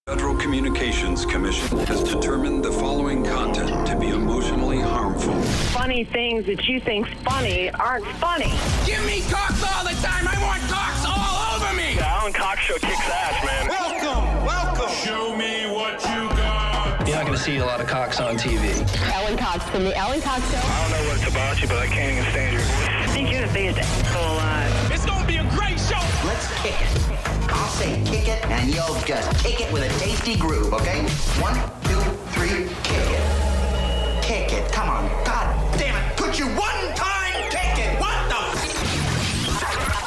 Federal Communications Commission has determined the following content to be emotionally harmful. Funny things that you think's funny aren't funny. Give me cocks all the time. I want cocks all over me. The Alan Cox Show kicks ass, man. Welcome. Show me what you got. You're not going to see a lot of cocks on TV. Alan Cox from the Alan Cox Show. I don't know what it's about you, but I can't even stand your voice. I think you're the biggest asshole alive. It's gonna be a great show. Let's kick it. I'll say kick it, and you'll just kick it with a tasty groove, okay? 1, 2, 3, kick it. Kick it. Come on. God damn it. Could you one time kick it? What the?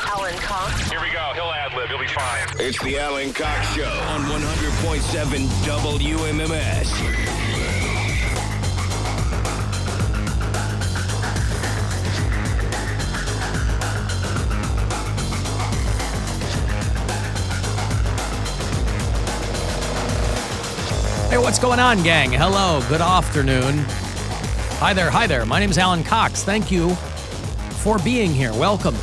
Alan Cox. Here we go. He'll ad-lib. He'll be fine. It's the Alan Cox Show on 100.7 WMMS. Hey, what's going on, gang? Hello, good afternoon. Hi there. My name's Alan Cox. Thank you for being here. Welcome.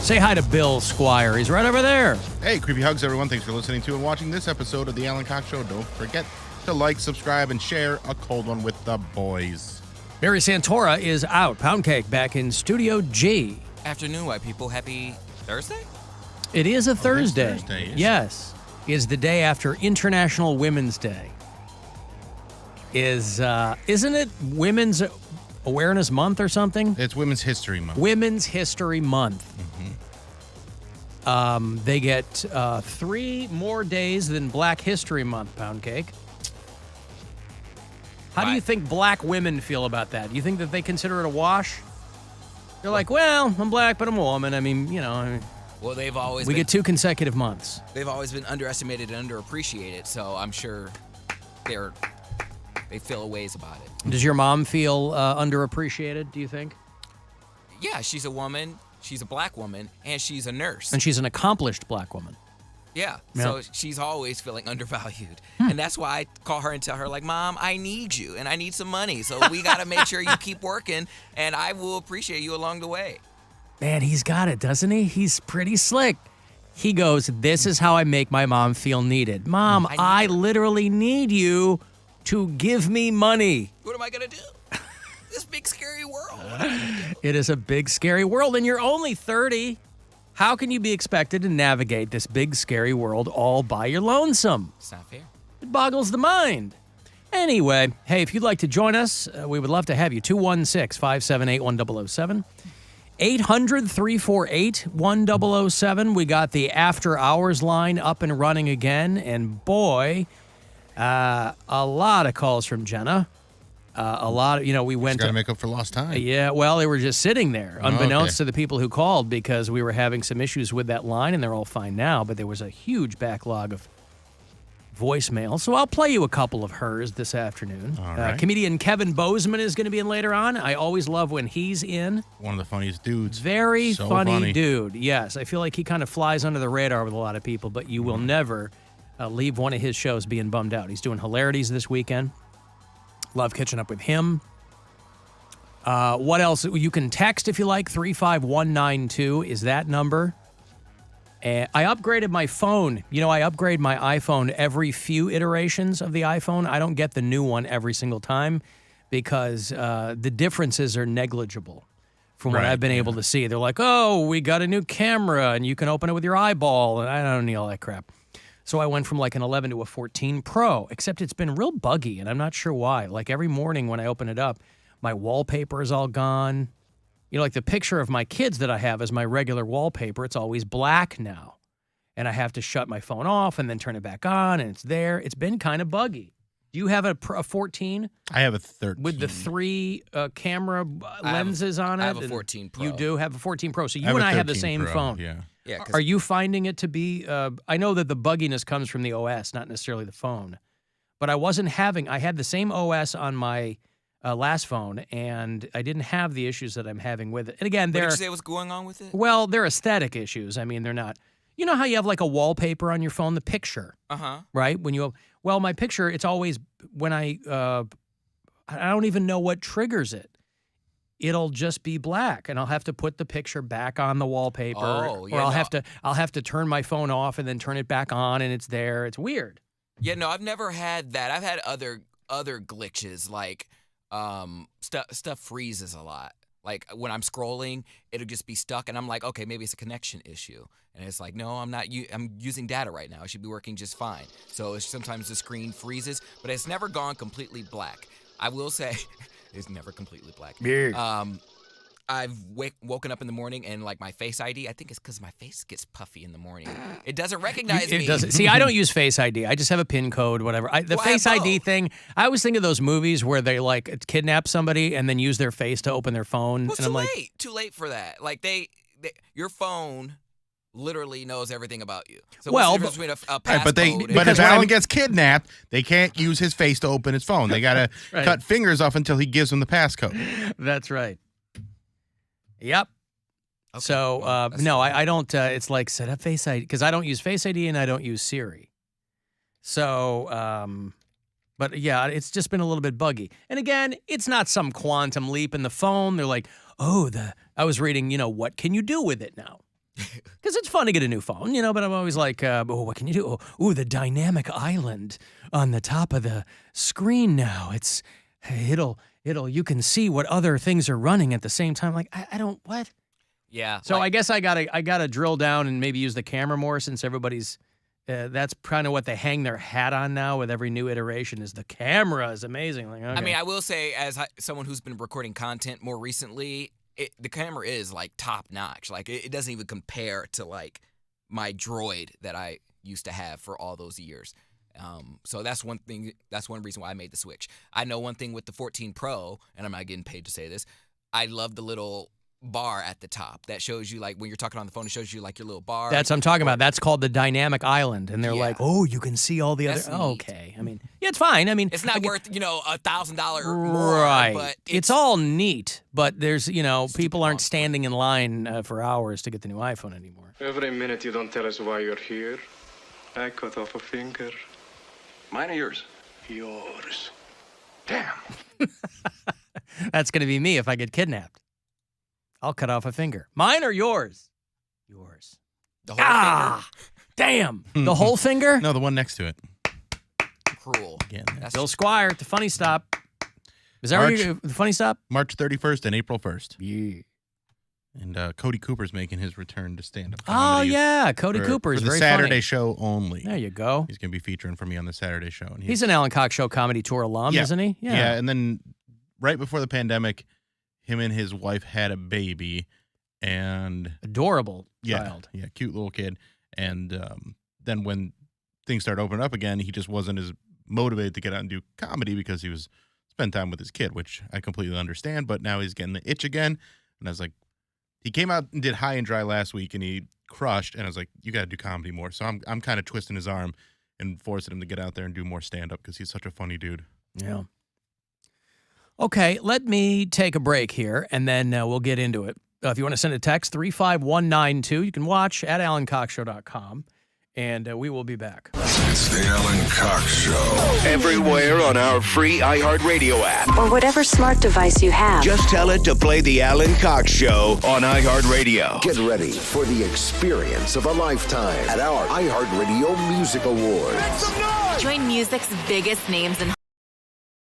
Say hi to Bill Squire. He's right over there. Hey, creepy hugs, everyone. Thanks for listening to and watching this episode of the Alan Cox Show. Don't forget to like, subscribe, and share a cold one with the boys. Mary Santora is out. Poundcake back in Studio G. Afternoon, white people. Happy Thursday? It is a Thursday. Thursday, Yes. Is the day after International Women's Day. Isn't it Women's Awareness Month or something? It's Women's History Month. Women's History Month. Mm-hmm. They get 3 more days than Black History Month, Poundcake. How do you think black women feel about that? Do you think that they consider it a wash? They're like, well, I'm black, but I'm a woman. I mean, you know. Well, they've always We get 2 consecutive months. They've always been underestimated and underappreciated, so I'm sure they feel ways about it. Does your mom feel underappreciated, do you think? Yeah, she's a woman, she's a black woman, and she's a nurse. And she's an accomplished black woman. Yeah, Yeah. so she's always feeling undervalued. And that's why I call her and tell her, like, Mom, I need you, and I need some money, so we got to make sure you keep working, and I will appreciate you along the way. Man, he's got it, doesn't he? He's pretty slick. He goes, this is how I make my mom feel needed. Mom, I literally need you to give me money. What am I going to do? This big, scary world. It is a big, scary world, and you're only 30. How can you be expected to navigate this big, scary world all by your lonesome? It's not fair. It boggles the mind. Anyway, hey, if you'd like to join us, we would love to have you. 216-578-1007. 800-348-1007. We got the after hours line up and running again. And boy, a lot of calls from Jenna. A lot of, we went Got to make up for lost time. Yeah, well, they were just sitting there, unbeknownst to the people who called, because we were having some issues with that line, and they're all fine now. But there was a huge backlog of voicemail. So I'll play you a couple of hers this afternoon. All right. Comedian Kevin Bozeman is going to be in later on. I always love when he's in. One of the funniest dudes. Very So funny dude. Yes, I feel like he kind of flies under the radar with a lot of people, but you will never leave one of his shows being bummed out. He's doing Hilarities this weekend. Love catching up with him. What else? You can text if you like. 35192 is that number. I upgraded my phone. I upgrade my iPhone every few iterations of the iPhone. I don't get the new one every single time because the differences are negligible from what I've been able to see. They're like, oh, we got a new camera, and you can open it with your eyeball, and I don't need all that crap. So I went from like an 11 to a 14 Pro, except it's been real buggy, and I'm not sure why. Like every morning when I open it up, my wallpaper is all gone. Like the picture of my kids that I have as my regular wallpaper, it's always black now. And I have to shut my phone off and then turn it back on, and it's there. It's been kind of buggy. Do you have a 14? I have a 13. With the 3 camera lenses on it? I have a 14 Pro. You do have a 14 Pro. So you and I have the same Pro, phone. Yeah. Yeah. Are you finding it to be, I know that the bugginess comes from the OS, not necessarily the phone. But I had the same OS on my last phone, and I didn't have the issues that I'm having with it. And again, What did you say was going on with it? Well, they're aesthetic issues. I mean, they're not. You know how you have like a wallpaper on your phone, the picture, right? When you my picture, it's always when I don't even know what triggers it. it'll just be black, and I'll have to put the picture back on the wallpaper, Oh, yeah, or no. I'll have to turn my phone off and then turn it back on, and it's there. It's weird. Yeah, no, I've never had that. I've had other glitches, like stuff freezes a lot. Like when I'm scrolling, it'll just be stuck, and I'm like, okay, maybe it's a connection issue. And it's like, no, I'm not. I'm using data right now. It should be working just fine. So sometimes the screen freezes, but it's never gone completely black. I will say, it's never completely black. Yeah. I've woken up in the morning and like my Face ID, I think it's because my face gets puffy in the morning. It doesn't recognize me. It doesn't. See, I don't use Face ID. I just have a PIN code, whatever. The Face ID thing, I always think of those movies where they like kidnap somebody and then use their face to open their phone. Well, and I'm like, too late for that. Like your phone literally knows everything about you. So well, what's the difference between a Right, passcode? but if Alan gets kidnapped, they can't use his face to open his phone. They got to Right. cut fingers off until he gives them the passcode. That's right. Yep. Okay, So, well, that's no, fine. I don't, it's like set up Face ID, because I don't use Face ID and I don't use Siri. So, but yeah, it's just been a little bit buggy. And again, it's not some quantum leap in the phone. They're like, I was reading, what can you do with it now? Because it's fun to get a new phone, but I'm always like, what can you do? Oh, the dynamic island on the top of the screen now. You can see what other things are running at the same time. Like, I don't, what? Yeah. So I guess I gotta drill down and maybe use the camera more, since everybody's, that's kind of what they hang their hat on now with every new iteration, is the camera is amazing. Like, okay. I mean, I will say, as someone who's been recording content more recently, the camera is like top notch. Like it doesn't even compare to like my Droid that I used to have for all those years. So that's one thing. That's one reason why I made the switch. I know one thing with the 14 Pro, and I'm not getting paid to say this. I love the little bar at the top that shows you, like when you're talking on the phone, it shows you like your little bar. That's what I'm talking about. That's called the dynamic island, and they're Yeah. like, you can see all the That's other. neat. Okay, I mean, yeah, it's fine. I mean, It's not worth $1,000 more, right. but it's all neat, but there's people aren't long. standing in line for hours to get the new iPhone anymore. Every minute you don't tell us why you're here, I cut off a finger. Mine or yours? Yours. Damn. That's gonna be me if I get kidnapped. I'll cut off a finger. Mine or yours? Yours. the whole Damn. The whole finger? No, the one next to it. finger, cruel. Again, That's Bill Squire at the Funny Stop. Is that where the Funny Stop? March 31st and April 1st. Yeah. And Cody Cooper's making his return to stand-up Oh, comedy. yeah. Cody for, Cooper is for the very Saturday funny. show only. There you go. He's going to be featuring for me on the Saturday show. And He's an Alan Cox Show comedy tour alum, isn't he? Yeah, and then right before the pandemic, him and his wife had a baby, and Adorable child. Yeah, cute little kid. And then when things started opening up again, he just wasn't as motivated to get out and do comedy because he was spend time with his kid, which I completely understand. But now he's getting the itch again, and I was like, he came out and did High and Dry last week, and he crushed. And I was like, you got to do comedy more. So I'm kind of twisting his arm and forcing him to get out there and do more stand up because he's such a funny dude. Yeah. Okay, let me take a break here, and then we'll get into it. If you want to send a text, 35192, you can watch at AlanCoxShow.com, and we will be back. It's the Alan Cox Show. Everywhere on our free iHeartRadio app. Or whatever smart device you have. Just tell it to play the Alan Cox Show on iHeartRadio. Get ready for the experience of a lifetime at our iHeartRadio Music Awards. Join music's biggest names and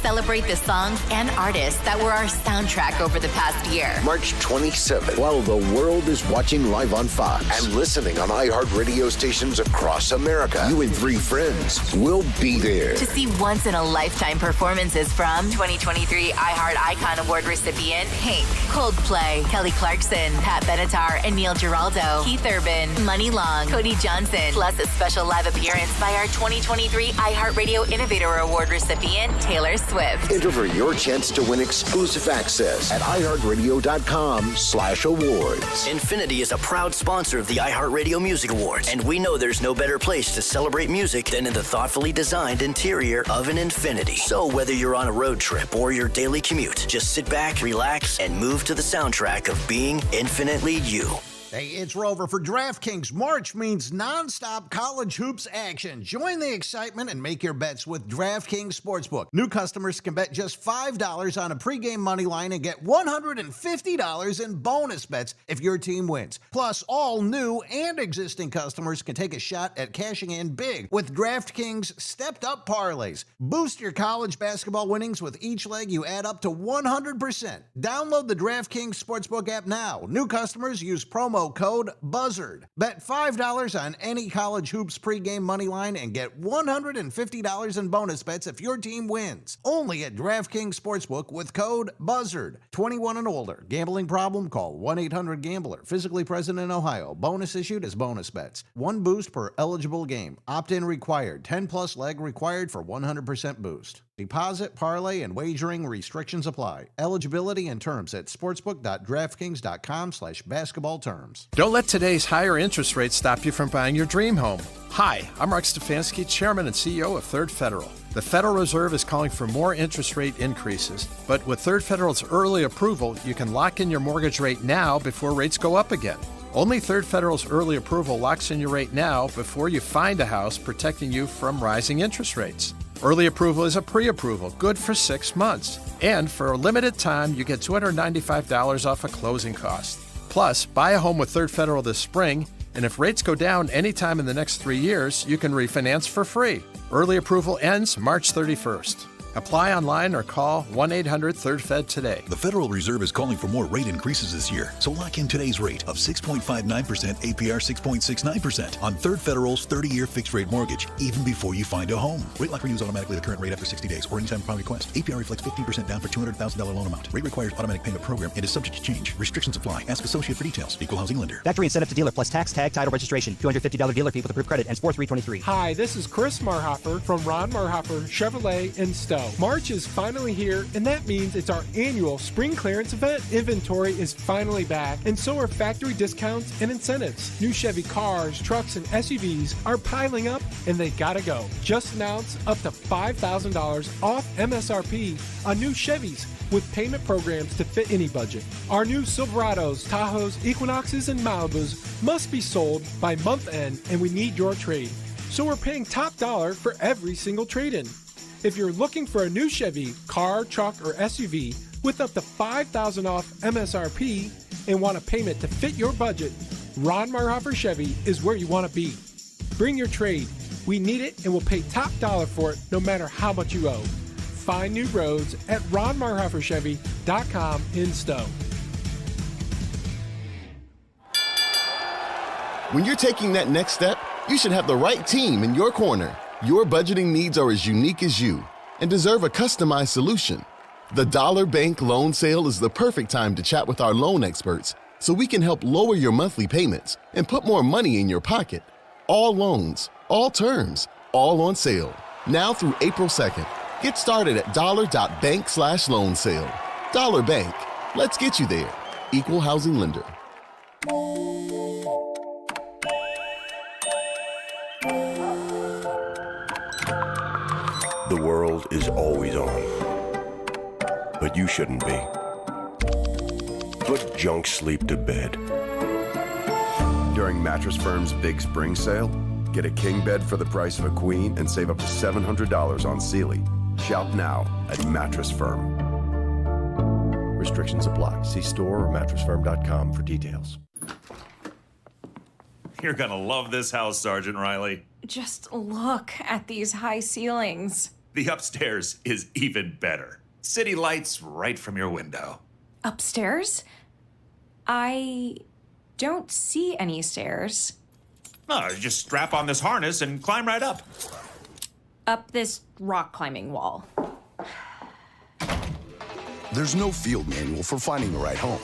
celebrate the songs and artists that were our soundtrack over the past year. March 27th, while the world is watching live on Fox and listening on iHeartRadio stations across America, you and 3 friends will be there. To see once-in-a-lifetime performances from 2023 iHeart Icon Award recipient Pink, Coldplay, Kelly Clarkson, Pat Benatar, and Neil Giraldo, Keith Urban, Money Long, Cody Johnson, plus a special live appearance by our 2023 iHeartRadio Innovator Award recipient Taylor Swift. Enter for your chance to win exclusive access at iHeartRadio.com/awards. Infinity is a proud sponsor of the iHeartRadio Music Awards, and we know there's no better place to celebrate music than in the thoughtfully designed interior of an Infinity. So whether you're on a road trip or your daily commute, just sit back, relax, and move to the soundtrack of being infinitely you. Hey, it's Rover for DraftKings. March means nonstop college hoops action. Join the excitement and make your bets with DraftKings Sportsbook. New customers can bet just $5 on a pregame money line and get $150 in bonus bets if your team wins. Plus, all new and existing customers can take a shot at cashing in big with DraftKings stepped-up parlays. Boost your college basketball winnings with each leg you add up to 100%. Download the DraftKings Sportsbook app now. New customers use promo code BUZZARD. Bet $5 on any college hoops pregame money line and get $150 in bonus bets if your team wins. Only at DraftKings Sportsbook with code BUZZARD. 21 and older. Gambling problem? Call 1-800-GAMBLER. Physically present in Ohio. Bonus issued as bonus bets. One boost per eligible game. Opt-in required. 10-plus leg required for 100% boost. Deposit, parlay, and wagering restrictions apply. Eligibility and terms at sportsbook.draftkings.com/basketball terms. Don't let today's higher interest rates stop you from buying your dream home. Hi, I'm Mark Stefanski, Chairman and CEO of Third Federal. The Federal Reserve is calling for more interest rate increases, but with Third Federal's early approval, you can lock in your mortgage rate now before rates go up again. Only Third Federal's early approval locks in your rate now before you find a house, protecting you from rising interest rates. Early approval is a pre-approval, good for 6 months. And for a limited time, you get $295 off a closing cost. Plus, buy a home with Third Federal this spring, and if rates go down anytime in the next 3 years, you can refinance for free. Early approval ends March 31st. Apply online or call 1-800-3RD-FED today. The Federal Reserve is calling for more rate increases this year, so lock in today's rate of 6.59%, APR 6.69% on Third Federal's 30-year fixed-rate mortgage, even before you find a home. Rate lock renews automatically the current rate after 60 days or anytime upon request. APR reflects 15% down for $200,000 loan amount. Rate requires automatic payment program and is subject to change. Restrictions apply. Ask associate for details. Equal housing lender. Factory incentive to dealer plus tax, tag, title registration. $250 dealer fee with approved credit and score 323. Hi, this is Chris Marhofer from Ron Marhofer Chevrolet in Stowe. March is finally here, and that means it's our annual spring clearance event. Inventory is finally back, and so are factory discounts and incentives. New Chevy cars, trucks, and SUVs are piling up, and they gotta go. Just announced up to $5,000 off MSRP on new Chevys with payment programs to fit any budget. Our new Silverados, Tahoes, Equinoxes, and Malibus must be sold by month end, and we need your trade. So we're paying top dollar for every single trade-in. If you're looking for a new Chevy, car, truck, or SUV with up to $5,000 off MSRP and want a payment to fit your budget, Ron Marhofer Chevy is where you want to be. Bring your trade. We need it, and we'll pay top dollar for it no matter how much you owe. Find new roads at ronmarhoferchevy.com in Stowe. When you're taking that next step, you should have the right team in your corner. Your budgeting needs are as unique as you and deserve a customized solution. The Dollar Bank Loan Sale is the perfect time to chat with our loan experts so we can help lower your monthly payments and put more money in your pocket. All loans, all terms, all on sale. Now through April 2nd. Get started at dollar.bank/loan sale. Dollar Bank. Let's get you there. Equal housing lender. The world is always on, but you shouldn't be. Put junk sleep to bed. During Mattress Firm's big spring sale, get a king bed for the price of a queen and save up to $700 on Sealy. Shop now at Mattress Firm. Restrictions apply. See store or mattressfirm.com for details. You're gonna love this house, Sergeant Riley. Just look at these high ceilings. The upstairs is even better. City lights right from your window. Upstairs? I don't see any stairs. No, just strap on this harness and climb right up. Up this rock climbing wall. There's no field manual for finding the right home.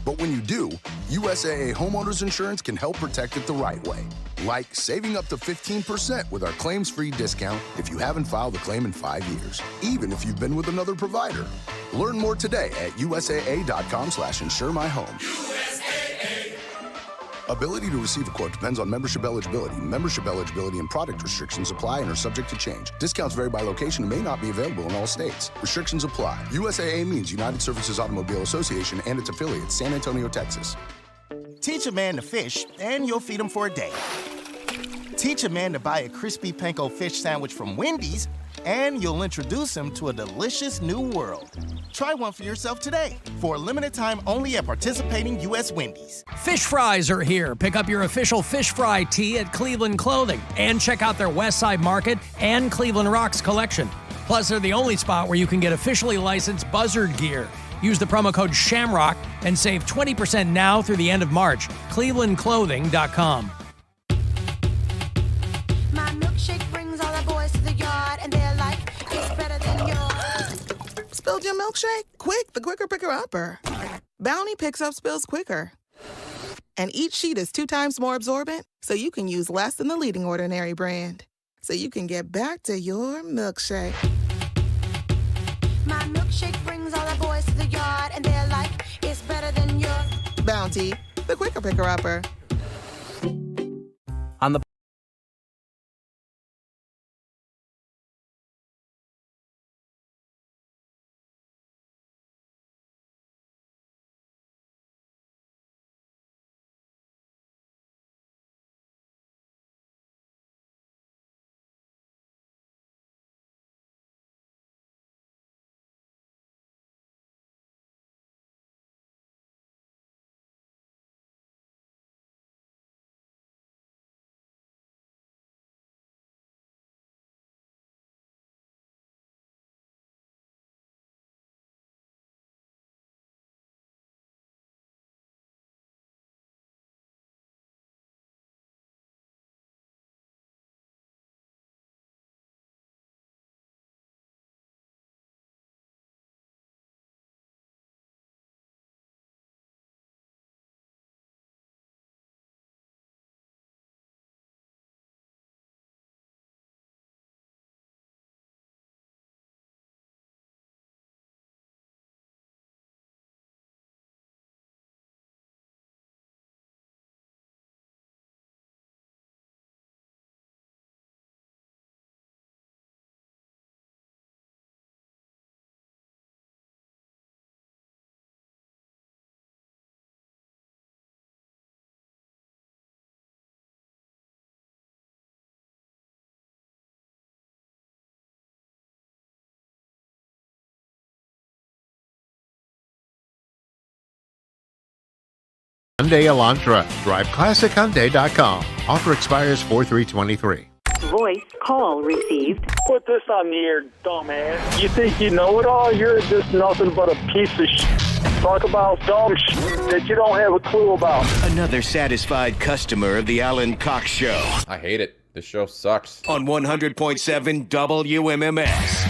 But when you do, USAA Homeowners Insurance can help protect it the right way. Like saving up to 15% with our claims-free discount if you haven't filed a claim in 5 years, even if you've been with another provider. Learn more today at usaa.com/insuremyhome. USAA. Ability to receive a quote depends on membership eligibility. Membership eligibility and product restrictions apply and are subject to change. Discounts vary by location and may not be available in all states. Restrictions apply. USAA means United Services Automobile Association and its affiliates, San Antonio, Texas. Teach a man to fish, and you'll feed him for a day. Teach a man to buy a crispy panko fish sandwich from Wendy's, and you'll introduce him to a delicious new world. Try one for yourself today, for a limited time only at participating U.S. Wendy's. Fish fries are here. Pick up your official fish fry tee at Cleveland Clothing and check out their Westside Market and Cleveland Rocks collection. Plus, they're the only spot where you can get officially licensed Buzzard gear. Use the promo code SHAMROCK and save 20% now through the end of March. ClevelandClothing.com. My milkshake brings all the boys to the yard, and they're like, it's better than yours. Spilled your milkshake? Quick, the quicker picker-upper. Bounty picks up spills quicker. And each sheet is 2 times more absorbent, so you can use less than the leading Ordinary brand. So you can get back to your milkshake. My milkshake brings all the boys to the yard, and they're like, it's better than yours. Bounty, the quicker picker-upper. On the Hyundai Elantra. Drive ClassicHyundai.com. Offer expires 4/3/23. Voice call received. Put this on the air, dumbass. You think you know it all? You're just nothing but a piece of shit. Talk about dumb shit that you don't have a clue about. Another satisfied customer of the Alan Cox Show. I hate it. This show sucks. On 100.7 WMMS.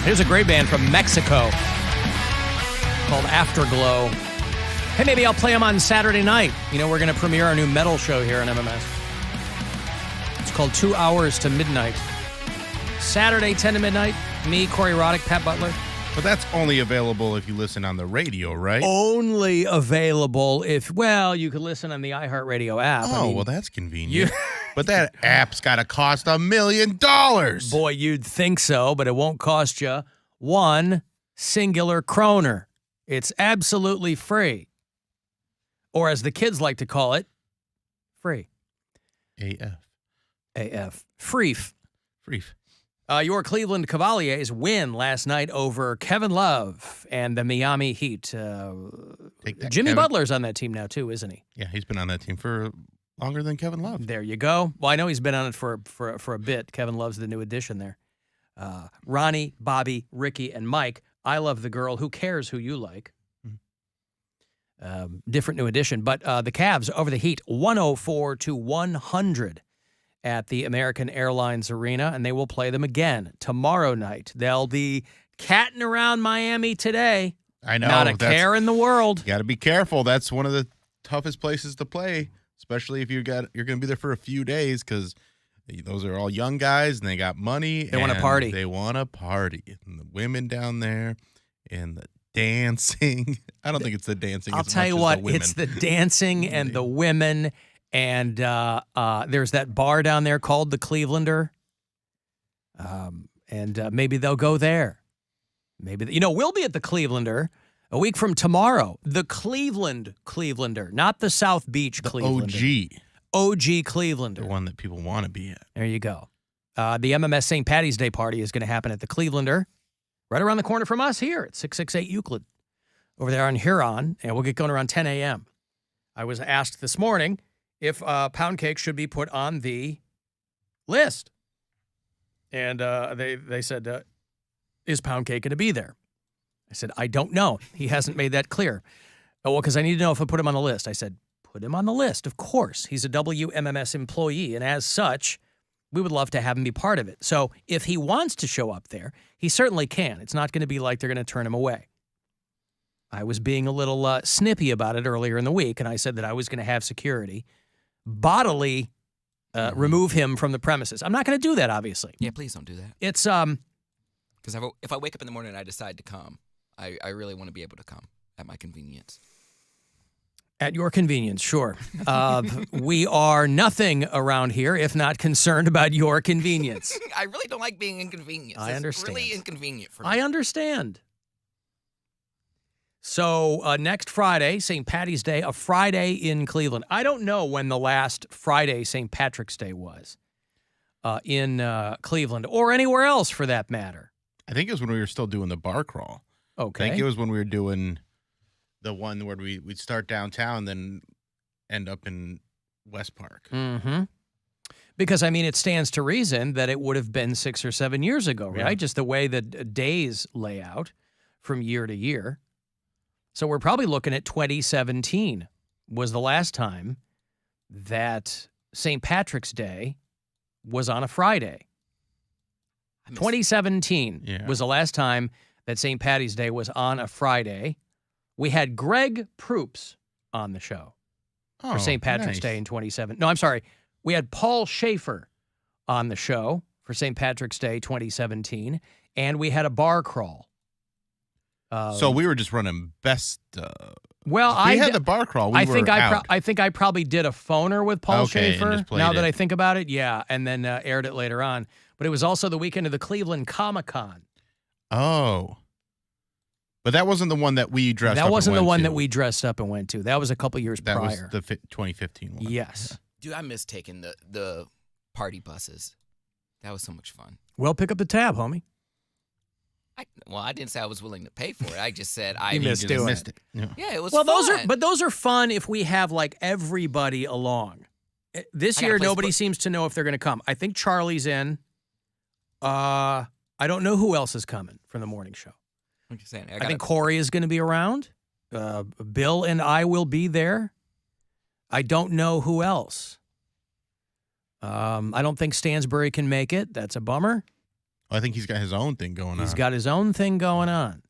Here's a great band from Mexico called Afterglow. Hey, maybe I'll play them on Saturday night. You know, we're going to premiere our new metal show here on MMS. It's called 2 Hours to Midnight. Saturday, 10 to midnight. Me, Corey Roddick, Pat Butler. But that's only available if you listen on the radio, right? Only available if, well, you could listen on the iHeartRadio app. Oh, well, that's convenient. But that app's got to cost $1 million. Boy, you'd think so, but it won't cost you one singular kroner. It's absolutely free. Or as the kids like to call it, free. AF. AF. Freef. Freef. Your Cleveland Cavaliers win last night over Kevin Love and the Miami Heat. Jimmy Kevin. Butler's on that team now, too, isn't he? Yeah, he's been on that team for longer than Kevin Love. There you go. Well, I know he's been on it for a bit. Kevin Love's the new addition there. Ronnie, Bobby, Ricky, and Mike. I love the girl. Who cares who you like? Different new addition. But the Cavs over the Heat, 104-100 at the American Airlines Arena, and they will play them again tomorrow night. They'll be catting around Miami today. I know. Not a care in the world. You got to be careful. That's one of the toughest places to play, especially if you're going to be there for a few days, because those are all young guys and they got money. They want to party. They want to party. And the women down there and the dancing. I don't think it's the dancing. I'll tell you what, it's the dancing and the women. And there's that bar down there called the Clevelander. And maybe they'll go there. Maybe, we'll be at the Clevelander a week from tomorrow. The Clevelander, not the South Beach Clevelander. OG Clevelander. The one that people want to be at. There you go. The MMS St. Patty's Day party is going to happen at the Clevelander, right around the corner from us here at 668 Euclid, over there on Huron, and we'll get going around 10 a.m. I was asked this morning if Poundcake should be put on the list. And they said, is Poundcake going to be there? I said, I don't know. He hasn't made that clear. Oh, well, because I need to know if I put him on the list. I said, put him on the list. Of course. He's a WMMS employee, and as such, we would love to have him be part of it. So if he wants to show up there, he certainly can. It's not going to be like they're going to turn him away. I was being a little snippy about it earlier in the week, and I said that I was going to have security bodily remove him from the premises. I'm not going to do that, obviously. Yeah, please don't do that. It's because if I wake up in the morning and I decide to come, I really want to be able to come at my convenience. At your convenience, sure. We are nothing around here if not concerned about your convenience. I really don't like being inconvenienced. I understand. It's really inconvenient for me. I understand. So next Friday, St. Patty's Day, a Friday in Cleveland. I don't know when the last Friday St. Patrick's Day was in Cleveland or anywhere else for that matter. I think it was when we were still doing the bar crawl. Okay. I think it was when we were doing the one where we'd start downtown, then end up in West Park. Mm-hmm. Because, it stands to reason that it would have been 6 or 7 years ago, right? Yeah. Just the way the days lay out from year to year. So we're probably looking at 2017 was the last time that St. Patrick's Day was on a Friday. 2017 was the last time that St. Patty's Day was on a Friday. We had Greg Proops on the show for St. Patrick's Day in 2017. No, I'm sorry. We had Paul Schaefer on the show for St. Patrick's Day 2017, and we had a bar crawl. So we were just running best. Well, if we had the bar crawl. I think I probably did a phoner with Paul Schaefer. Now that I think about it, yeah, and then aired it later on. But it was also the weekend of the Cleveland Comic-Con. Oh, but that wasn't the one that we dressed. That wasn't the one that we dressed up and went to. That was a couple years prior. That was the 2015 one. Yes. Dude, I miss taking the party buses. That was so much fun. Well, pick up the tab, homie. I didn't say I was willing to pay for it. I just said You missed it. Yeah, it was well, fun. those are fun if we have like everybody along. This year, nobody seems to know if they're going to come. I think Charlie's in. I don't know who else is coming from the morning show. I'm just saying. I think Corey is going to be around. Bill and I will be there. I don't know who else. I don't think Stansbury can make it. That's a bummer. I think he's got his own thing going on. He's got his own thing going on.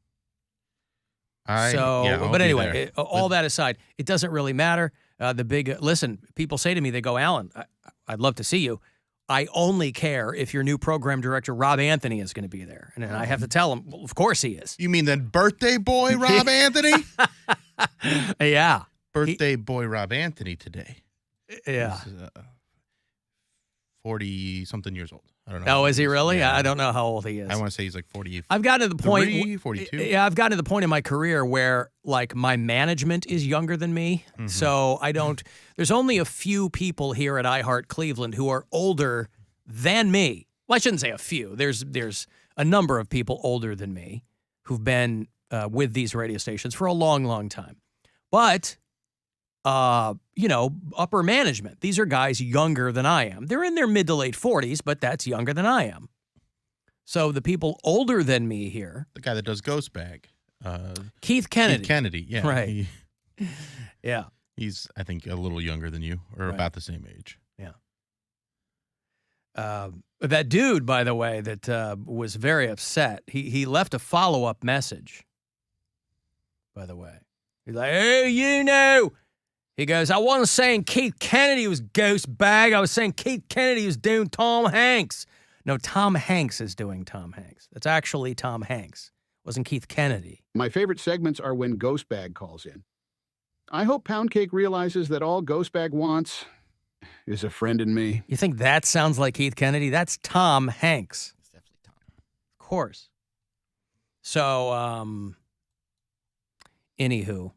But anyway, all that aside, it doesn't really matter. Listen, people say to me, they go, Alan, I'd love to see you. I only care if your new program director, Rob Anthony, is going to be there. And I have to tell him, well, of course he is. You mean the birthday boy, Rob Anthony? Yeah. Birthday boy, Rob Anthony today. Yeah. He's 40-something years old. I don't know. Oh, is he really? Yeah. I don't know how old he is. I want to say he's like 40. I've gotten to the point. 42. Yeah, I've gotten to the point in my career where like my management is younger than me. Mm-hmm. So I don't. There's only a few people here at iHeart Cleveland who are older than me. Well, I shouldn't say a few. There's a number of people older than me who've been with these radio stations for a long, long time. But upper management. These are guys younger than I am. They're in their mid to late 40s, but that's younger than I am. So the people older than me here. The guy that does Ghost Bag. Keith Kennedy. Keith Kennedy, yeah. Right. Yeah. He's, I think, a little younger than you, or about the same age. Yeah. That dude, by the way, that was very upset, he left a follow-up message, by the way. He's like, hey, he goes, I wasn't saying Keith Kennedy was Ghost Bag. I was saying Keith Kennedy was doing Tom Hanks. No, Tom Hanks is doing Tom Hanks. That's actually Tom Hanks. It wasn't Keith Kennedy. My favorite segments are when Ghost Bag calls in. I hope Poundcake realizes that all Ghost Bag wants is a friend in me. You think that sounds like Keith Kennedy? That's Tom Hanks. It's definitely Tom. Of course. So, anywho,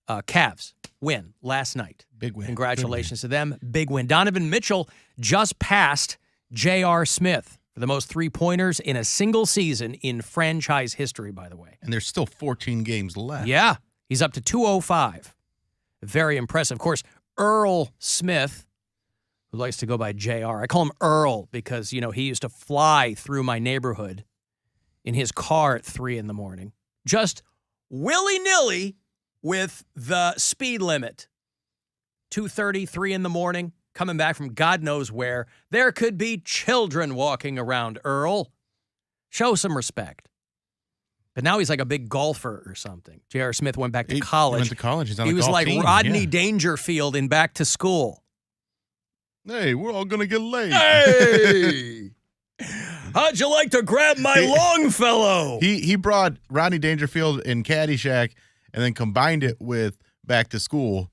Cavs win last night. Big win. Congratulations to them. Big win. Donovan Mitchell just passed J.R. Smith for the most three-pointers in a single season in franchise history, by the way. And there's still 14 games left. Yeah. He's up to 205. Very impressive. Of course, Earl Smith, who likes to go by J.R. I call him Earl because, you know, he used to fly through my neighborhood in his car at 3 in the morning. Just willy-nilly with the speed limit. 2:30, 3 in the morning, coming back from God knows where. There could be children walking around, Earl. Show some respect. But now he's like a big golfer or something. J.R. Smith went back to college. He went to college. He's on He the was golf like team. Rodney Yeah. Dangerfield in Back to School. Hey, we're all going to get laid. Hey! How'd you like to grab my Longfellow? He brought Rodney Dangerfield in Caddyshack and then combined it with Back to School,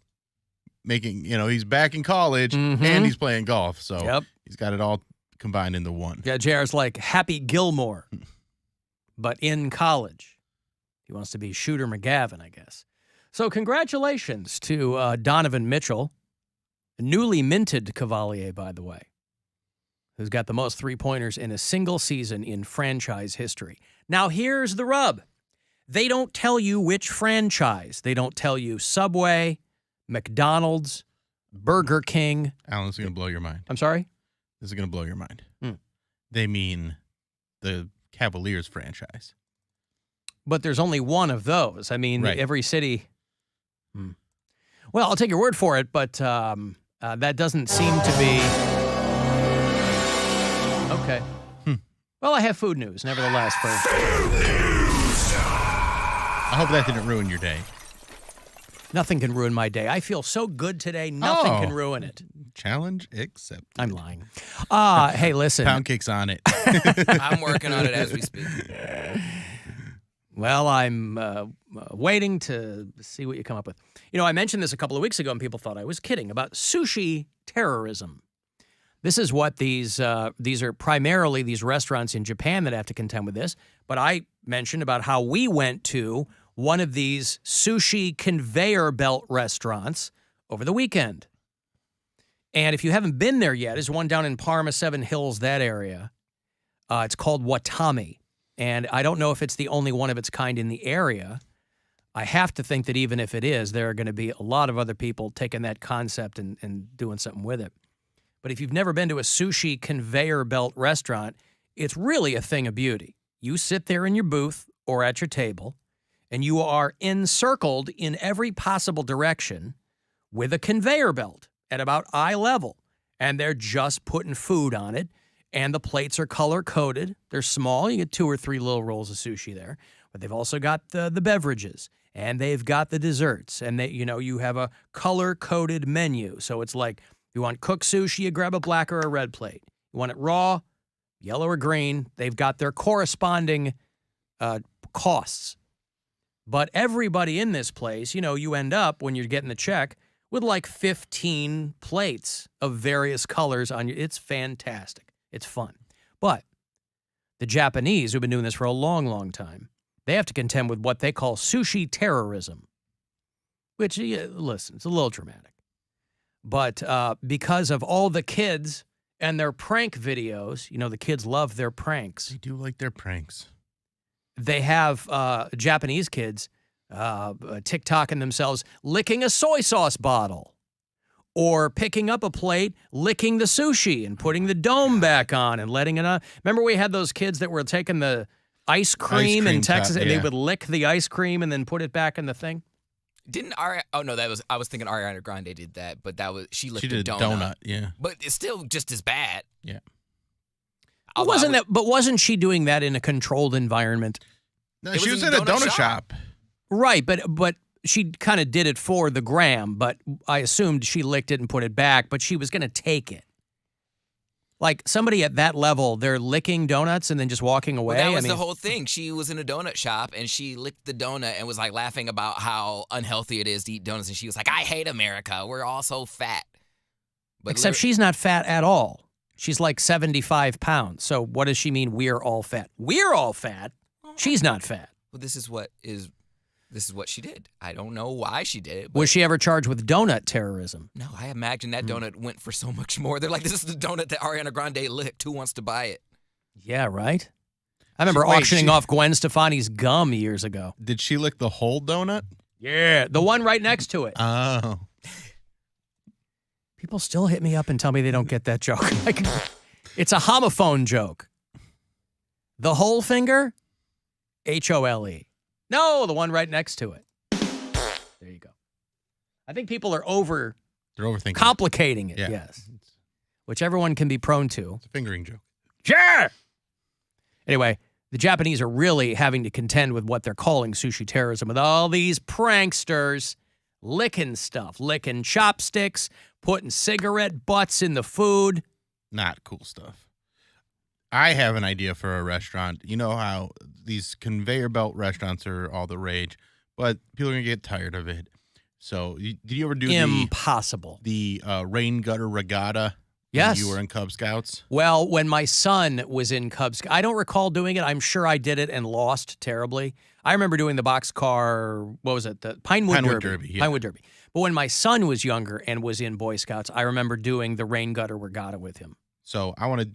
making, you know, he's back in college and he's playing golf. So he's got it all combined into one. Yeah, JR's like Happy Gilmore, but in college. He wants to be Shooter McGavin, I guess. So congratulations to Donovan Mitchell, a newly minted Cavalier, by the way, who's got the most three-pointers in a single season in franchise history. Now, here's the rub. They don't tell you which franchise. They don't tell you Subway, McDonald's, Burger King. Alan, this is going to blow your mind. I'm sorry? This is going to blow your mind. They mean the Cavaliers franchise. But there's only one of those. I mean, Right. every city. Well, I'll take your word for it, but that doesn't seem to be. Okay. Well, I have food news, nevertheless. I hope that didn't ruin your day. Nothing can ruin my day. I feel so good today, nothing can ruin it. Challenge accepted. I'm lying. Hey, listen. Poundcake's on it. I'm working on it as we speak. Well, I'm waiting to see what you come up with. You know, I mentioned this a couple of weeks ago, and people thought I was kidding about sushi terrorism. This is what these are primarily these restaurants in Japan that have to contend with this. But I mentioned about how we went to one of these sushi conveyor belt restaurants over the weekend. And if you haven't been there yet, there's one down in Parma, Seven Hills, that area. It's called Watami. And I don't know if it's the only one of its kind in the area. I have to think that even if it is, there are going to be a lot of other people taking that concept and doing something with it. But if you've never been to a sushi conveyor belt restaurant, it's really a thing of beauty. You sit there in your booth or at your table, and you are encircled in every possible direction with a conveyor belt at about eye level. And they're just putting food on it. And the plates are color-coded. They're small. You get 2 or 3 little rolls of sushi there. But they've also got the beverages. And they've got the desserts. And you have a color-coded menu. So it's like, if you want cooked sushi, you grab a black or a red plate. You want it raw, yellow or green. They've got their corresponding costs. But everybody in this place, you end up, when you're getting the check, with like 15 plates of various colors on you. It's fantastic. It's fun. But the Japanese, who've been doing this for a long, long time, they have to contend with what they call sushi terrorism, which, listen, it's a little dramatic. But because of all the kids and their prank videos, the kids love their pranks. They do like their pranks. They have Japanese kids TikToking themselves licking a soy sauce bottle. Or picking up a plate, licking the sushi and putting the dome back on and letting it on. Remember we had those kids that were taking the ice cream in Texas and they would lick the ice cream and then put it back in the thing? I was thinking Ariana Grande did that, but she licked did a a donut. donut, yeah. But it's still just as bad. Yeah. Wasn't she doing that in a controlled environment? No, she was in a donut shop. Right, but she kind of did it for the gram, but I assumed she licked it and put it back, but she was going to take it. Like somebody at that level, they're licking donuts and then just walking away. Well, that was the whole thing. She was in a donut shop and she licked the donut and was like laughing about how unhealthy it is to eat donuts. And she was like, I hate America. We're all so fat. But except she's not fat at all. She's like 75 pounds. So what does she mean we're all fat? We're all fat. She's not fat. Well, this is what she did. I don't know why she did it. Was she ever charged with donut terrorism? No, I imagine that donut went for so much more. They're like, this is the donut that Ariana Grande licked. Who wants to buy it? Yeah, right? I remember auctioning off Gwen Stefani's gum years ago. Did she lick the whole donut? Yeah, the one right next to it. Oh. People still hit me up and tell me they don't get that joke. It's a homophone joke. The whole finger? H-O-L-E. No, the one right next to it. There you go. I think people are They're overthinking. complicating it, Yeah. yes. Which everyone can be prone to. It's a fingering joke. Sure. Anyway, the Japanese are really having to contend with what they're calling sushi terrorism with all these pranksters licking stuff, licking chopsticks, putting cigarette butts in the food. Not cool stuff. I have an idea for a restaurant. You know how these conveyor belt restaurants are all the rage, but people are going to get tired of it. So, did you ever do Impossible. the rain gutter regatta? Yes. When you were in Cub Scouts? Well, when my son was in Cub Scouts, I don't recall doing it. I'm sure I did it and lost terribly. I remember doing the boxcar, what was it? The Pinewood Derby. Yeah. Pinewood Derby. But when my son was younger and was in Boy Scouts, I remember doing the rain gutter regatta with him. So I want a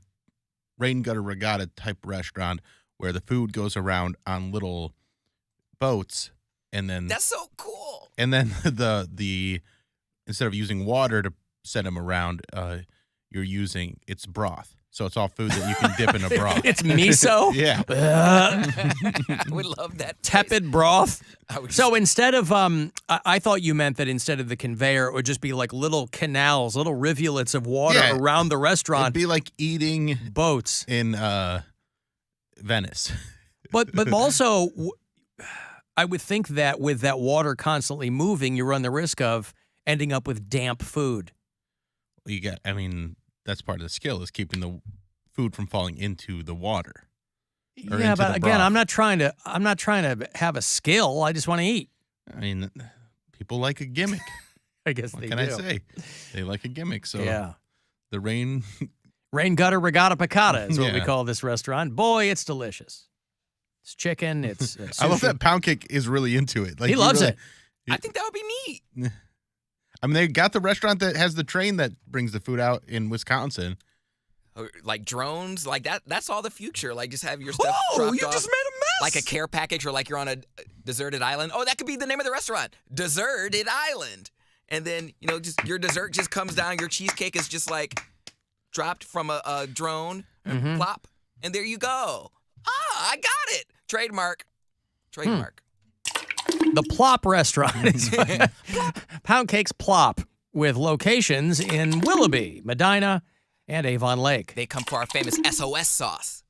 rain gutter regatta type restaurant where the food goes around on little boats, and then That's so cool. And then the instead of using water to set them around, it's broth. So it's all food that you can dip in a broth. It's miso? Yeah. I would love that. Tepid broth. So instead of, I thought you meant that instead of the conveyor, it would just be like little canals, little rivulets of water around the restaurant. It'd be like eating boats in Venice. But also, I would think that with that water constantly moving, you run the risk of ending up with damp food. That's part of the skill, is keeping the food from falling into the water. Yeah, but again, I'm not trying to have a skill. I just want to eat. I mean, people like a gimmick. I guess what they can do. I say? They like a gimmick. So yeah, the rain gutter regatta piccata is what we Yeah. call this restaurant. Boy, it's delicious. It's chicken. It's I love sushi. that Poundcake is really into it. Like, He loves it. I think that would be neat. I mean, they got the restaurant that has the train that brings the food out in Wisconsin. Or, like drones, like that's all the future. Like just have your stuff Oh, dropped you off, just made a mess. like a care package, or like you're on a deserted island. Oh, that could be the name of the restaurant, Deserted Island. And then just your dessert just comes down. Your cheesecake is just like dropped from a drone, and plop, and there you go. Ah, I got it. Trademark. The Plop restaurant is Poundcake's Plop, with locations in Willoughby, Medina, and Avon Lake. They come for our famous SOS sauce.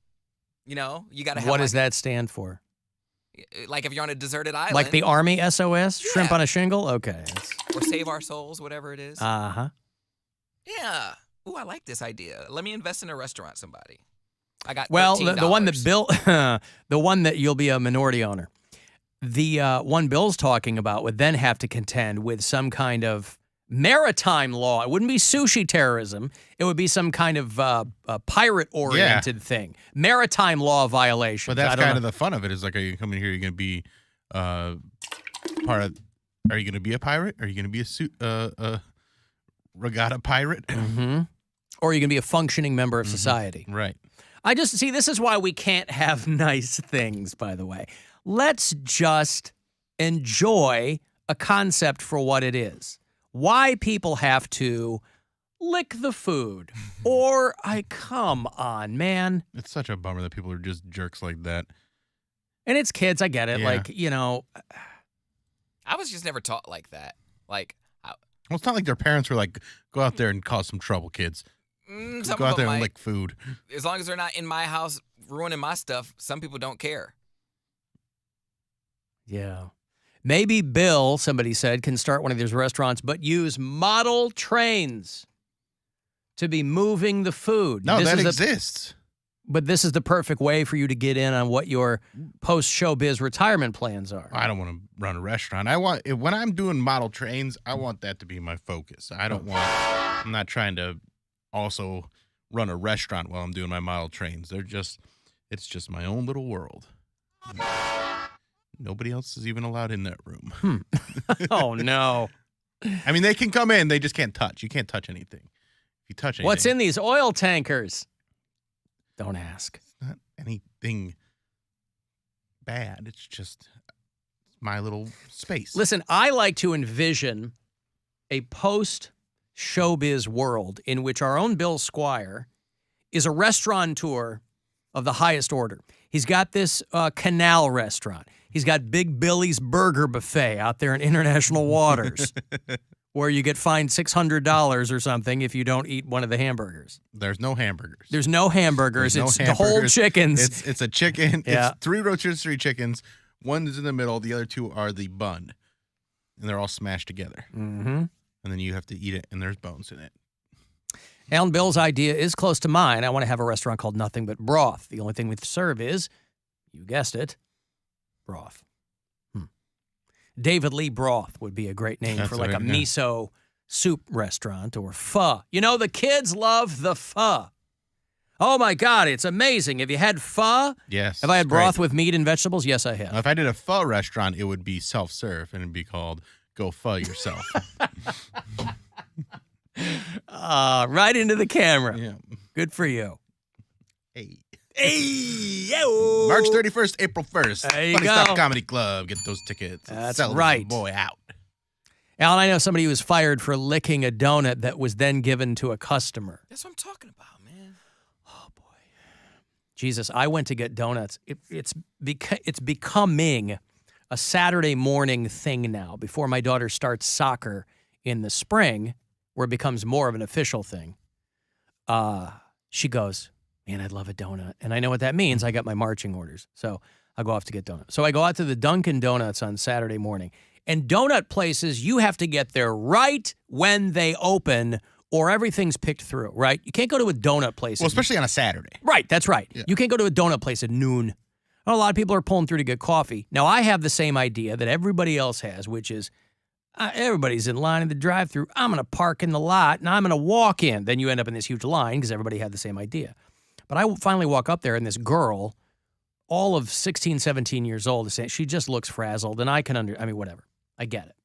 You got to have. What does that stand for? Like if you're on a deserted island. Like the Army SOS? Shrimp on a shingle? Okay. Or Save Our Souls, whatever it is. Uh-huh. Yeah. Ooh, I like this idea. Let me invest in a restaurant, somebody. I got Well, $13. the one that Bill, the one that you'll be a minority owner. The one Bill's talking about would then have to contend with some kind of maritime law. It wouldn't be sushi terrorism. It would be some kind of pirate-oriented thing. Maritime law violation. But that's kind of the fun of it. Is like, are you coming here? You're going to be part of. Are you going to be a pirate? Are you going to be a regatta pirate? Mm-hmm. Or you can be a functioning member of society. Right. I just see. This is why we can't have nice things. By the way, let's just enjoy a concept for what it is. Why people have to lick the food. Or, come on, man. It's such a bummer that people are just jerks like that. And it's kids, I get it. Yeah. Like, I was just never taught like that. Like, well, it's not like their parents were like, go out there and cause some trouble, kids. some Go of out there them and might. lick food. As long as they're not in my house ruining my stuff, some people don't care. Yeah. Maybe Bill, somebody said, can start one of these restaurants, but use model trains to be moving the food. No, This that is exists. But this is the perfect way for you to get in on what your post-showbiz retirement plans are. I don't want to run a restaurant. When I'm doing model trains, I want that to be my focus. I'm not trying to also run a restaurant while I'm doing my model trains. It's just my own little world. Nobody else is even allowed in that room. Oh, no. I mean, they can come in. They just can't touch. You can't touch anything. If you touch anything. What's in these oil tankers? Don't ask. It's not anything bad. It's just my little space. Listen, I like to envision a post-showbiz world in which our own Bill Squire is a restaurateur of the highest order. He's got this canal restaurant. He's got Big Billy's Burger Buffet out there in international waters where you get fined $600 or something if you don't eat one of the hamburgers. There's no hamburgers. There's no hamburgers. There's no it's the whole chickens. It's a chicken. Yeah. It's 3 rotisserie chickens. One is in the middle. The other 2 are the bun. And they're all smashed together. Mm-hmm. And then you have to eat it, and there's bones in it. Alan Bill's idea is close to mine. I want to have a restaurant called Nothing But Broth. The only thing we serve is, you guessed it, broth. David Lee Broth would be a great name for like a miso soup restaurant or pho. You know, the kids love the pho. Oh, my God, it's amazing. Have you had pho? Yes. Have I had broth with meat and vegetables? Yes, I have. Now, if I did a pho restaurant, it would be self-serve, and it'd be called Go Pho Yourself. Right into the camera. Yeah. Good for you. Hey. Hey, yo. March 31st, April 1st. There you Funny go. Stuff Comedy Club. Get those tickets. That's Sell right. Boy out. Alan, I know somebody who was fired for licking a donut that was then given to a customer. That's what I'm talking about, man. Jesus, I went to get donuts. It's becoming a Saturday morning thing now. Before my daughter starts soccer in the spring, where it becomes more of an official thing, she goes, man, I'd love a donut. And I know what that means. I got my marching orders. So I'll go off to get donuts. So I go out to the Dunkin' Donuts on Saturday morning. And donut places, you have to get there right when they open or everything's picked through, right? You can't go to a donut place. Well, especially on a Saturday. Right, that's right. Yeah. You can't go to a donut place at noon. A lot of people are pulling through to get coffee. Now, I have the same idea that everybody else has, which is everybody's in line at the drive-thru. I'm going to park in the lot, and I'm going to walk in. Then you end up in this huge line because everybody had the same idea. But I finally walk up there, and this girl, all of 16, 17 years old, is saying she just looks frazzled, and I mean, whatever. I get it.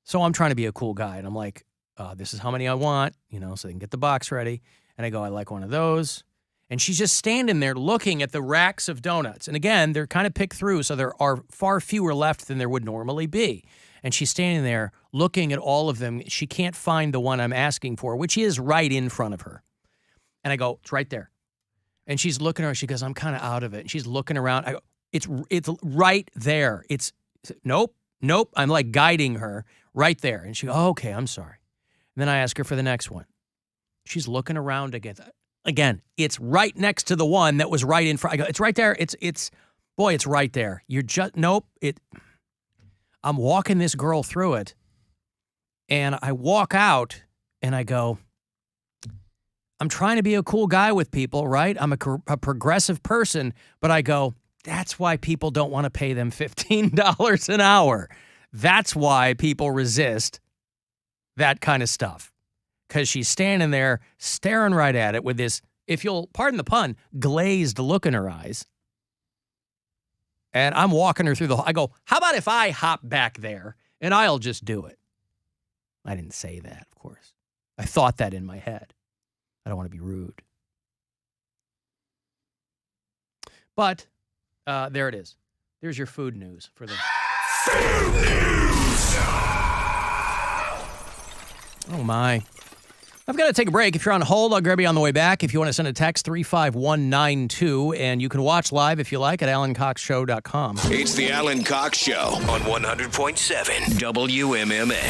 So I'm trying to be a cool guy, and I'm like, this is how many I want, so they can get the box ready. And I go, I like one of those. And she's just standing there looking at the racks of donuts. And again, they're kind of picked through, so there are far fewer left than there would normally be. And she's standing there looking at all of them. She can't find the one I'm asking for, which is right in front of her. And I go, it's right there. And she's looking around. She goes, I'm kind of out of it. And she's looking around. I go, it's right there. Nope. I'm like guiding her right there. And she goes, oh, okay, I'm sorry. And then I ask her for the next one. She's looking around again. Again, it's right next to the one that was right in front. I go, it's right there. It's right there. You're just, nope. I'm walking this girl through it. And I walk out and I go, I'm trying to be a cool guy with people, right? I'm a progressive person, but I go, that's why people don't want to pay them $15 an hour. That's why people resist that kind of stuff. Because she's standing there staring right at it with this, if you'll pardon the pun, glazed look in her eyes. And I'm walking her through I go, how about if I hop back there and I'll just do it? I didn't say that, of course. I thought that in my head. I don't want to be rude. But there it is. There's your food news for the... Food news! Oh, my. I've got to take a break. If you're on hold, I'll grab you on the way back. If you want to send a text, 35192, and you can watch live if you like at alancoxshow.com. It's the Alan Cox Show on 100.7 WMMS.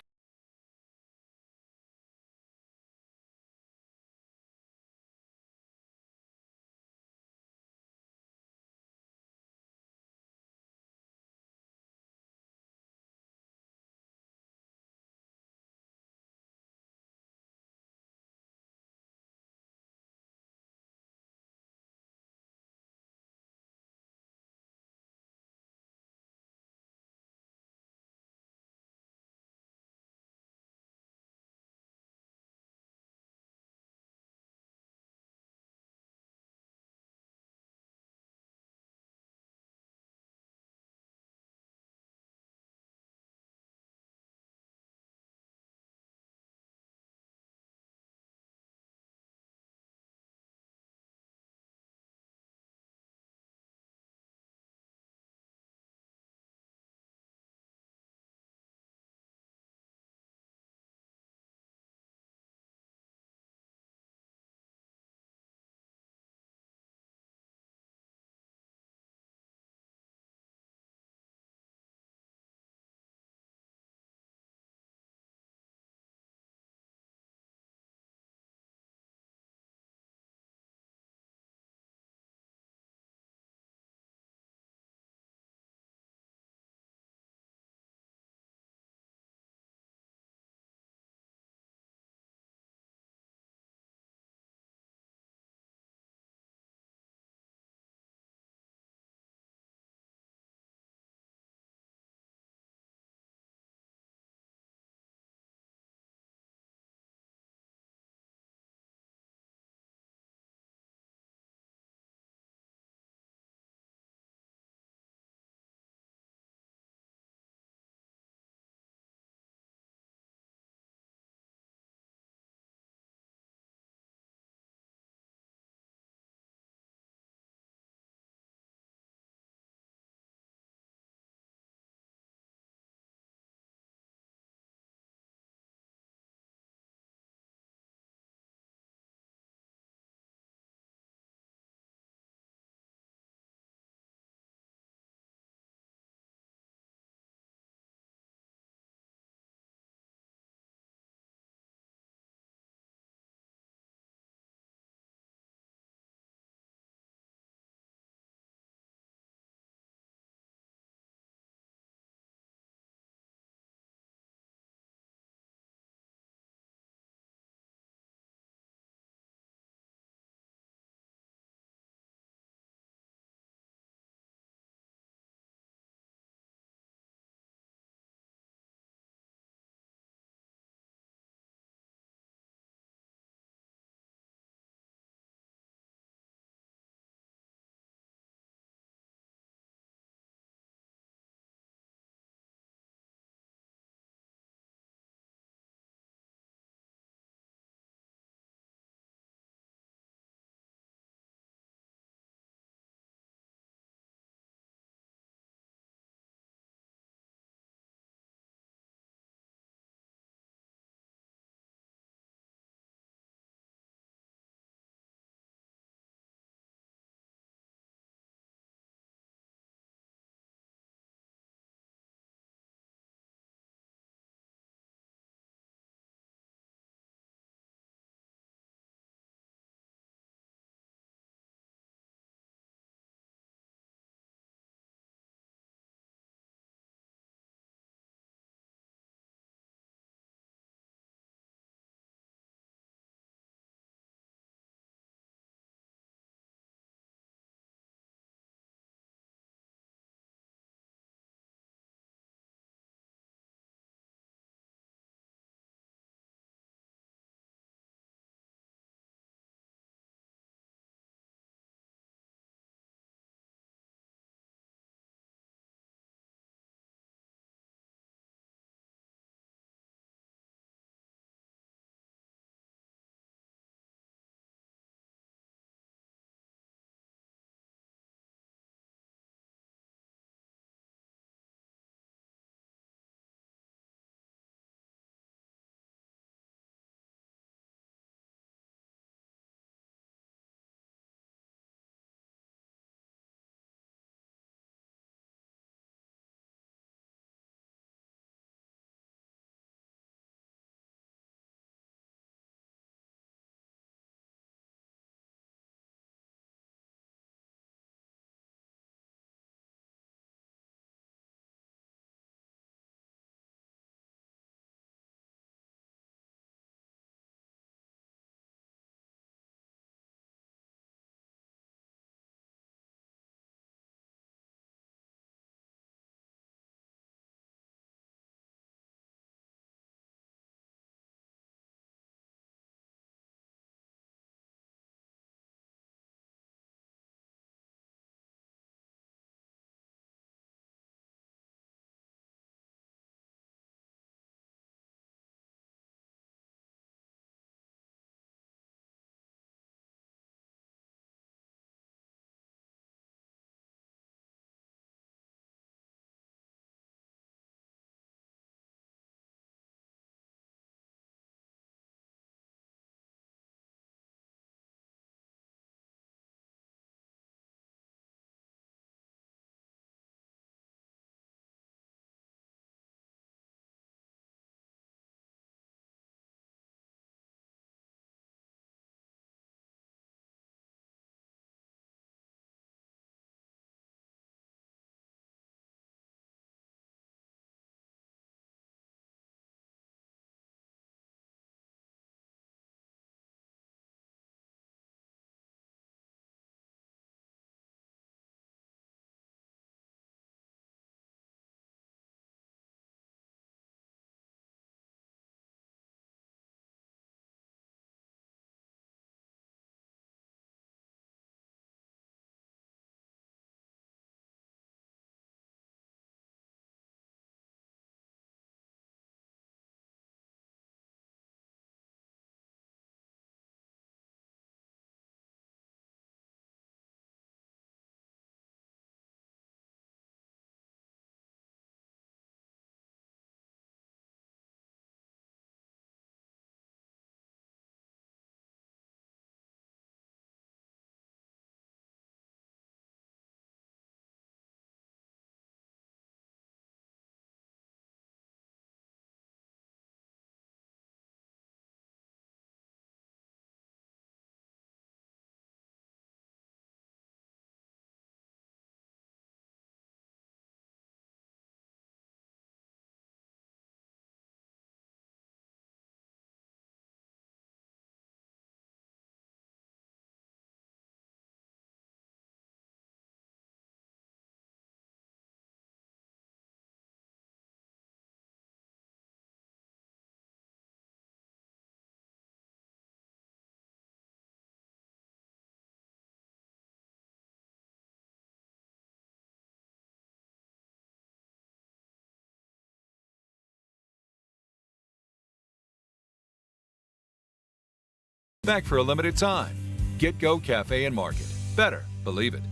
Back for a limited time. Get Go Cafe and Market. Better believe it.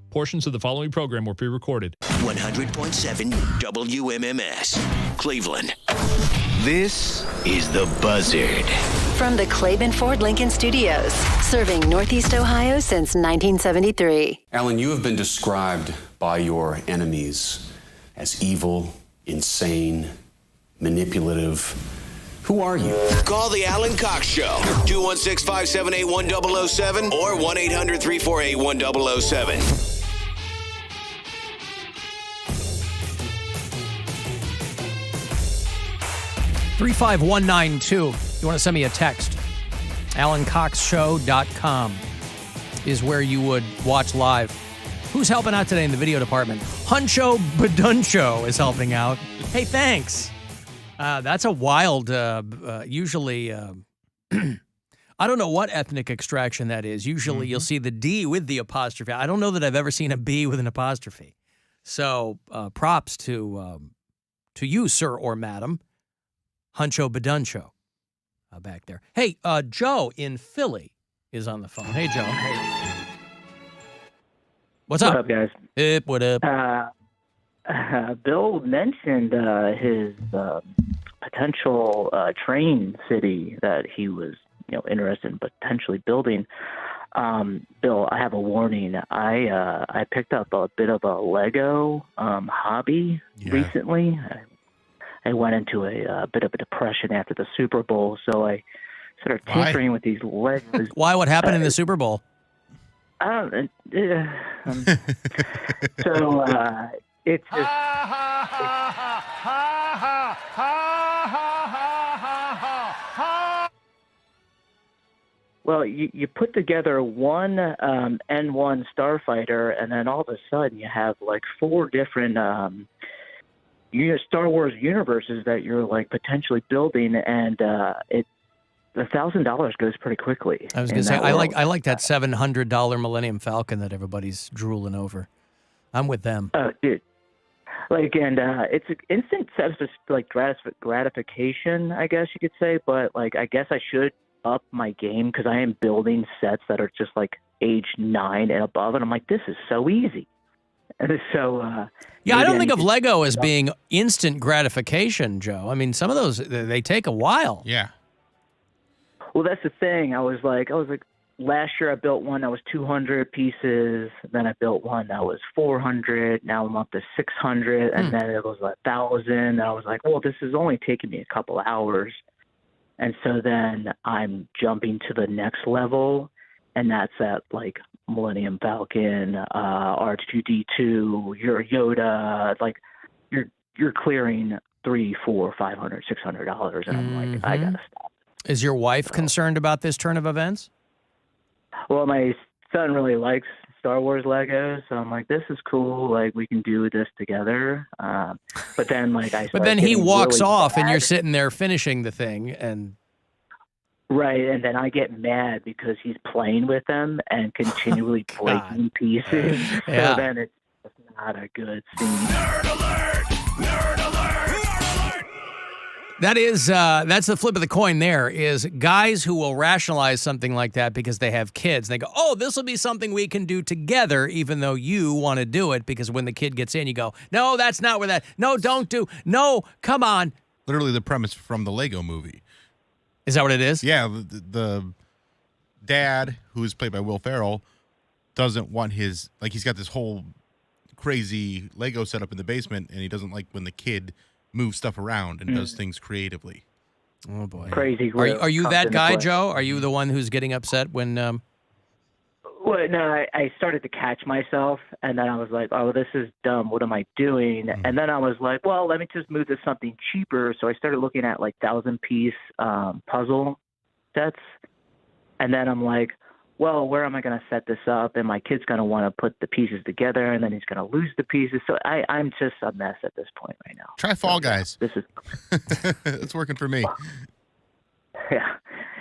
Portions of the following program were pre-recorded. 100.7 WMMS, Cleveland. This is The Buzzard. From the Claiborne Ford Lincoln Studios, serving Northeast Ohio since 1973. Alan, you have been described by your enemies as evil, insane, manipulative. Who are you? Call the Alan Cox Show. 216-578-1007 or 1-800-348-1007. 35192. You want to send me a text. AlanCoxShow.com is where you would watch live. Who's helping out today in the video department? Huncho Baduncho is helping out. Hey, thanks. That's a wild, usually, I don't know what ethnic extraction that is. Usually you'll see the D with the apostrophe. I don't know that I've ever seen a B with an apostrophe. So props to you, sir or madam. Huncho Baduncho back there. Hey, Joe in Philly is on the phone. Hey, Joe. Hey. What's up? What up, guys? What up? Bill mentioned his potential train city that he was, interested in potentially building. Bill, I have a warning. I picked up a bit of a Lego hobby recently. I went into a bit of a depression after the Super Bowl, so I started tinkering with these Legos. Why? What happened in the Super Bowl? So it's just. Well, you put together one N1 starfighter, and then all of a sudden you have like 4 different Star Wars universes that you're like potentially building, and $1,000 goes pretty quickly. I was going to say, I like that $700 Millennium Falcon that everybody's drooling over. I'm with them. Oh, dude. It's an instant gratification, I guess you could say, but I guess I should up my game because I am building sets that are just like age 9 and above, and I'm like, this is so easy. And so, I don't think of Lego as being instant gratification, Joe. I mean, some of those, they take a while. Yeah. Well, that's the thing. I was like, last year I built one that was 200 pieces. Then I built one that was 400. Now I'm up to 600. And then it was 1,000. And I was like, well, this is only taking me a couple hours. And so then I'm jumping to the next level. And that's at Millennium Falcon, R2D2, your Yoda. You're clearing $300, $400, $500, $600. And I'm like, I got to stop. Is your wife concerned about this turn of events? Well, my son really likes Star Wars Legos, so I'm like, this is cool. We can do this together. But then, But then he walks off, and you're sitting there finishing the thing, and. Right, and then I get mad because he's playing with them and continually breaking pieces. Yeah. So then it's not a good scene. Nerd alert! Nerd alert! That's the flip of the coin there, is guys who will rationalize something like that because they have kids. They go, oh, this will be something we can do together, even though you want to do it, because when the kid gets in, you go, no, that's not where that, no, don't do, no, come on. Literally the premise from the Lego movie. Is that what it is? Yeah, the dad, who is played by Will Ferrell, doesn't want his, he's got this whole crazy Lego setup in the basement, and he doesn't like when the kid moves stuff around and does things creatively. Oh, boy. Crazy. Are you that guy, Joe? Are you the one who's getting upset when... Well, no, I started to catch myself, and then I was like, oh, this is dumb. What am I doing? And then I was like, well, let me just move to something cheaper. So I started looking at 1,000-piece puzzle sets. And then I'm like, well, where am I going to set this up? And my kid's going to want to put the pieces together, and then he's going to lose the pieces. So I'm just a mess at this point right now. Try Fall Guys. This is it's working for me.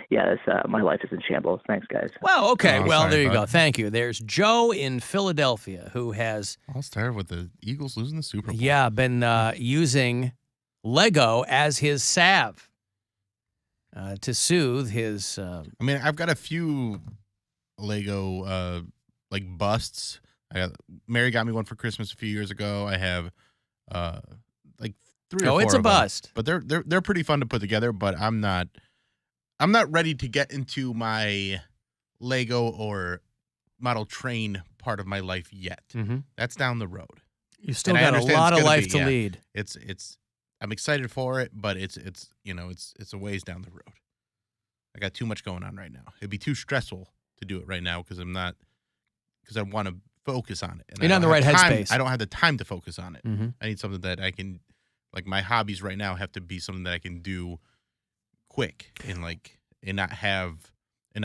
Yeah, my life is in shambles. Thanks, guys. Well, okay. There you go. Thank you. There's Joe in Philadelphia who has... I'll start with the Eagles losing the Super Bowl. Yeah, been using Lego as his salve. to soothe his. I mean, I've got a few Lego like busts. Mary got me one for Christmas a few years ago. I have like 3 or 4. Oh, it's a of them. bust. But they're pretty fun to put together. But I'm not ready to get into my Lego or model train part of my life yet. Mm-hmm. That's down the road. You still got a lot of life to lead. It's I'm excited for it, but it's a ways down the road. I got too much going on right now. It'd be too stressful to do it right now because I want to focus on it. And You're not in the right headspace. I don't have the time to focus on it. Mm-hmm. I need something that I can, like my hobbies right now have to be something that I can do quick and not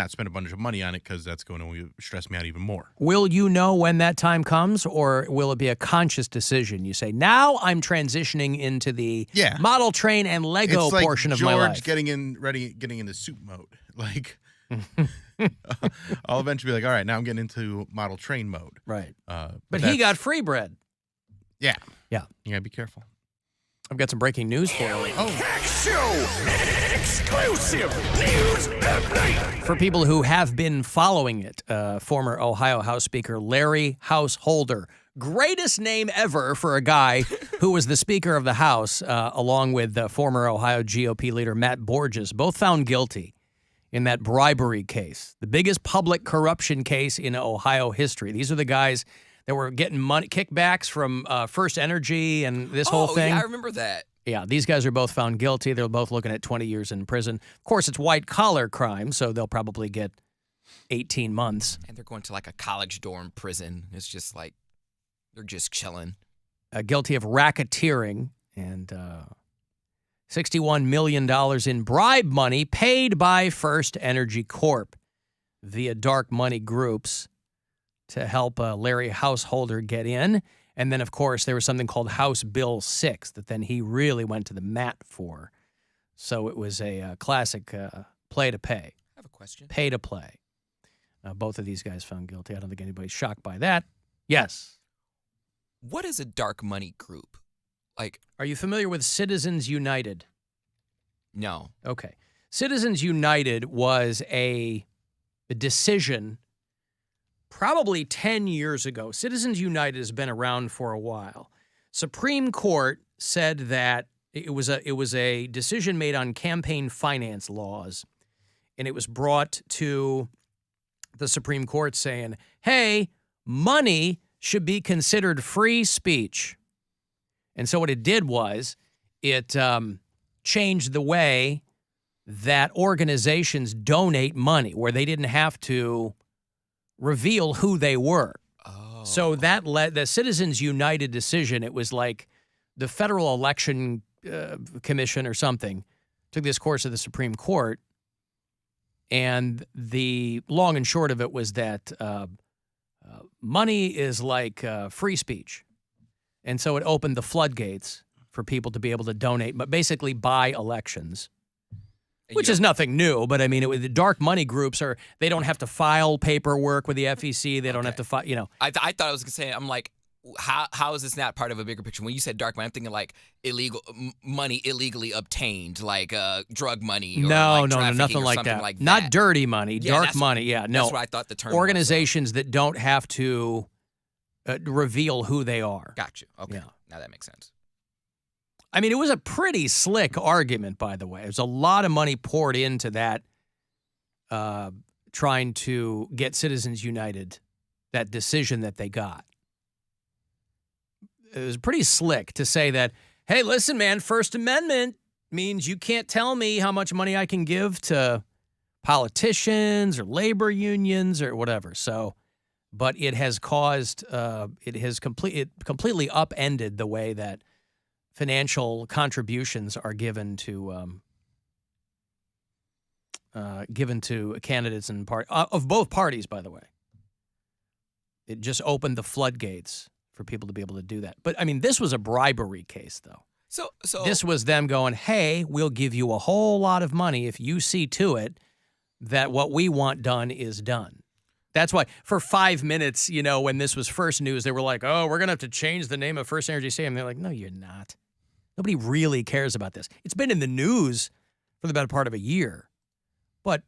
spend a bunch of money on it because that's going to stress me out even more. Will you know when that time comes, or will it be a conscious decision? You say, now I'm transitioning into the model train and Lego it's like portion of George my life. getting into soup mode. Like, I'll eventually be like, all right, now I'm getting into model train mode. Right. But he got free bread. Yeah. Yeah. You gotta be careful. I've got some breaking news for you. Show exclusive news update. For people who have been following it, former Ohio House Speaker Larry Householder, greatest name ever for a guy who was the Speaker of the House, along with former Ohio GOP leader Matt Borges, both found guilty in that bribery case, the biggest public corruption case in Ohio history. These are the guys that were getting money kickbacks from First Energy and this whole thing. Yeah, I remember that. Yeah, these guys are both found guilty. They're both looking at 20 years in prison. Of course, it's white-collar crime, so they'll probably get 18 months. And they're going to like a college dorm prison. It's just like they're just chilling. Guilty of racketeering and $61 million in bribe money paid by First Energy Corp. via dark money groups to help Larry Householder get in. And then, of course, there was something called House Bill 6 that then he really went to the mat for. So it was a classic play to pay. I have a question. Pay to play. Both of these guys found guilty. I don't think anybody's shocked by that. Yes. What is a dark money group? Like, are you familiar with Citizens United? No. Okay. Citizens United was a decision probably 10 years ago. Citizens United has been around for a while. Supreme Court said that it was a decision made on campaign finance laws, and it was brought to the Supreme Court saying, hey, money should be considered free speech. And so what it did was it changed the way that organizations donate money, where they didn't have to reveal who they were. Oh. So that led the Citizens United decision. It was like the Federal Election Commission or something took this course of the Supreme Court. And the long and short of it was that money is like free speech. And so it opened the floodgates for people to be able to donate, but basically buy elections, which is nothing new. But I mean, the dark money groups they don't have to file paperwork with the FEC. They don't have to file, I thought I was going to say, I'm like, how is this not part of a bigger picture? When you said dark money, I'm thinking like illegal money illegally obtained, like drug money. Or No, trafficking nothing or like something that. like that. Not dirty money, Yeah, dark money. Yeah, no. That's what I thought the term Organizations that don't have to reveal who they are. Gotcha. Okay. Yeah. Now that makes sense. I mean, it was a pretty slick argument, by the way. There's a lot of money poured into that, trying to get Citizens United, that decision that they got. It was pretty slick to say that, hey, listen, man, First Amendment means you can't tell me how much money I can give to politicians or labor unions or whatever. So, but it has caused, it completely upended the way that financial contributions are given to candidates and of both parties, by the way. It just opened the floodgates for people to be able to do that. But I mean, this was a bribery case, though. So this was them going, hey, we'll give you a whole lot of money if you see to it that what we want done is done. That's why for 5 minutes, when this was first news, they were like, oh, we're going to have to change the name of First Energy Stadium. They're like, no, you're not. Nobody really cares about this. It's been in the news for the better part of a year. But,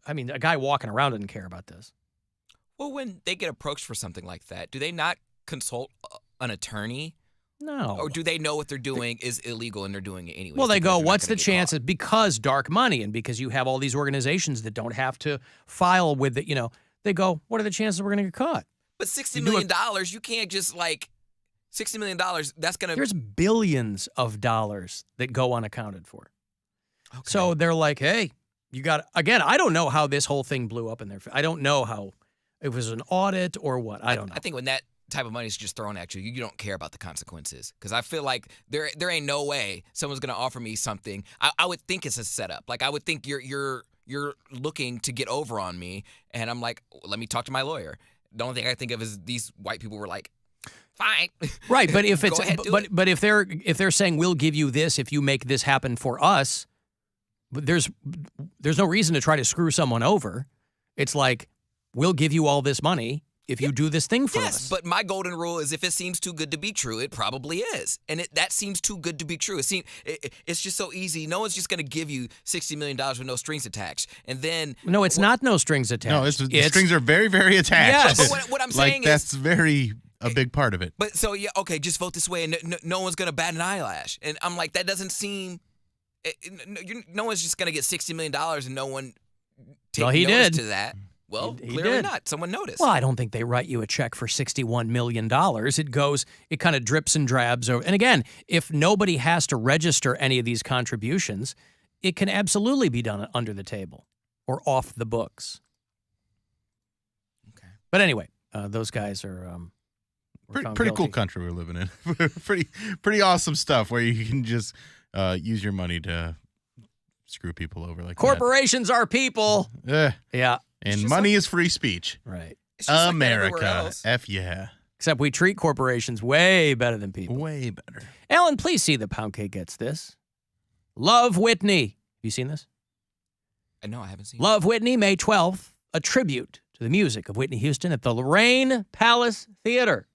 I mean, a guy walking around doesn't care about this. Well, when they get approached for something like that, do they not consult an attorney? No. Or do they know what they're doing is illegal and they're doing it anyway? Well, they go, what's the chances? Because dark money and because you have all these organizations that don't have to file with it, they go, what are the chances we're going to get caught? But $60 million, you can't just $60 million, that's going to... There's billions of dollars that go unaccounted for. Okay. So they're like, hey, you got... Again, I don't know how this whole thing blew up in there. I don't know how it was an audit or what. I don't know. I think when that type of money is just thrown at you, you don't care about the consequences. Because I feel like there ain't no way someone's going to offer me something. I would think it's a setup. Like, I would think you're looking to get over on me. And I'm like, let me talk to my lawyer. The only thing I think of is these white people were like, fine. Right, but if it's but if they're saying we'll give you this if you make this happen for us, there's no reason to try to screw someone over. It's like, we'll give you all this money if you do this thing for us. Yes, but my golden rule is if it seems too good to be true, it probably is. And that seems too good to be true. It's just so easy. No one's just going to give you $60 million with no strings attached. And then... No, it's not no strings attached. No, the strings are very, very attached. Yes. But what I'm saying that's very... a big part of it. But so, yeah, okay, just vote this way and no one's going to bat an eyelash. And I'm like, that doesn't seem... No one's just going to get $60 million and no one take notice to that. Well, he clearly did. not. Someone noticed. Well, I don't think they write you a check for $61 million. It kind of drips and drabs over. And again, if nobody has to register any of these contributions, it can absolutely be done under the table or off the books. Okay. But anyway, those guys are... Pretty cool country we're living in. pretty awesome stuff where you can just use your money to screw people over like corporations are people. Yeah. And money is free speech. Right. America. F yeah. Except we treat corporations way better than people. Way better. Alan, please see the Poundcake gets this. Love Whitney. Have you seen this? No, I haven't seen Love Whitney, May 12th. A tribute to the music of Whitney Houston at the Lorraine Palace Theater.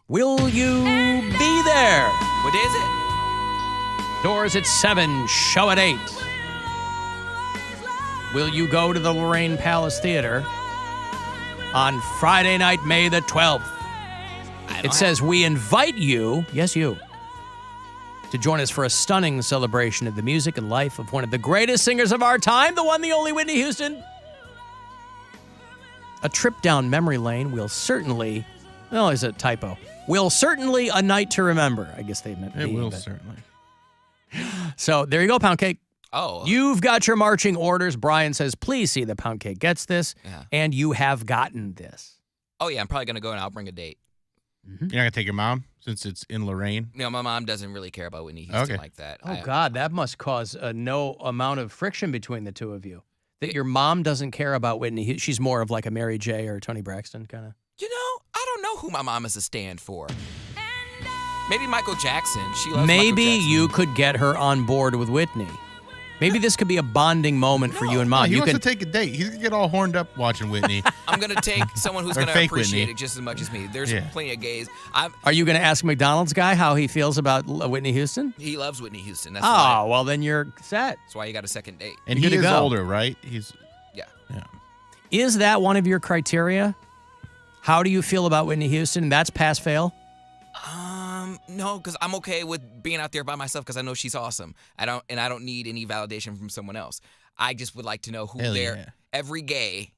Will you be there? What day is it? Doors at 7, show at 8. Will you go to the Lorraine Palace Theater on Friday night, May the 12th? It says, we invite you, yes, you, to join us for a stunning celebration of the music and life of one of the greatest singers of our time, the one, the only Whitney Houston. A trip down memory lane will certainly... No, it's a typo. Will certainly a night to remember. I guess they meant it will certainly. So there you go, Poundcake. Oh. You've got your marching orders. Brian says, please see the Poundcake gets this. Yeah. And you have gotten this. Oh, yeah. I'm probably going to go and I'll bring a date. Mm-hmm. You're not going to take your mom since it's in Lorraine? No, my mom doesn't really care about Whitney Houston like that. Oh, God, that must cause no amount of friction between the two of you. That your mom doesn't care about Whitney. She's more of like a Mary J. or Toni Braxton kind of. I don't know who my mom is a stand for. Maybe Michael Jackson. She loves Maybe Michael Jackson. You could get her on board with Whitney. Maybe this could be a bonding moment for you and Mom. He wants to take a date. He's going to get all horned up watching Whitney. I'm going to take someone who's going to appreciate it just as much as me. There's plenty of gays. Are you going to ask McDonald's guy how he feels about Whitney Houston? He loves Whitney Houston. That's well, then you're set. That's why you got a second date. And he is older, right? Yeah. Is that one of your criteria? How do you feel about Whitney Houston? That's pass-fail? No, because I'm okay with being out there by myself because I know she's awesome. I don't need any validation from someone else. I just would like to know who every gay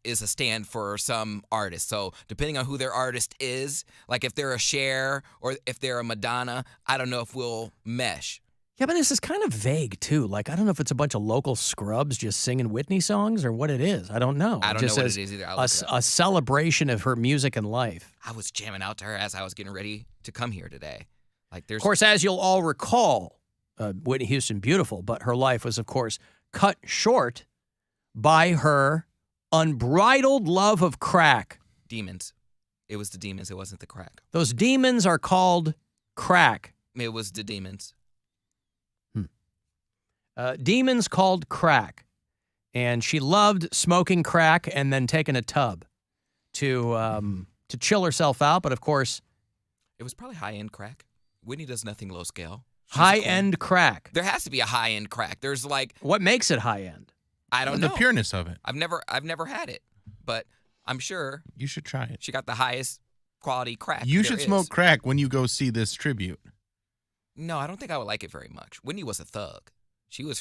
is a stand for some artist. So depending on who their artist is, like if they're a Cher or if they're a Madonna, I don't know if we'll mesh. Yeah, but this is kind of vague, too. Like, I don't know if it's a bunch of local scrubs just singing Whitney songs or what it is. I don't know. I don't know what it is either. A celebration of her music and life. I was jamming out to her as I was getting ready to come here today. Of course, as you'll all recall, Whitney Houston, beautiful, but her life was, of course, cut short by her unbridled love of crack. Demons. It was the demons. It wasn't the crack. Those demons are called crack. It was the demons. Demons called crack. And she loved smoking crack and then taking a tub to chill herself out. But, of course... It was probably high-end crack. Whitney does nothing low scale. High-end crack. There has to be a high-end crack. There's like... What makes it high-end? I don't know. The pureness of it. I've never had it, but I'm sure... You should try it. She got the highest quality crack. You should smoke crack when you go see this tribute. No, I don't think I would like it very much. Whitney was a thug. She was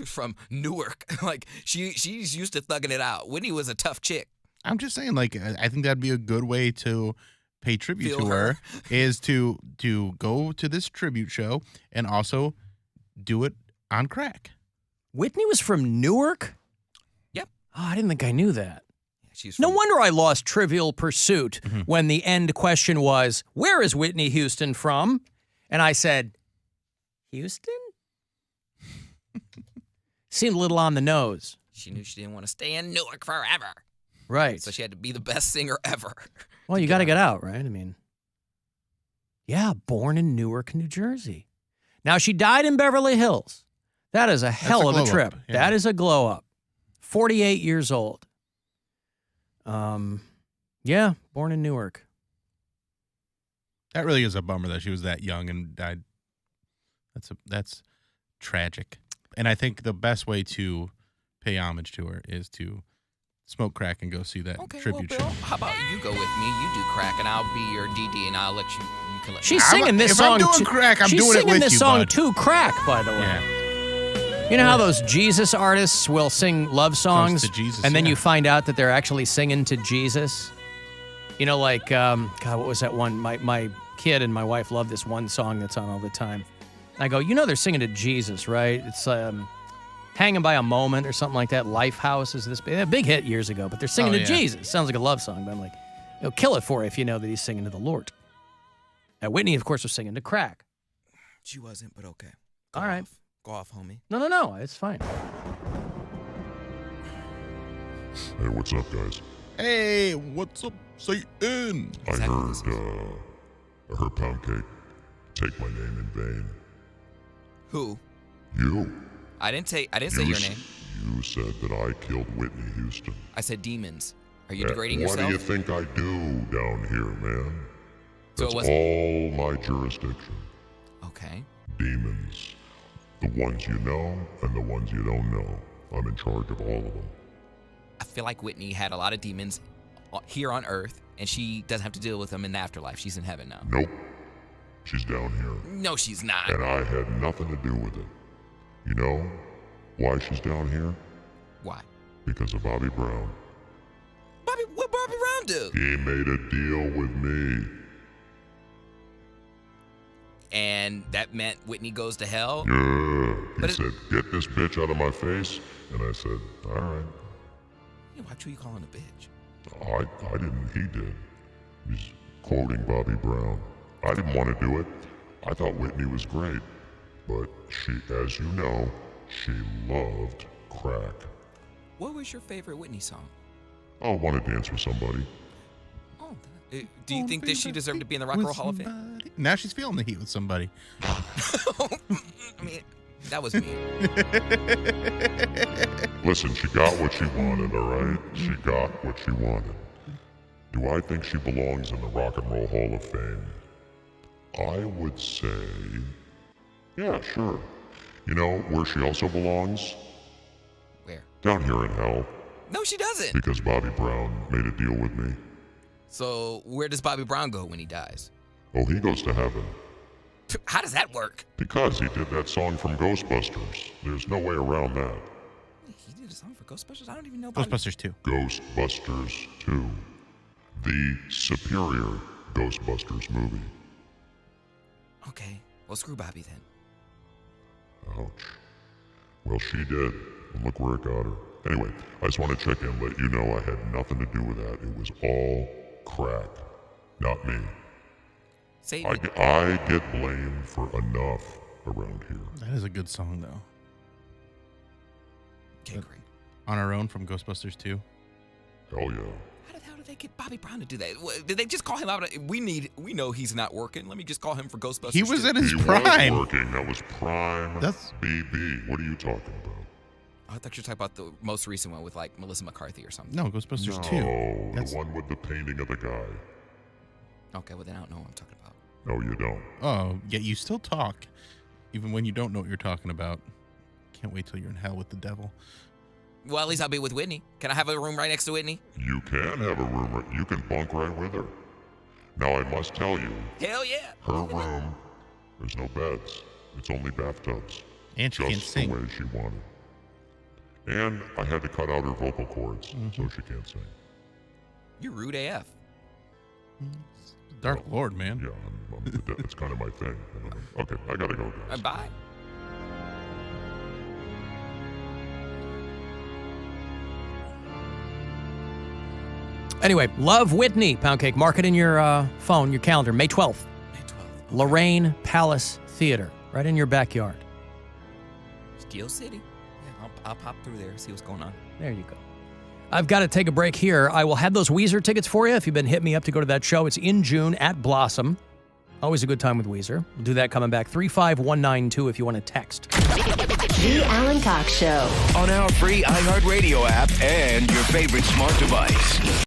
from Newark. Like she's used to thugging it out. Whitney was a tough chick. I'm just saying, like, I think that'd be a good way to pay tribute to her is to go to this tribute show and also do it on crack. Whitney was from Newark? Yep. Oh, I didn't think I knew that. She's no wonder I lost Trivial Pursuit when the end question was, where is Whitney Houston from? And I said, Houston? Seemed a little on the nose. She knew she didn't want to stay in Newark forever. Right. So she had to be the best singer ever. Well, you got to get out, right? I mean, yeah, born in Newark, New Jersey. Now, she died in Beverly Hills. That is a hell of a trip. Yeah. That is a glow up. 48 years old. Yeah, born in Newark. That really is a bummer that she was that young and died. That's tragic. And I think the best way to pay homage to her is to smoke crack and go see that tribute Bill, show. how about you go with me? You do crack, and I'll be your DD, and I'll let you. You can let She's singing this song. If I'm doing crack, I'm doing it with you, She's singing this song bud. to crack, by the way. Yeah. You know how those Jesus artists will sing love songs, to Jesus, and then yeah. you find out that they're actually singing to Jesus? You know, like, God, what was that one? My kid and my wife love this one song that's on all the time. I go, you know they're singing to Jesus, right? It's Hanging by a Moment or something like that. Lifehouse is this a big hit years ago, but they're singing to Jesus. Sounds like a love song, but I'm like, it'll kill it for you if you know that he's singing to the Lord. Now, Whitney, of course, was singing to crack. She wasn't, but okay. All right. Go off, homie. No, it's fine. Hey, what's up, guys? Hey, what's up, Satan? I heard Poundcake take my name in vain. Who? You. I didn't say your name. You said that I killed Whitney Houston. I said demons. Are you degrading yourself? What do you think I do down here, man? So That's all my jurisdiction. Okay. Demons. The ones you know and the ones you don't know. I'm in charge of all of them. I feel like Whitney had a lot of demons here on Earth, and she doesn't have to deal with them in the afterlife. She's in heaven now. Nope. She's down here. No, she's not. And I had nothing to do with it. You know why she's down here? Why? Because of Bobby Brown. What Bobby Brown do? He made a deal with me. And that meant Whitney goes to hell? Yeah. He said, get this bitch out of my face. And I said, all right. Yeah, why are you calling a bitch? I didn't. He did. He's quoting Bobby Brown. I didn't want to do it. I thought Whitney was great. But she, as you know, she loved crack. What was your favorite Whitney song? I want to dance with somebody. Oh, do you think that she deserved to be in the Rock and Roll Hall of Fame? Now she's feeling the heat with somebody. I mean, that was me. Listen, she got what she wanted, all right? She got what she wanted. Do I think she belongs in the Rock and Roll Hall of Fame? I would say, yeah, sure. You know where she also belongs? Where? Down here in hell. No, she doesn't. Because Bobby Brown made a deal with me. So where does Bobby Brown go when he dies? Oh, he goes to heaven. How does that work? Because he did that song from Ghostbusters. There's no way around that. He did a song for Ghostbusters? I don't even know about Ghostbusters 2. Ghostbusters 2. The superior Ghostbusters movie. Okay. Well, screw Bobby then. Ouch. Well, she did. And look where it got her. Anyway, I just want to check in, let you know I had nothing to do with that. It was all crack. Not me. I get blamed for enough around here. That is a good song, though. Okay, great. On Our Own from Ghostbusters 2. Hell yeah. How did they get Bobby Brown to do that? Did they just call him out? We know he's not working. Let me just call him for Ghostbusters. He was 2. at his He prime. was working. That was prime BB. What are you talking about? I thought you were talking about the most recent one with like Melissa McCarthy or something. No, Ghostbusters 2. No, That's... the one with the painting of the guy. Okay, well then I don't know what I'm talking about. No, you don't. Oh, yeah, you still talk. Even when you don't know what you're talking about, can't wait till you're in hell with the devil. Well, at least I'll be with Whitney. Can I have a room right next to Whitney? You can have a room. You can bunk right with her. Now, I must tell you. Hell yeah. Her room, there's no beds. It's only bathtubs. And she can't just sing. the way she wanted. And I had to cut out her vocal cords, so she can't sing. You're rude AF. Dark Lord, man. Yeah, it's kind of my thing. Okay, I gotta go, guys. Bye. Anyway, Love Whitney, Poundcake. Mark it in your phone, your calendar, May 12th. May 12th. Lorraine Palace Theater, right in your backyard. Steel City. Yeah, I'll pop through there, see what's going on. There you go. I've got to take a break here. I will have those Weezer tickets for you if you've been hitting me up to go to that show. It's in June at Blossom. Always a good time with Weezer. We'll do that coming back. 35192 if you want to text. The Alan Cox Show. On our free iHeartRadio app and your favorite smart device.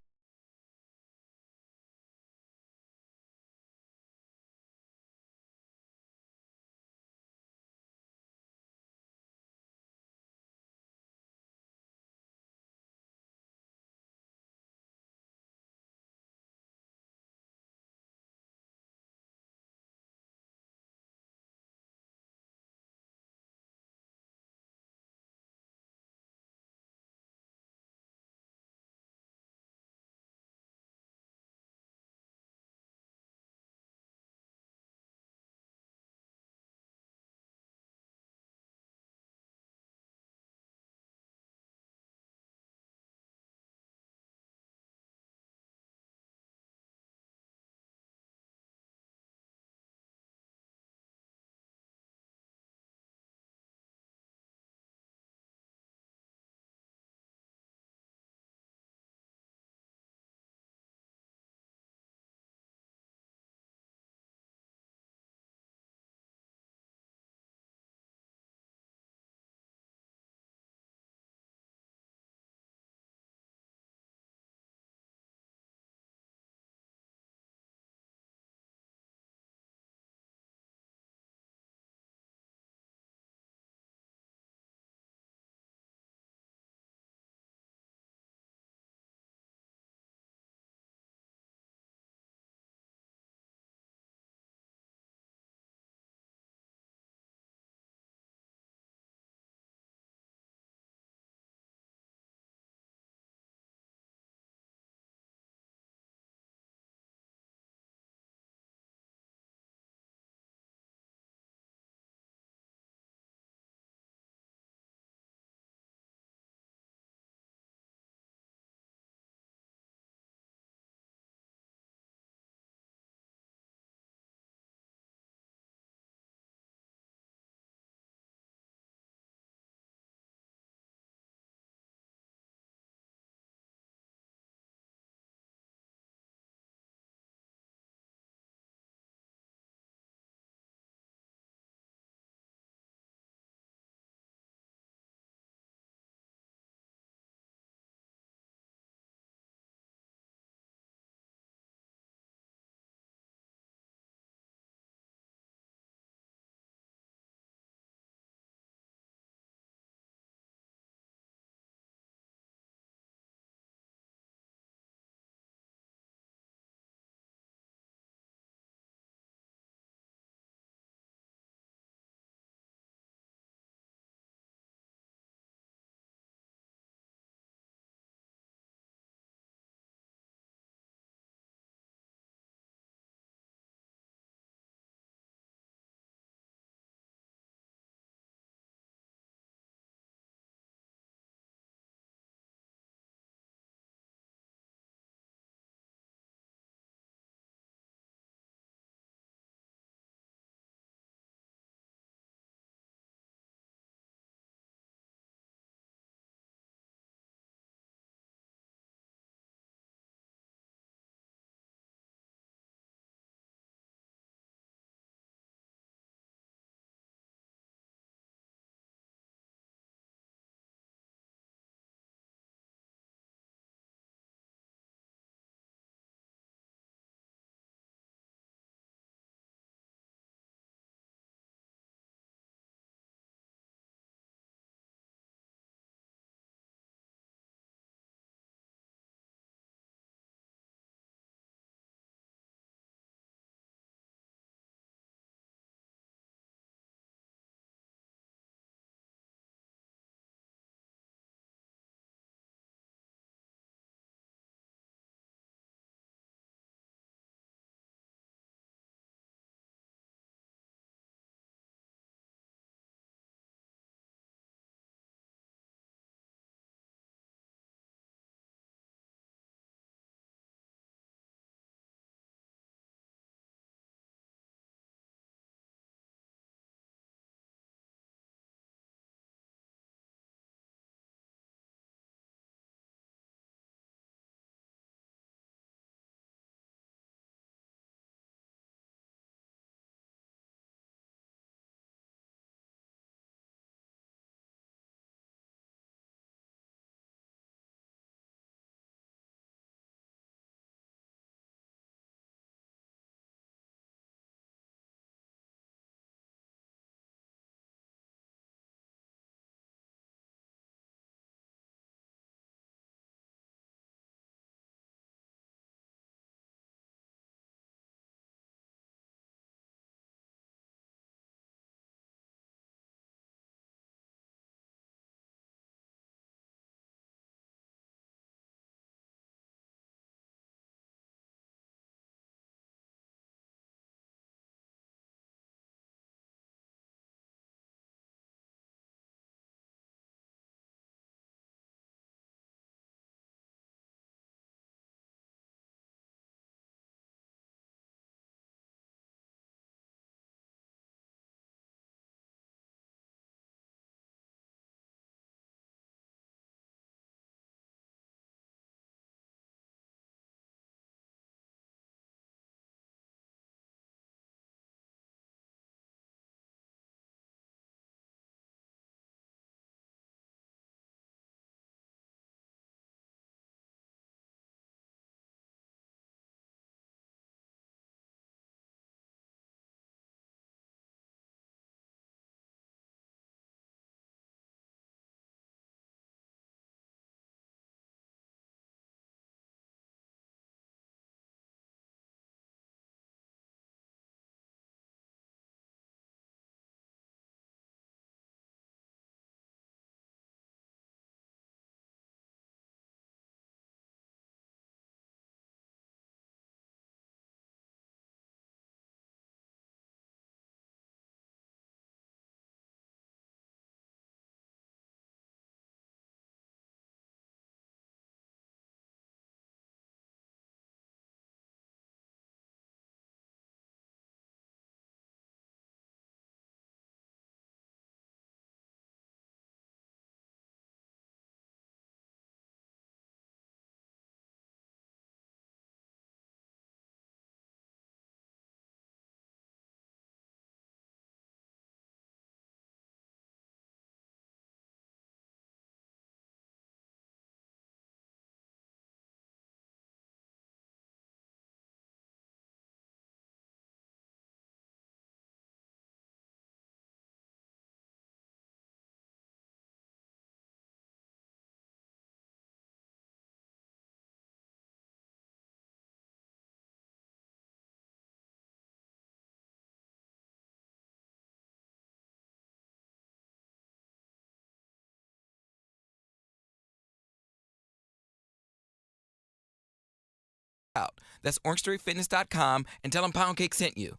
out. That's OrangeTreeFitness.com and tell them Poundcake sent you.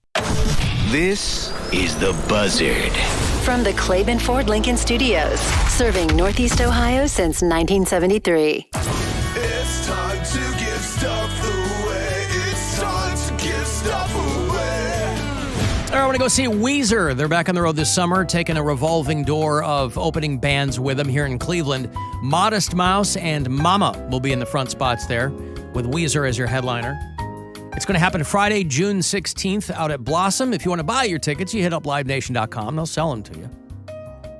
This is The Buzzard. From the Claiborne Ford Lincoln Studios, serving Northeast Ohio since 1973. It's time to give stuff away. It's time to give stuff away. All right, I want to go see Weezer. They're back on the road this summer, taking a revolving door of opening bands with them here in Cleveland. Modest Mouse and Mama will be in the front spots there, with Weezer as your headliner. It's going to happen Friday, June 16th out at Blossom. If you want to buy your tickets, you hit up livenation.com. They'll sell them to you.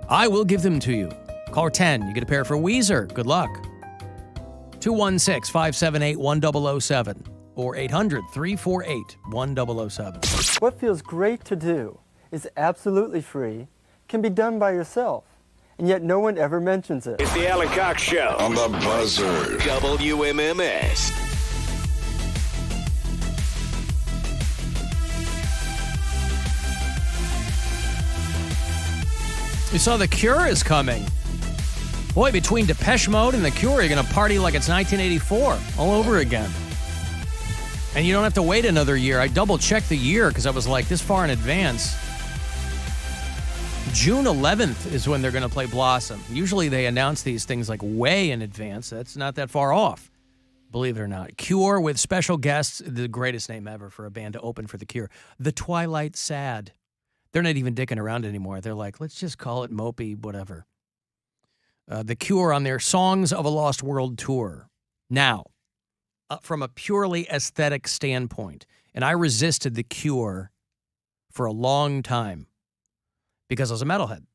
I will give them to you. Caller 10, you get a pair for Weezer. Good luck. 216-578-1007 or 800-348-1007. What feels great to do is absolutely free, can be done by yourself, and yet no one ever mentions it. It's the Alan Cox Show On the Buzzard. WMMS. You saw The Cure is coming. Boy, between Depeche Mode and The Cure, you're going to party like it's 1984 all over again. And you don't have to wait another year. I double-checked the year because I was like, this far in advance. June 11th is when they're going to play Blossom. Usually they announce these things like way in advance. That's not that far off, believe it or not. Cure with special guests, the greatest name ever for a band to open for The Cure. The Twilight Sad. They're not even dicking around anymore. They're like, let's just call it mopey, whatever. The Cure on their Songs of a Lost World tour. Now, from a purely aesthetic standpoint, and I resisted The Cure for a long time because I was a metalhead.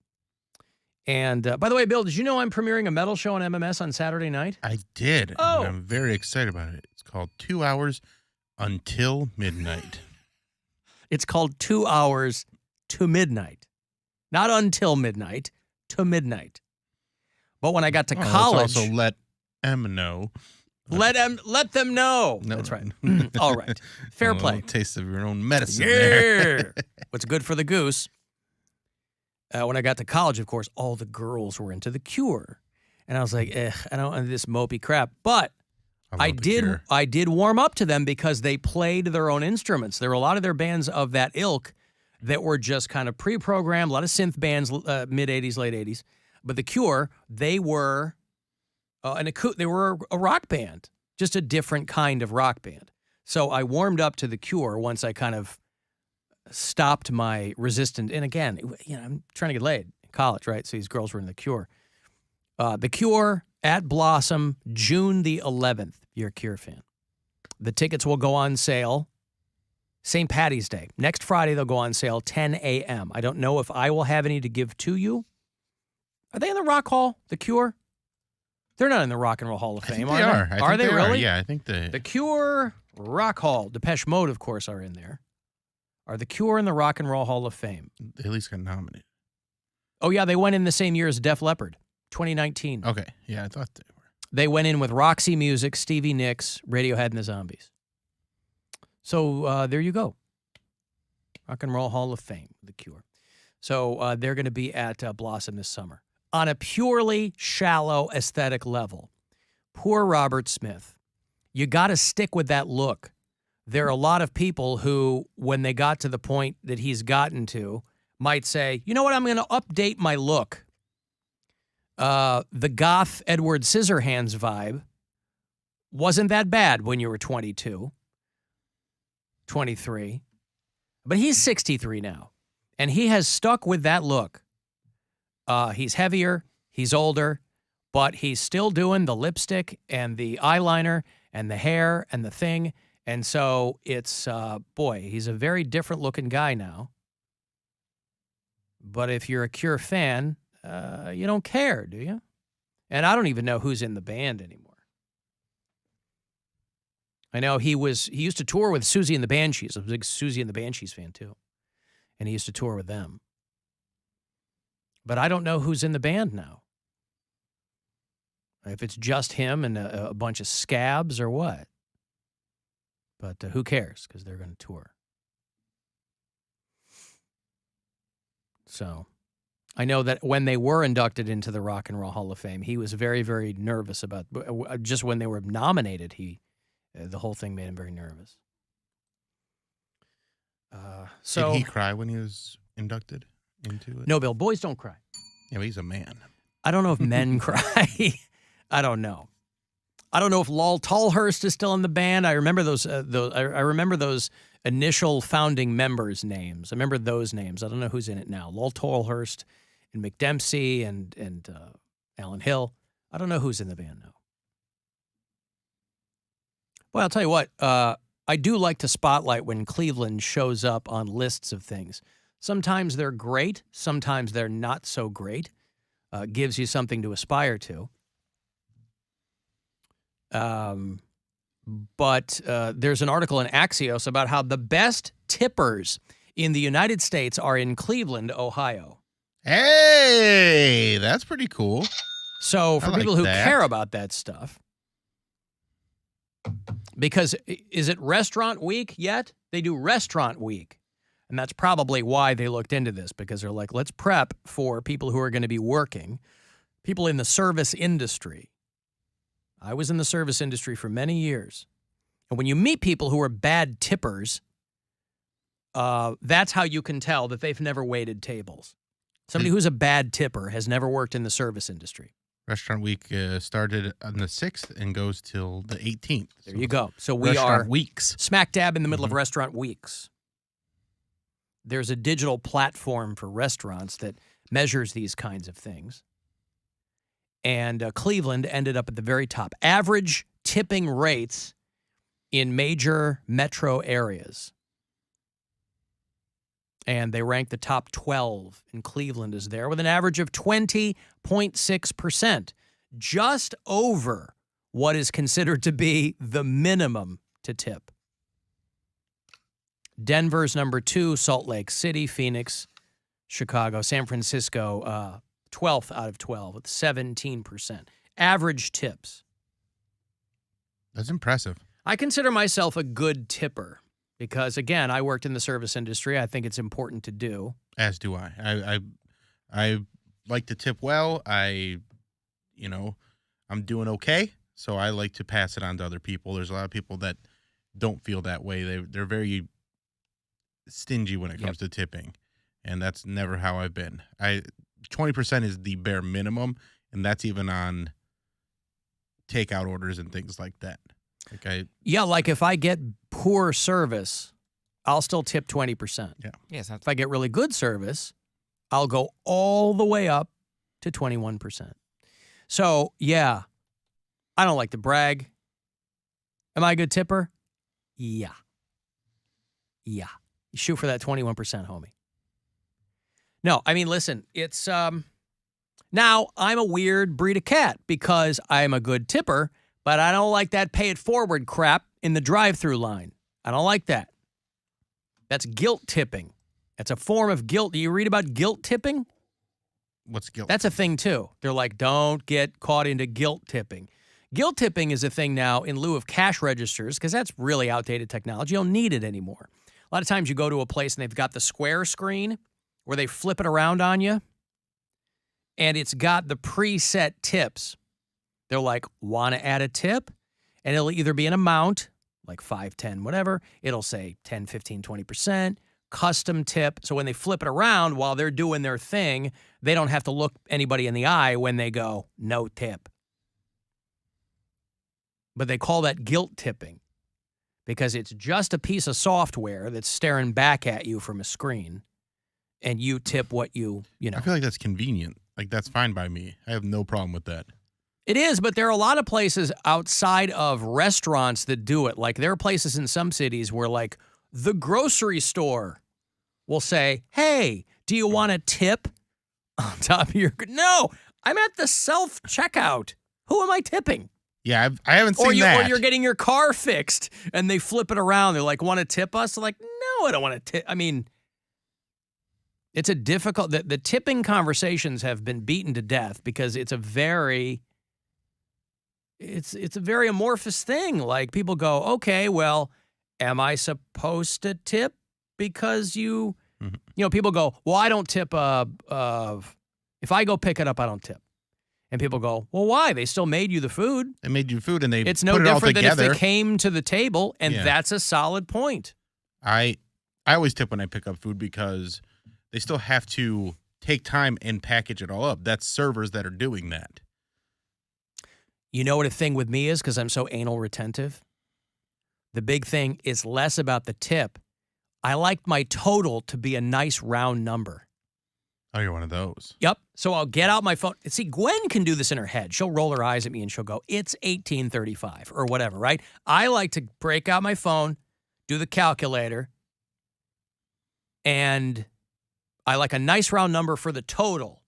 And by the way, Bill, did you know I'm premiering a metal show on MMS on Saturday night? I did. Oh. And I'm very excited about it. It's called 2 Hours Until Midnight. It's called 2 Hours to Midnight. Not until midnight, to midnight. But when I got to college... Let's also let M know. Let them know. No, That's right. All right. Fair play. Taste of your own medicine Yeah. there. What's good for the goose. When I got to college, of course, all the girls were into The Cure. And I was like, I don't want this mopey crap. But I did warm up to them because they played their own instruments. There were a lot of their bands of that ilk that were just kind of pre-programmed, a lot of synth bands, mid-'80s, late 80s. But The Cure, they were they were a rock band, just a different kind of rock band. So I warmed up to The Cure once I kind of stopped my resistance. And again, I'm trying to get laid in college, right? So these girls were in The Cure. The Cure at Blossom, June the 11th, if you're a Cure fan. The tickets will go on sale St. Patty's Day. Next Friday, they'll go on sale 10 a.m. I don't know if I will have any to give to you. Are they in the Rock Hall, The Cure? They're not in the Rock and Roll Hall of Fame, are they? Are they really? Yeah, I think they... The Cure, Rock Hall. Depeche Mode, of course, are in there. Are The Cure in the Rock and Roll Hall of Fame? They at least got nominated. Oh, yeah, they went in the same year as Def Leppard, 2019. Okay, yeah, I thought they were. They went in with Roxy Music, Stevie Nicks, Radiohead, and the Zombies. So there you go. Rock and Roll Hall of Fame, The Cure. So they're going to be at Blossom this summer. On a purely shallow aesthetic level, poor Robert Smith. You got to stick with that look. There are a lot of people who, when they got to the point that he's gotten to, might say, you know what, I'm going to update my look. The goth Edward Scissorhands vibe wasn't that bad when you were 22, 23. But he's 63 now, and he has stuck with that look. He's heavier, he's older, but he's still doing the lipstick and the eyeliner and the hair and the thing. And so it's, boy, he's a very different looking guy now. But if you're a Cure fan, you don't care, do you? And I don't even know who's in the band anymore. I know he used to tour with Susie and the Banshees. I was a big Susie and the Banshees fan too. And he used to tour with them. But I don't know who's in the band now. If it's just him and a bunch of scabs or what. But who cares? Because they're going to tour. So I know that when they were inducted into the Rock and Roll Hall of Fame, he was very, very nervous about, just when they were nominated, he The whole thing made him very nervous. So did he cry when he was inducted into it? No, Bill, boys don't cry. Yeah, but he's a man. I don't know if men cry. I don't know. I don't know if Lol Tallhurst is still in the band. I remember those. I remember those initial founding members' names. I remember those names. I don't know who's in it now. Lol Tallhurst and McDempsey and Alan Hill. I don't know who's in the band now. Well, I'll tell you what. I do like to spotlight when Cleveland shows up on lists of things. Sometimes they're great. Sometimes they're not so great. Gives you something to aspire to. But there's an article in Axios about how the best tippers in the United States are in Cleveland, Ohio. Hey, that's pretty cool. So for I like people who that. care about that stuff, because is it restaurant week yet? They do restaurant week. And that's probably why they looked into this, because they're like, let's prep for people who are going to be working, people in the service industry. I was in the service industry for many years. And when you meet people who are bad tippers, that's how you can tell that they've never waited tables. Somebody who's a bad tipper has never worked in the service industry. Restaurant week started on the 6th and goes till the 18th. There you go. So we Restaurant are weeks. smack dab in the middle of restaurant weeks. There's a digital platform for restaurants that measures these kinds of things. And Cleveland ended up at the very top. Average tipping rates in major metro areas. And they ranked the top 12, and Cleveland is there with an average of 20.6%, just over what is considered to be the minimum to tip. Denver's number 2, Salt Lake City, Phoenix, Chicago, San Francisco, 12th out of 12 with 17%. Average tips. That's impressive. I consider myself a good tipper because, again, I worked in the service industry. I think it's important to do. As do I. I like to tip well. I'm doing okay, so I like to pass it on to other people. There's a lot of people that don't feel that way. They're very stingy when it comes to tipping, and that's never how I've been. 20% is the bare minimum, and that's even on takeout orders and things like that. Like if I get poor service, I'll still tip 20%. Yeah. Yes. If I get really good service, I'll go all the way up to 21%. So, yeah, I don't like to brag. Am I a good tipper? Yeah. You shoot for that 21%, homie. No, I mean, listen, it's, now I'm a weird breed of cat because I'm a good tipper, but I don't like that pay it forward crap in the drive-through line. I don't like that. That's guilt tipping. That's a form of guilt. Do you read about guilt tipping? What's guilt? That's a thing, too. They're like, don't get caught into guilt tipping. Guilt tipping is a thing now in lieu of cash registers because that's really outdated technology. You don't need it anymore. A lot of times you go to a place and they've got the square screen where they flip it around on you, and it's got the preset tips. They're like, want to add a tip? And it'll either be an amount, like 5, 10, whatever. It'll say 10, 15, 20%, custom tip. So when they flip it around while they're doing their thing, they don't have to look anybody in the eye when they go, no tip. But they call that guilt tipping because it's just a piece of software that's staring back at you from a screen, and you tip what you know. I feel like that's convenient. Like, that's fine by me. I have no problem with that. It is, but there are a lot of places outside of restaurants that do it. Like, there are places in some cities where, like, the grocery store will say, hey, do you want a tip on top of your... No, I'm at the self-checkout. Who am I tipping? Yeah, I haven't seen that. Or you're getting your car fixed, and they flip it around. They're like, want to tip us? Like, no, I don't want to tip. I mean... It's a difficult... The tipping conversations have been beaten to death because it's a very amorphous thing. Like, people go, okay, well, am I supposed to tip because you... You know, people go, well, I don't tip... if I go pick it up, I don't tip. And people go, well, why? They still made you the food. They made you food, and they It's no put it all different than if together. they came to the table, and Yeah. that's a solid point. I always tip when I pick up food because they still have to take time and package it all up. That's servers that are doing that. You know what a thing with me is, because I'm so anal retentive? The big thing is less about the tip. I like my total to be a nice round number. Oh, you're one of those. Yep. So I'll get out my phone. See, Gwen can do this in her head. She'll roll her eyes at me and she'll go, it's $18.35 or whatever, right? I like to break out my phone, do the calculator, and I like a nice round number for the total.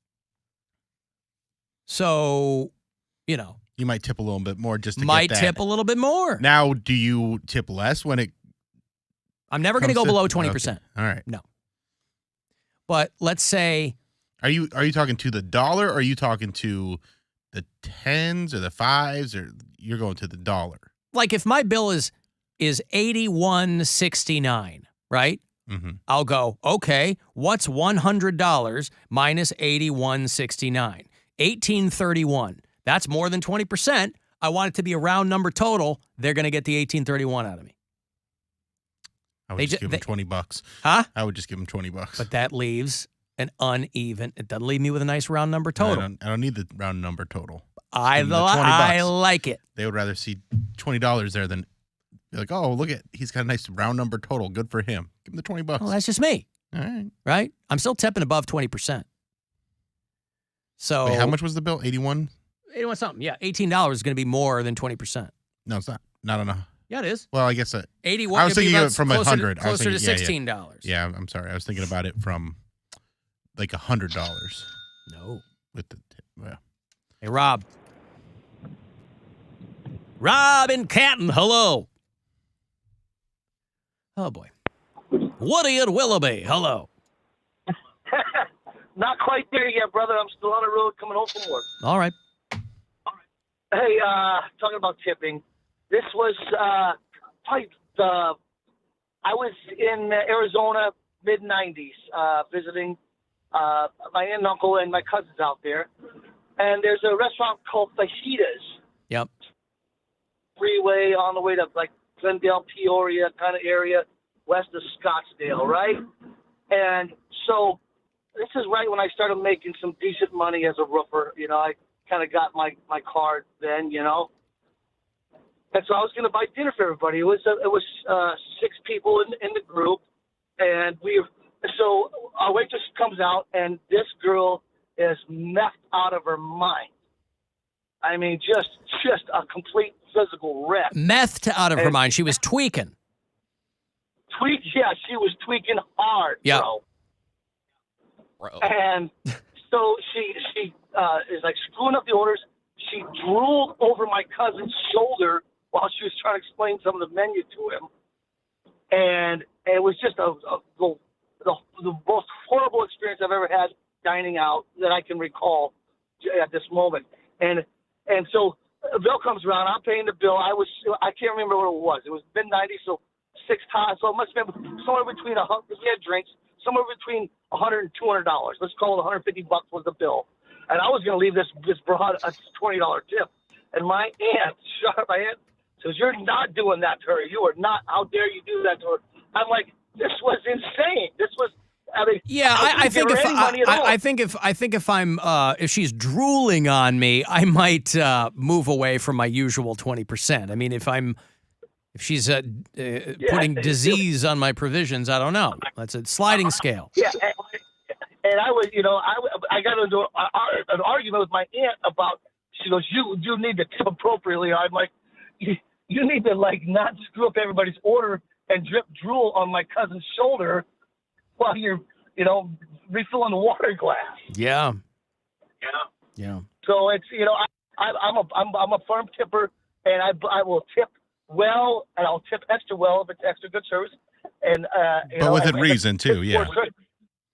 So, you know. You might tip a little bit more just to Might get that. tip a little bit more. Now, do you tip less when it I'm never going to go below 20%. Okay. All right. No. But let's say, Are you talking to the dollar, or are you talking to the tens or the fives, or you're going to the dollar? like if my bill is $81.69, right? Mm-hmm. I'll go, okay, what's $100 minus $81.69? $18.31. That's more than 20%. I want it to be a round number total. They're going to get the $18.31 out of me. I would just give them $20. Huh? I would just give them $20. But that leaves an uneven. It doesn't leave me with a nice round number total. I don't need the round number total. I like it. They would rather see $20 there than be like, oh, look at, he's got a nice round number total. Good for him. Give him the $20. Well, that's just me. All right. Right? I'm still tipping above 20%. So wait, how much was the bill? 81? 81 something. Yeah, $18 is going to be more than 20%. No, it's not. Not enough. Yeah, it is. Well, I guess 81. I was thinking of it from closer 100. To, closer to $16. Yeah, I'm sorry. I was thinking about it from like $100. No. With the tip. Well. Hey, Rob. Rob in Canton, hello. Oh, boy. Woody and Willoughby, hello. Not quite there yet, brother. I'm still on the road coming home from work. All right. Hey, talking about tipping. This was probably I was in Arizona mid-'90s visiting my aunt and uncle and my cousins out there. And there's a restaurant called Fajitas. Yep. Freeway on the way to like Glendale, Peoria kind of area, west of Scottsdale, right? And so this is right when I started making some decent money as a roofer. You know, I kind of got my card then, you know. And so I was going to buy dinner for everybody. It was 6 people in the group, and so our waitress comes out, and this girl is methed out of her mind. I mean, just a complete physical wreck. Methed out of her mind. She was tweaking. Yeah, she was tweaking hard, yep. bro. And so she is like screwing up the orders. She drooled over my cousin's shoulder while she was trying to explain some of the menu to him. And it was just the most horrible experience I've ever had dining out that I can recall at this moment. And so the bill comes around. I'm paying the bill. I can't remember what it was. It was mid-'90s, so 6 times. So it must have been somewhere between we had drinks, somewhere between $100 and $200. Let's call it $150 was the bill. And I was going to leave this broad a $20 tip. And my aunt says, "You're not doing that to her. You are not. How dare you do that to her?" I'm like, this was insane. This was. I mean, yeah, I think if she's drooling on me, I might move away from my usual 20%. I mean, if she's putting disease on my provisions, I don't know. That's a sliding scale. Yeah, and I was, I got into an argument with my aunt about. She goes, "You need to tip appropriately." I'm like, you need to not screw up everybody's order and drip drool on my cousin's shoulder while you're, refilling the water glass. Yeah. Yeah. So it's, I'm a firm tipper, and I will tip well, and I'll tip extra well if it's extra good service. And but within reason too, yeah.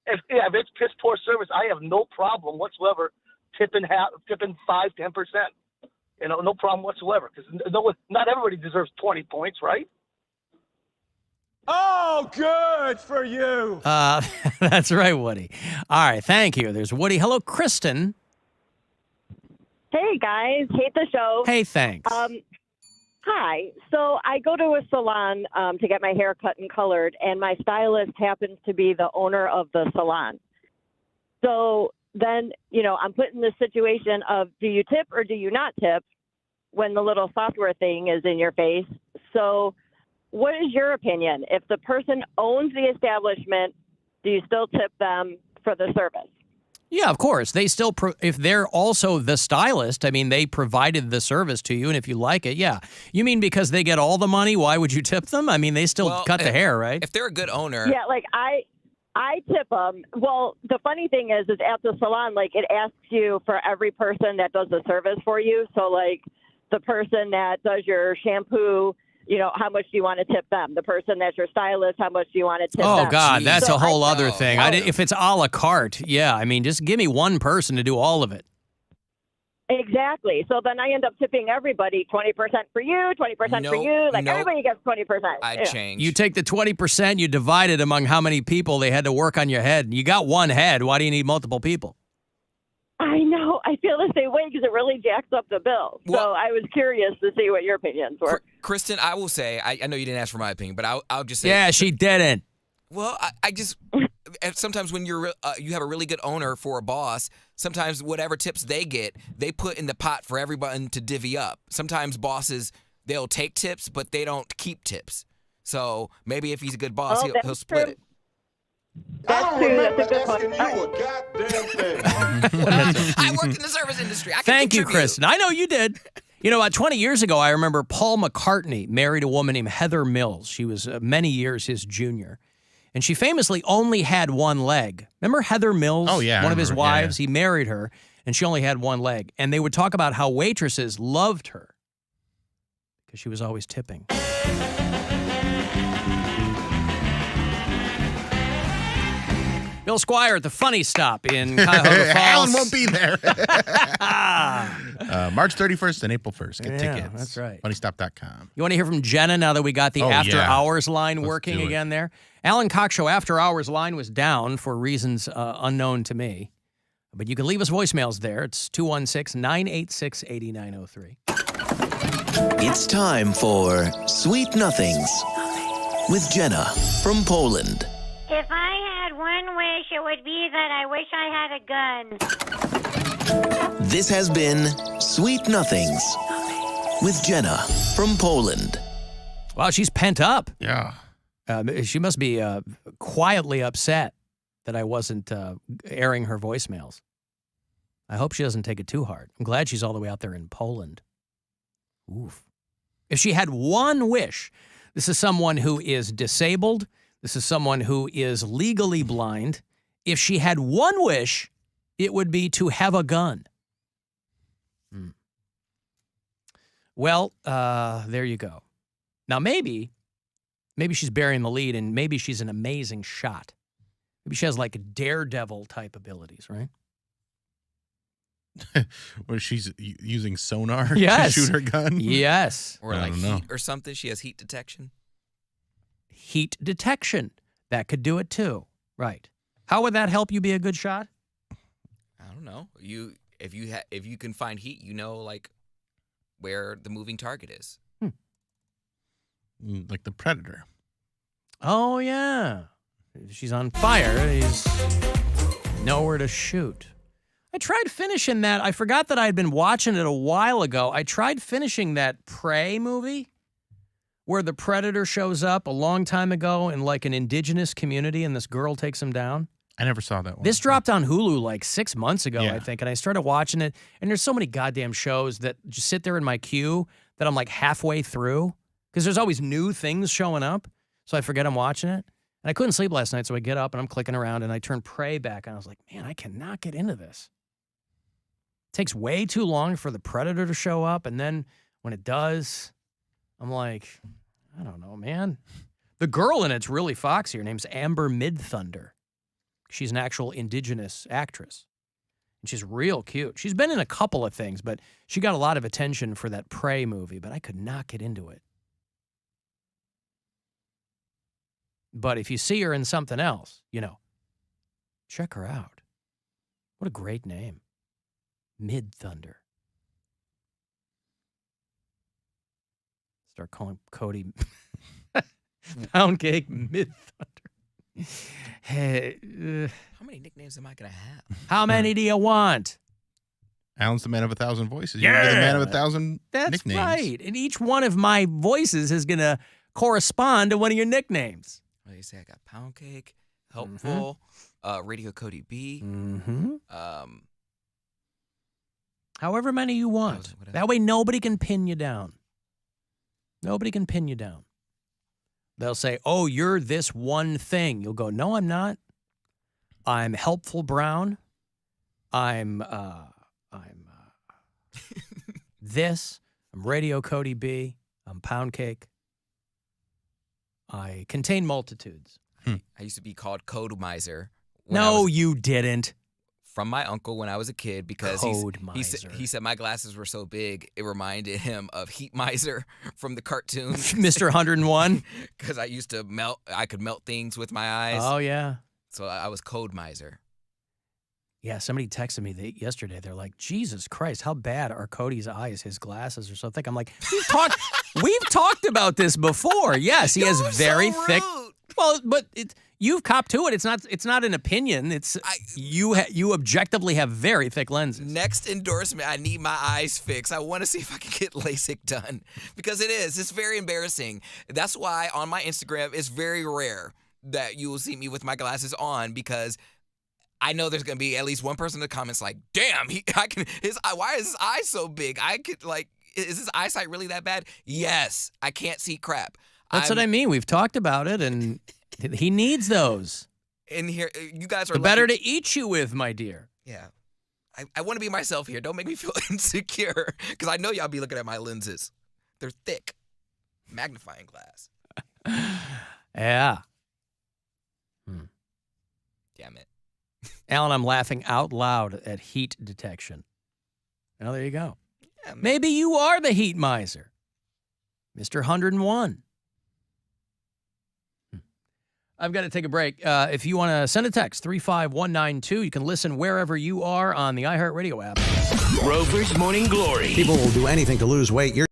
If it's piss poor service, I have no problem whatsoever tipping 5-10%. No problem whatsoever, because not everybody deserves 20 points, right? Oh, good for you. That's right, Woody. All right, thank you. There's Woody. Hello, Kristen. Hey, guys. Hate the show. Hey, thanks. Hi. So I go to a salon to get my hair cut and colored, and my stylist happens to be the owner of the salon. So then, I'm put in this situation of, do you tip or do you not tip when the little software thing is in your face? So what is your opinion? If the person owns the establishment, do you still tip them for the service? Yeah, of course. They still, if they're also the stylist, I mean, they provided the service to you, and if you like it, yeah. You mean because they get all the money, why would you tip them? I mean, they still cut the hair, right? If they're a good owner. Yeah, like I tip them. Well, the funny thing is at the salon, like it asks you for every person that does the service for you. So like the person that does your shampoo, how much do you want to tip them? The person that's your stylist, how much do you want to tip them? Oh, God, that's a whole other thing. Oh. If it's a la carte, yeah, I mean, just give me one person to do all of it. Exactly. So then I end up tipping everybody 20% for you, 20% for you. Like everybody gets 20%. I'd change. You take the 20%, you divide it among how many people they had to work on your head. You got one head. Why do you need multiple people? I know. I feel the same way because it really jacks up the bill. So I was curious to see what your opinions were. Kristen, I will say, I know you didn't ask for my opinion, but I'll just say. Yeah, she didn't. Well, I just, sometimes when you have a really good owner for a boss, sometimes whatever tips they get, they put in the pot for everyone to divvy up. Sometimes bosses, they'll take tips, but they don't keep tips. So maybe if he's a good boss, he'll split it. That's true. That's a good point. I worked in the service industry. I can Thank you, contribute. Kristen. I know you did. 20 years ago, I remember Paul McCartney married a woman named Heather Mills. She was many years his junior. And she famously only had one leg. Remember Heather Mills? Oh, yeah. One of his wives. Yeah. He married her, and she only had one leg. And they would talk about how waitresses loved her because she was always tipping. Bill Squire at the Funny Stop in Cuyahoga Falls. Alan won't be there. March 31st and April 1st. Get tickets. That's right. Funnystop.com. You want to hear from Jenna now that we got the After Hours line working do it. again there? Alan Cox Show After Hours line was down for reasons unknown to me. But you can leave us voicemails there. It's 216-986-8903. It's time for Sweet Nothings with Jenna from Poland. If I had one wish, it would be that I wish I had a gun. This has been Sweet Nothings with Jenna from Poland. Wow, she's pent up. Yeah. She must be quietly upset that I wasn't airing her voicemails. I hope she doesn't take it too hard. I'm glad she's all the way out there in Poland. Oof. If she had one wish, this is someone who is disabled. This is someone who is legally blind. If she had one wish, it would be to have a gun. Well, there you go. Now, maybe she's burying the lead, and maybe she's an amazing shot. Maybe she has like daredevil-type abilities, right? Where she's using sonar Yes. to shoot her gun? Yes. Or I like don't know. heat or something. She has heat detection. Heat detection. That could do it too. Right. How would that help you be a good shot? I don't know. If you can find heat, like where the moving target is. Like the Predator. Oh, yeah. If she's on fire, he's nowhere to shoot. I tried finishing that. I forgot that I had been watching it a while ago. I tried finishing that Prey movie where the Predator shows up a long time ago in like an indigenous community and this girl takes him down. I never saw that one. This dropped on Hulu like 6 months ago, Yeah. I think, and I started watching it, and there's so many goddamn shows that just sit there in my queue that I'm like halfway through because there's always new things showing up, so I forget I'm watching it. And I couldn't sleep last night, so I get up and I'm clicking around, and I turn Prey back, and I was like, man, I cannot get into this. It takes way too long for the Predator to show up, and then when it does, I'm like, I don't know, man. The girl in it's really foxy. Her name's Amber Midthunder. She's an actual indigenous actress. And she's real cute. She's been in a couple of things, but she got a lot of attention for that Prey movie, but I could not get into it. But if you see her in something else, check her out. What a great name. Midthunder. Start calling Cody Poundcake Mid Thunder. Hey, How many nicknames am I gonna have? how many do you want? Alan's the man of 1,000 voices. You're the man of 1,000 That's nicknames. right. And each one of my voices is going to correspond to one of your nicknames. Well, you say I got Poundcake, Helpful, Radio Cody B. However many you want. That way nobody can pin you down. Nobody can pin you down. They'll say, oh, you're this one thing. You'll go, no, I'm not. I'm Helpful Brown. I'm this. I'm Radio Cody B. I'm Poundcake. I contain multitudes. I used to be called Code Miser. No, you didn't. From my uncle when I was a kid because Code he Miser. said my glasses were so big it reminded him of Heat Miser from the cartoon. Mr. 101? Because I used to I could melt things with my eyes. Oh, yeah. So I was Code Miser. Yeah, somebody texted me yesterday. They're like, Jesus Christ, how bad are Cody's eyes? His glasses are so thick. I'm like, we've talked about this before. Yes, he has very thick. Well, but you've copped to it. It's not an opinion. You objectively have very thick lenses. Next endorsement, I need my eyes fixed. I want to see if I can get LASIK done because it's very embarrassing. That's why on my Instagram, it's very rare that you will see me with my glasses on because I know there's gonna be at least one person in the comments like, "Damn, why is his eye so big? Is his eyesight really that bad?" Yes, I can't see crap. That's what I mean. We've talked about it, and he needs those. And here, you guys are the better to eat you with, my dear. Yeah, I want to be myself here. Don't make me feel insecure because I know y'all be looking at my lenses. They're thick, magnifying glass. Yeah. Damn it. Alan, I'm laughing out loud at heat detection. Well, there you go. Yeah, maybe you are the heat miser. Mr. 101. I've got to take a break. If you want to send a text, 35192, you can listen wherever you are on the iHeartRadio app. Rover's Morning Glory. People will do anything to lose weight. You're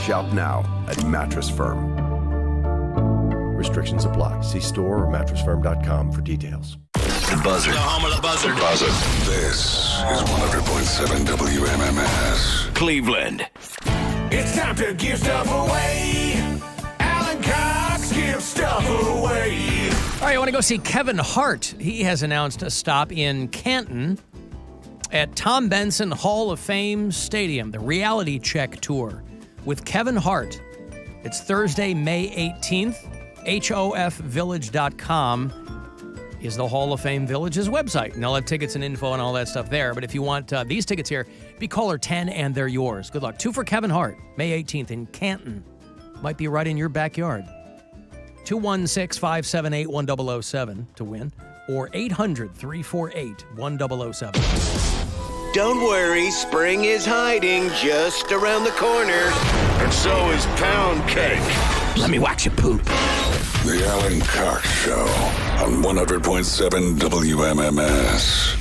Shop now at Mattress Firm. Restrictions apply. See store or mattressfirm.com for details. The Buzzard. The home of the Buzzard. This is 100.7 WMMS. Cleveland. It's time to give stuff away. Alan Cox gives stuff away. All right, I want to go see Kevin Hart. He has announced a stop in Canton at Tom Benson Hall of Fame Stadium, the Reality Check Tour with Kevin Hart. It's Thursday, May 18th. HOFvillage.com is the Hall of Fame Village's website. And they'll have tickets and info and all that stuff there. But if you want these tickets here, be caller 10 and they're yours. Good luck. 2 for Kevin Hart, May 18th in Canton. Might be right in your backyard. 216-578-1007 to win, or 800-348-1007. Don't worry, spring is hiding just around the corner. And so is Poundcake. Let me watch you poop. The Alan Cox Show on 100.7 WMMS.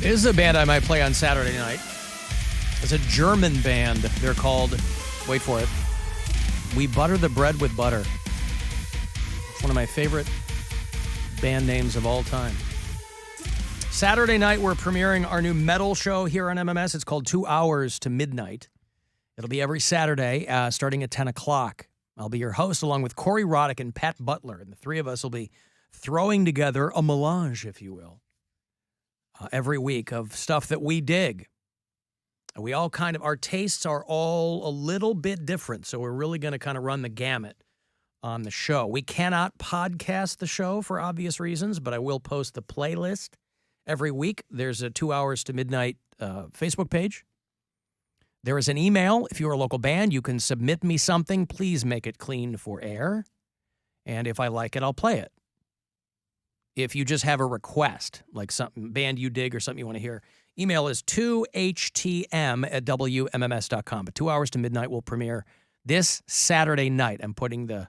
This is a band I might play on Saturday night. It's a German band. They're called, wait for it, We Butter the Bread with Butter. It's one of my favorite band names of all time. Saturday night, we're premiering our new metal show here on MMS. It's called 2 Hours to Midnight. It'll be every Saturday, starting at 10 o'clock. I'll be your host, along with Corey Roddick and Pat Butler, and the three of us will be throwing together a melange, if you will, every week of stuff that we dig. We all kind of, our tastes are all a little bit different, so we're really going to kind of run the gamut on the show. We cannot podcast the show for obvious reasons, but I will post the playlist every week. There's a 2 Hours to Midnight Facebook page. There is an email. If you're a local band, you can submit me something. Please make it clean for air. And if I like it, I'll play it. If you just have a request, like something band you dig or something you want to hear, email is 2htm@wmms.com. But 2 Hours to Midnight will premiere this Saturday night. I'm putting the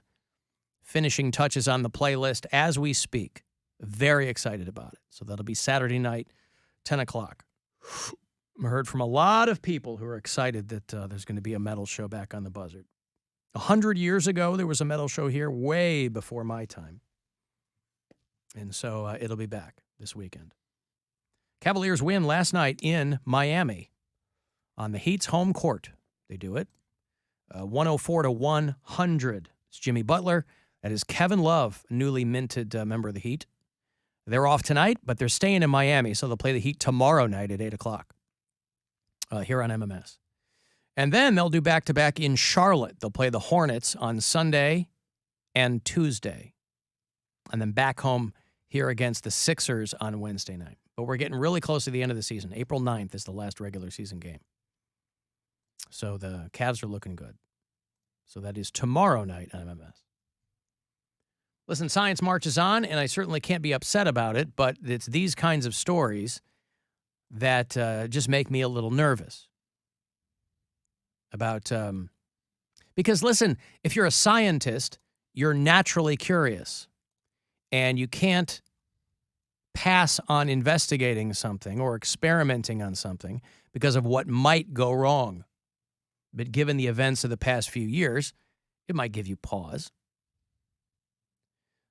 finishing touches on the playlist as we speak. Very excited about it. So that'll be Saturday night, 10 o'clock. I heard from a lot of people who are excited that there's going to be a metal show back on the Buzzard. 100 years ago, there was a metal show here way before my time. And so it'll be back this weekend. Cavaliers win last night in Miami on the Heat's home court. They do it 104-100. It's Jimmy Butler. That is Kevin Love, newly minted member of the Heat. They're off tonight, but they're staying in Miami, so they'll play the Heat tomorrow night at 8 o'clock here on MMS. And then they'll do back-to-back in Charlotte. They'll play the Hornets on Sunday and Tuesday. And then back home here against the Sixers on Wednesday night. But we're getting really close to the end of the season. April 9th is the last regular season game. So the Cavs are looking good. So that is tomorrow night on MMS. Listen, science marches on, and I certainly can't be upset about it, but it's these kinds of stories that just make me a little nervous. About, because listen, if you're a scientist, you're naturally curious, and you can't pass on investigating something or experimenting on something because of what might go wrong. But given the events of the past few years, it might give you pause.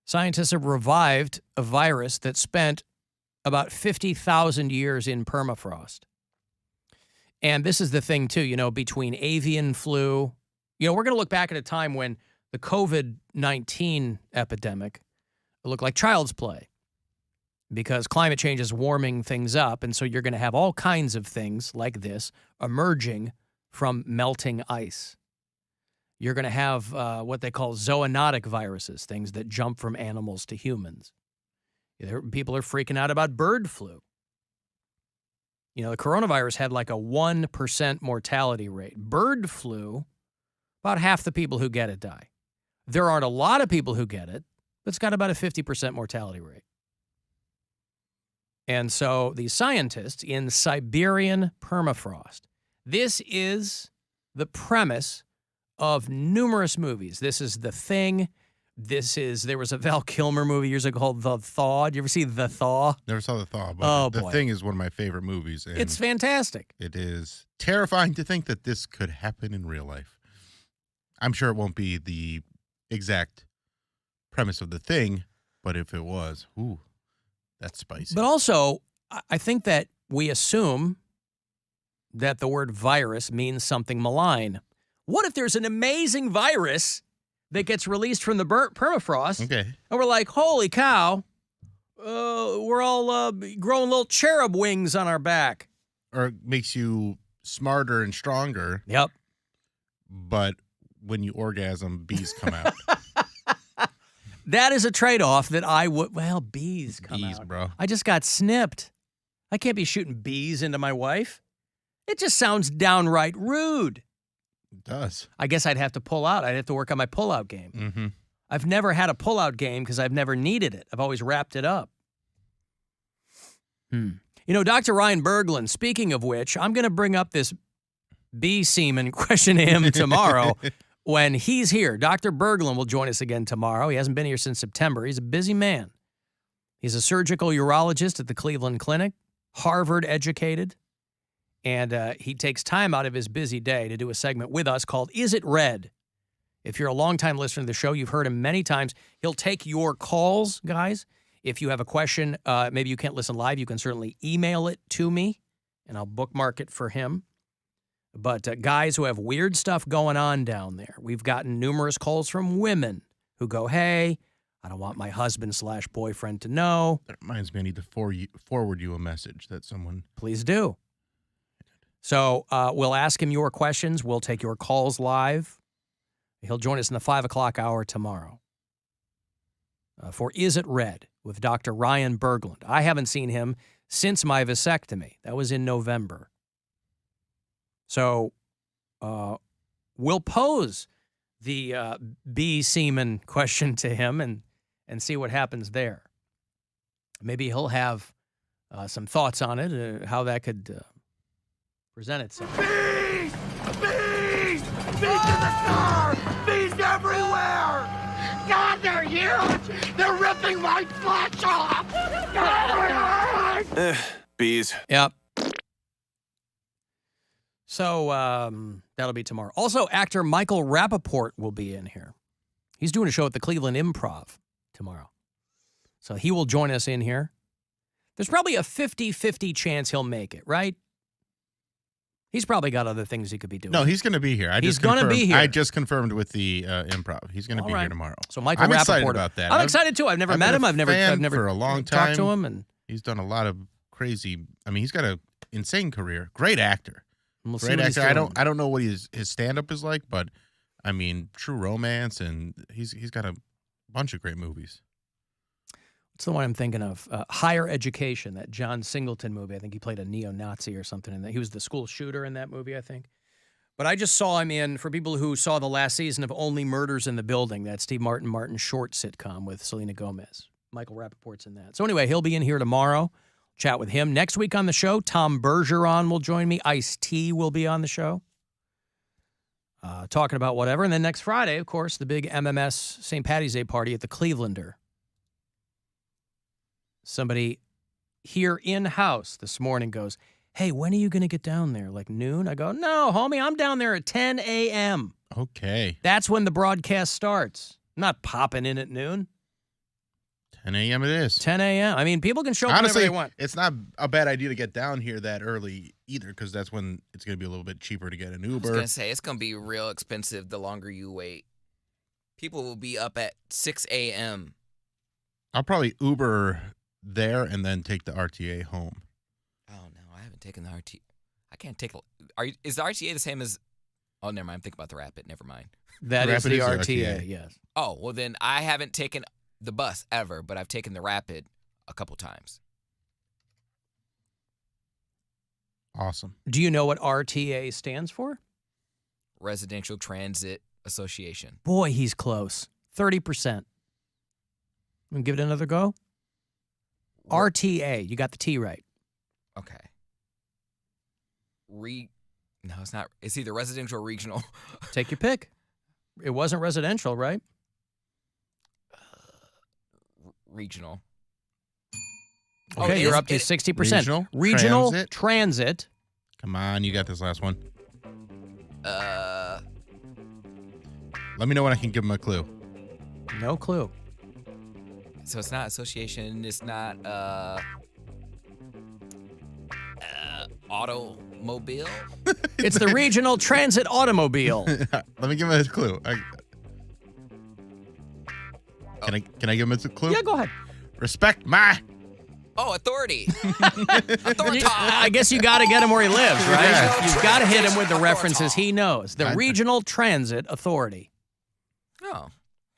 Scientists have revived a virus that spent about 50,000 years in permafrost. And this is the thing, too, you know, between avian flu. You know, we're going to look back at a time when the COVID-19 epidemic looked like child's play because climate change is warming things up. And so you're going to have all kinds of things like this emerging from melting ice. You're going to have what they call zoonotic viruses, things that jump from animals to humans. People are freaking out about bird flu. You know, the coronavirus had like a 1% mortality rate. Bird flu, about half the people who get it die. There aren't a lot of people who get it, but it's got about a 50% mortality rate. And so these scientists in Siberian permafrost, this is the premise of numerous movies. This is The Thing, There was a Val Kilmer movie years ago called The Thaw. Did you ever see The Thaw? Never saw The Thaw, but The boy. Thing is one of my favorite movies. And It's fantastic. it is terrifying to think that this could happen in real life. I'm sure it won't be the exact premise of The Thing, but if it was, ooh, that's spicy. But also, I think that we assume that the word virus means something malign. What if there's an amazing virus that gets released from the permafrost? Okay. And we're like, holy cow, we're all growing little cherub wings on our back. Or it makes you smarter and stronger. Yep. But when you orgasm, bees come out. That is a trade-off that I would, bees come out. Bees, bro. I just got snipped. I can't be shooting bees into my wife. It just sounds downright rude. It does. I guess I'd have to pull out. I'd have to work on my pull-out game. Mm-hmm. I've never had a pull-out game because I've never needed it. I've always wrapped it up. You know, Dr. Ryan Berglund, speaking of which, I'm going to bring up this bee semen question to him tomorrow when he's here. Dr. Berglund will join us again tomorrow. He hasn't been here since September. He's a busy man. He's a surgical urologist at the Cleveland Clinic, Harvard educated, and he takes time out of his busy day to do a segment with us called Is It Red? If you're a longtime listener to the show, you've heard him many times. He'll take your calls, guys. If you have a question, maybe you can't listen live, you can certainly email it to me, and I'll bookmark it for him. But guys who have weird stuff going on down there, we've gotten numerous calls from women who go, hey, I don't want my husband/boyfriend to know. That reminds me, I need to forward you a message that someone... Please do. So we'll ask him your questions. We'll take your calls live. He'll join us in the 5 o'clock hour tomorrow for Is It Red with Dr. Ryan Berglund. I haven't seen him since my vasectomy. That was in November. So we'll pose the bee semen question to him and see what happens there. Maybe he'll have some thoughts on it, how that could present itself. Bees! Bees! Bees in the car! Bees everywhere! God, they're huge! They're ripping my flesh off! Bees. Yep. So that'll be tomorrow. Also, actor Michael Rappaport will be in here. He's doing a show at the Cleveland Improv tomorrow. So he will join us in here. There's probably a 50-50 chance he'll make it, right? He's probably got other things he could be doing. No, he's going to be here. He's going to be here. I just confirmed with the Improv. He's going to be here tomorrow. So Michael I'm Rappaport. excited about that. I'm excited too. I've never met him. I've never for a long time. talked to him, and he's done a lot of crazy. I mean, he's got an insane career. Great actor. We'll see Great what he's actor. doing. I don't know what his stand up is like, but I mean, True Romance, and he's got a bunch of great movies. What's the one I'm thinking of? Higher Education, that John Singleton movie. I think he played a neo-Nazi or something in that. He was the school shooter in that movie, I think. But I just saw him in, for people who saw the last season of Only Murders in the Building, that Steve Martin short sitcom with Selena Gomez. Michael Rappaport's in that. So anyway, he'll be in here tomorrow. Chat with him. Next week on the show, Tom Bergeron will join me. Ice-T will be on the show. Talking about whatever. And then next Friday, of course, the big MMS St. Paddy's Day party at the Clevelander. Somebody here in-house this morning goes, hey, when are you going to get down there? Like noon? I go, no, homie, I'm down there at 10 a.m. Okay. That's when the broadcast starts. I'm not popping in at noon. 10 a.m. it is. 10 a.m. I mean, people can show up whenever they want. It's not a bad idea to get down here that early either, because that's when it's going to be a little bit cheaper to get an Uber. I was going to say, it's going to be real expensive the longer you wait. People will be up at 6 a.m. I'll probably Uber there and then take the RTA home. Oh, no, I haven't taken the RTA. I can't take. Is the RTA the same as? Oh, never mind. I'm thinking about the Rapid. Never mind. That is the RTA, yes. Oh, well, then I haven't taken the bus ever, but I've taken the Rapid a couple times. Awesome. Do you know what RTA stands for? Residential Transit Association. Boy, he's close. 30%. Want to give it another go? RTA. You got the T right. Okay. No, it's not. It's either residential or regional. Take your pick. It wasn't residential, right? regional. Okay, you're up to 60%. Regional transit. Come on, you got this last one. Uh, Let me know when I can give him a clue. No clue. So it's not association. It's not automobile. It's the Regional Transit Automobile. Let me give him a clue. Can I give him a clue? Yeah, go ahead. Respect my. Oh, authority. Authority. I guess you got to get him where he lives, right? Yeah. You've got to hit him with the references he knows. The Regional Transit Authority. Oh,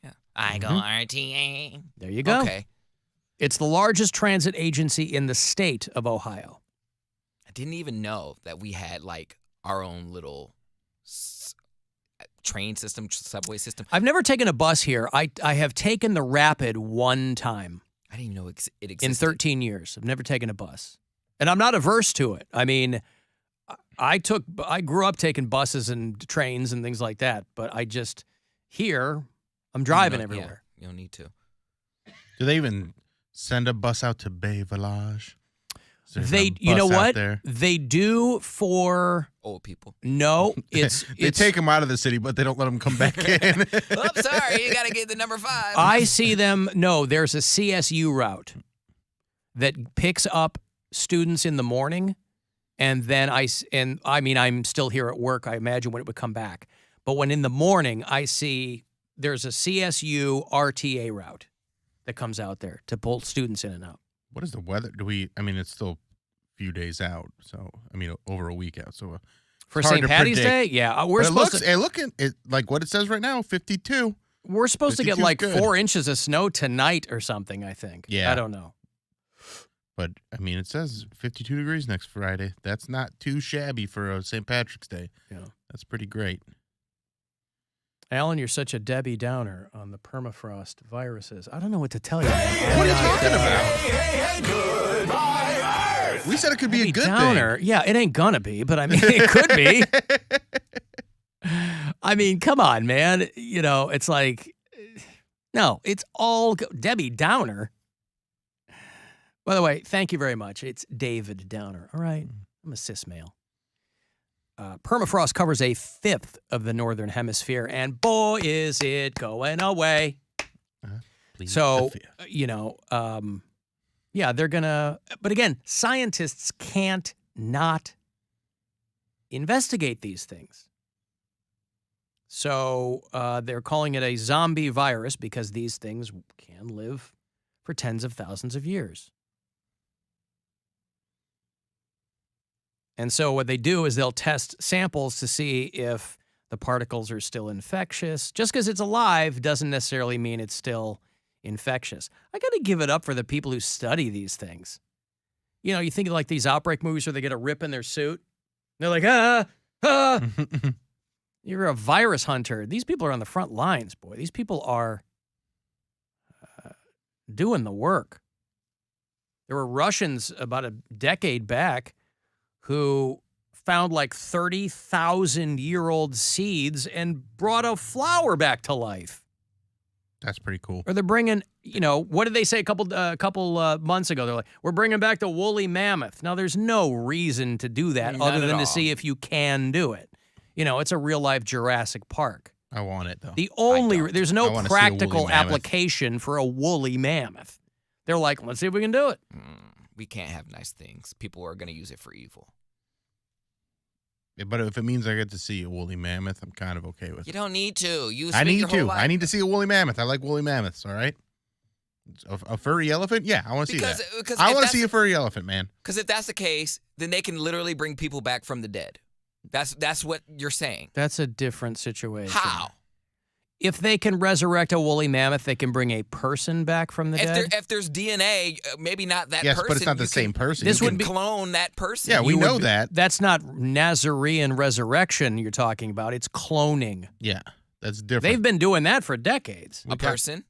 yeah. I go RTA. There you go. Okay. It's the largest transit agency in the state of Ohio. I didn't even know that we had like our own little train system, subway system. I've never taken a bus here. I have taken the Rapid one time. I didn't even know it existed. In 13 years. I've never taken a bus. And I'm not averse to it. I mean, I grew up taking buses and trains and things like that, but here, I'm driving everywhere. Yeah, you don't need to. Do they even send a bus out to Bay Village? You know what? They do for old people. No, they take them out of the city, but they don't let them come back in. Oops, sorry, you got to get the number 5. I see them. No, there's a CSU route that picks up students in the morning, and then I'm still here at work. I imagine when it would come back, but when in the morning I see there's a CSU RTA route that comes out there to pull students in and out. What is the weather? It's still a few days out. So, over a week out. So, for St. Patty's Day? Yeah. We're supposed to. Like what it says right now, 52. We're supposed to get like good. 4 inches of snow tonight or something, I think. Yeah. I don't know. But, it says 52 degrees next Friday. That's not too shabby for a St. Patrick's Day. Yeah. That's pretty great. Alan, you're such a Debbie Downer on the permafrost viruses. I don't know what to tell you. Man. What are you talking about? We said it could be a good Downer. thing. Yeah, it ain't gonna be, but it could be. Come on, man. It's like, no, it's all Debbie Downer. By the way, thank you very much. It's David Downer. All right. I'm a cis male. Permafrost covers a 1/5 of the northern hemisphere, and boy, is it going away. So, they're gonna. But again, scientists can't not investigate these things. So they're calling it a zombie virus because these things can live for tens of thousands of years. And so what they do is they'll test samples to see if the particles are still infectious. Just because it's alive doesn't necessarily mean it's still infectious. I got to give it up for the people who study these things. You think of like these outbreak movies where they get a rip in their suit. They're like, You're a virus hunter. These people are on the front lines, boy. These people are doing the work. There were Russians about a decade back who found like 30,000-year-old seeds and brought a flower back to life. That's pretty cool. Or they're bringing, what did they say a couple months ago? They're like, we're bringing back the woolly mammoth. Now, there's no reason to do that other than to see if you can do it. It's a real-life Jurassic Park. I want it, though. There's no practical application for a woolly mammoth. They're like, let's see if we can do it. We can't have nice things. People are going to use it for evil. Yeah, but if it means I get to see a woolly mammoth, I'm kind of okay with it. You don't need to. I need to. I need to see a woolly mammoth. I like woolly mammoths, all right? A furry elephant? Yeah, I want to see that. I want to see a furry elephant, man. Because if that's the case, then they can literally bring people back from the dead. That's what you're saying. That's a different situation. How? If they can resurrect a woolly mammoth, they can bring a person back from the dead? If there's DNA, maybe not that person. Yes, but it's not the same person. This would clone that person. Yeah, we know that. That's not Nazarene resurrection you're talking about. It's cloning. Yeah, that's different. They've been doing that for decades. A person?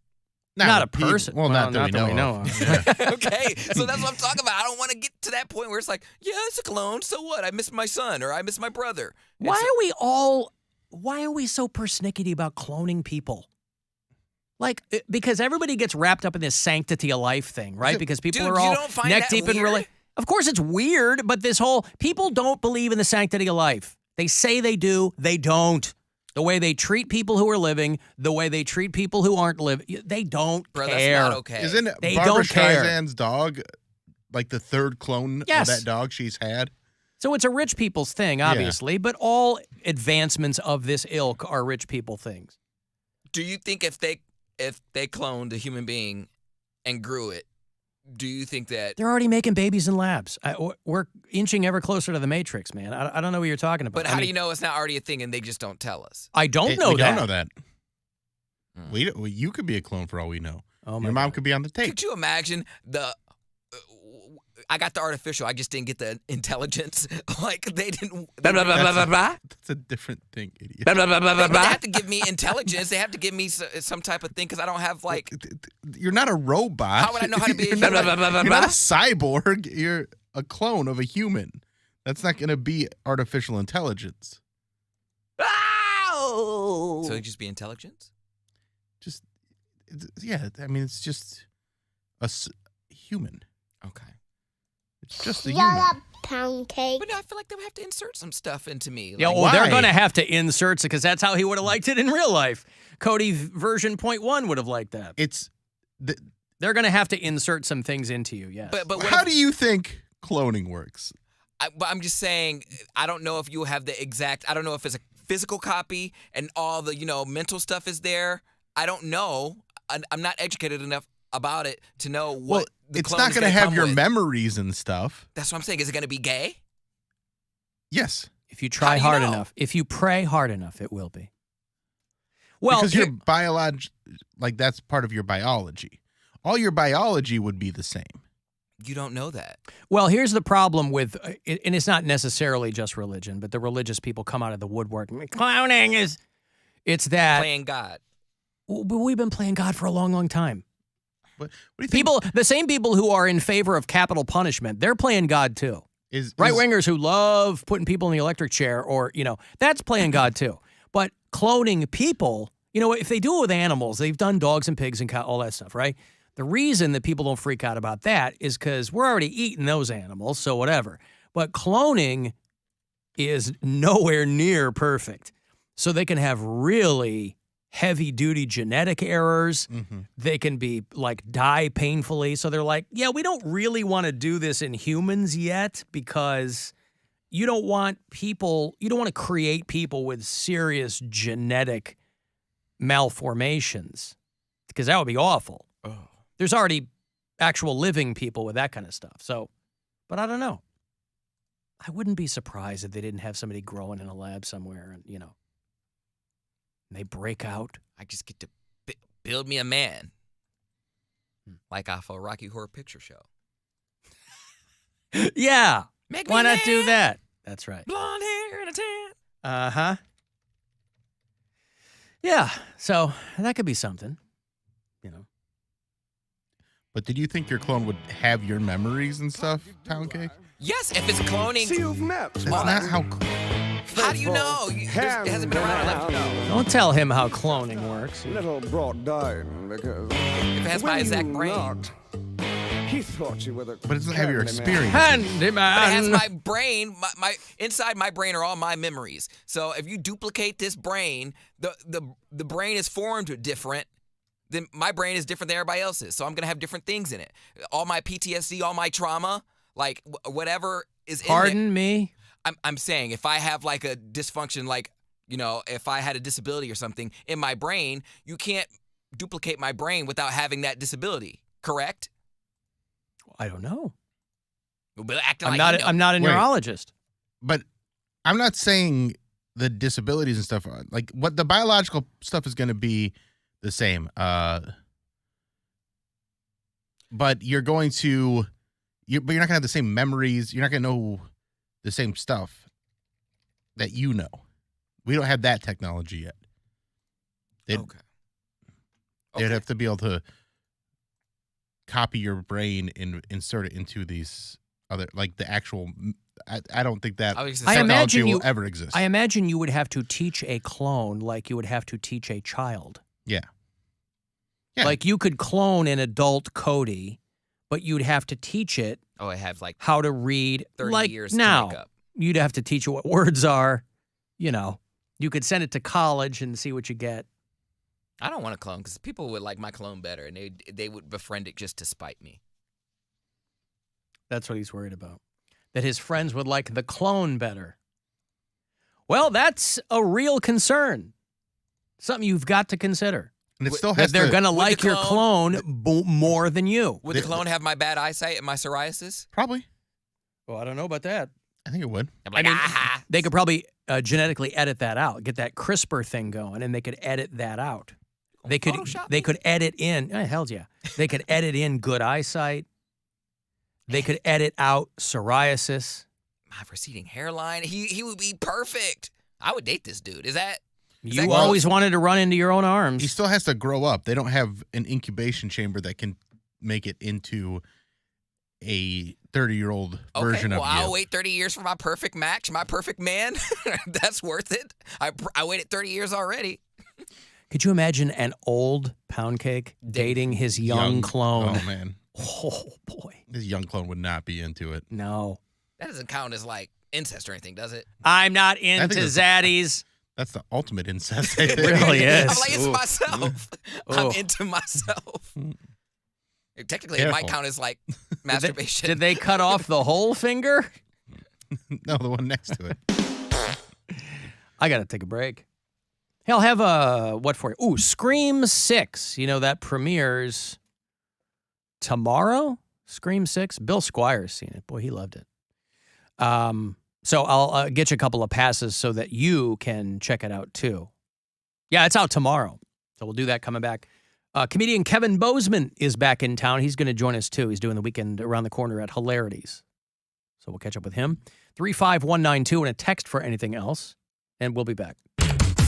Not a person. Well, not that we know of. Yeah. Okay, so that's what I'm talking about. I don't want to get to that point where it's like, yeah, it's a clone. So what? I miss my son or I miss my brother. Why are we so persnickety about cloning people? Like, because everybody gets wrapped up in this sanctity of life thing, right? Because people Dude, are you all don't find neck that deep in weird? Of course it's weird, but this whole, people don't believe in the sanctity of life. They say they do, they don't. The way they treat people who are living, the way they treat people who aren't living, they don't Bro, care. that's not okay. Isn't They Barbara don't care. Streisand's dog like the third clone Yes. of that dog she's had? So it's a rich people's thing, obviously, but all advancements of this ilk are rich people things. Do you think if they cloned a human being and grew it, do you think that They're already making babies in labs. We're inching ever closer to the Matrix, man. I don't know what you're talking about. But how do you know it's not already a thing and they just don't tell us? I don't know We that. don't know that. You could be a clone for all we know. Oh, Your mom could be on the tape. Could you imagine I got the artificial. I just didn't get the intelligence. Like they didn't. That's a different thing, idiot. They have to give me intelligence. They have to give me some type of thing because I don't have like. You're not a robot. How would I know how to be a You're human? not a cyborg. You're a clone of a human. That's not going to be artificial intelligence. So it'd just be intelligence? Yeah, I mean, it's just a human. Okay. It's just a Shut human. up, Poundcake. But no, I feel like they would have to insert some stuff into me. Yeah, Like, well, they're going to have to insert it because that's how he would have liked it in real life. Cody version 0.1 would have liked that. They're going to have to insert some things into you, yes. But How do you think cloning works? But I'm just saying, I don't know if you have the exact. I don't know if it's a physical copy and all the mental stuff is there. I don't know. I'm not educated enough about it to know what. Well, the it's clone not is going to gonna have come your with. memories and stuff. That's what I'm saying. Is it going to be gay? Yes. If you try hard enough, if you pray hard enough, it will be. Well, because your that's part of your biology. All your biology would be the same. You don't know that. Well, here's the problem with, and it's not necessarily just religion, but the religious people come out of the woodwork. Clowning it's that. Playing God. But we've been playing God for a long, long time. What do you think? The same people who are in favor of capital punishment, they're playing God too. Right-wingers who love putting people in the electric chair or, that's playing God too. But cloning people, if they do it with animals, they've done dogs and pigs and all that stuff, right? The reason that people don't freak out about that is because we're already eating those animals, so whatever. But cloning is nowhere near perfect. So they can have really heavy-duty genetic errors. Mm-hmm. They can be, die painfully. So they're like, yeah, we don't really want to do this in humans yet because you don't want to create people with serious genetic malformations because that would be awful. Oh. There's already actual living people with that kind of stuff. So, but I don't know. I wouldn't be surprised if they didn't have somebody growing in a lab somewhere and, and they break out. I just get to build me a man. Like off a Rocky Horror Picture Show. Yeah. Make Why me not do man. that? That's right. Blonde hair and a tan. Uh-huh. Yeah. So that could be something, But did you think your clone would have your memories and stuff, Poundcake? Yes, if it's cloning. See, you've met. That's not how. How do you know? It hasn't been around. I'll let you know. Don't tell him how cloning works. Little brought down because If it has my when exact you brain. knocked, he thought you were the. But it doesn't have your Candyman. experience. Handyman. But it has my brain. My inside my brain are all my memories. So if you duplicate this brain, the brain is formed different. Then my brain is different than everybody else's. So I'm gonna have different things in it. All my PTSD, all my trauma, like whatever is in Pardon me? I'm saying if I have like a dysfunction, like, if I had a disability or something in my brain, you can't duplicate my brain without having that disability, correct? I don't know. But acting I'm like not a neurologist. But I'm not saying the disabilities and stuff, like what the biological stuff is going to be the same. But you're going to, but you're not going to have the same memories. You're not going to know the same stuff that you know. We don't have that technology yet. They'd have to be able to copy your brain and insert it into these other, like the actual. I don't think that technology will ever exist. I imagine you would have to teach a clone like you would have to teach a child. Yeah. Yeah. Like you could clone an adult Cody, but you'd have to teach it Oh, I have like how to read 30 like years now. to make up. You'd have to teach it what words are. You know, you could send it to college and see what you get. I don't want to clone because people would like my clone better, and they would befriend it just to spite me. That's what he's worried about. That his friends would like the clone better. Well, that's a real concern. Something you've got to consider. And it still That has they're to... going to like your clone more than you. Would the clone have my bad eyesight and my psoriasis? Probably. Well, I don't know about that. I think it would. I'm like, aha. They could probably genetically edit that out, get that CRISPR thing going, and they could edit that out. They could edit in, hell yeah. They could edit in good eyesight. They could edit out psoriasis. My receding hairline. He would be perfect. I would date this dude. Is that You always wanted to run into your own arms. He still has to grow up. They don't have an incubation chamber that can make it into a 30-year-old version of you. I'll wait 30 years for my perfect match, my perfect man. That's worth it. I waited 30 years already. Could you imagine an old Poundcake dating his young clone? Oh, man. Oh, boy. His young clone would not be into it. No. That doesn't count as like incest or anything, does it? I'm not into zaddies. That's the ultimate incest. It really is. I'm like, it's myself. I'm into myself. Technically, it might count as like masturbation. Did they cut off the whole finger? No, the one next to it. I got to take a break. Hey, I'll have what for you? Ooh, Scream 6. You know, that premieres tomorrow? Scream 6? Bill Squire's seen it. Boy, he loved it. So I'll get you a couple of passes so that you can check it out, too. Yeah, it's out tomorrow. So we'll do that coming back. Comedian Kevin Bozeman is back in town. He's going to join us, too. He's doing the weekend around the corner at Hilarities. So we'll catch up with him. 35192 and a text for anything else. And we'll be back.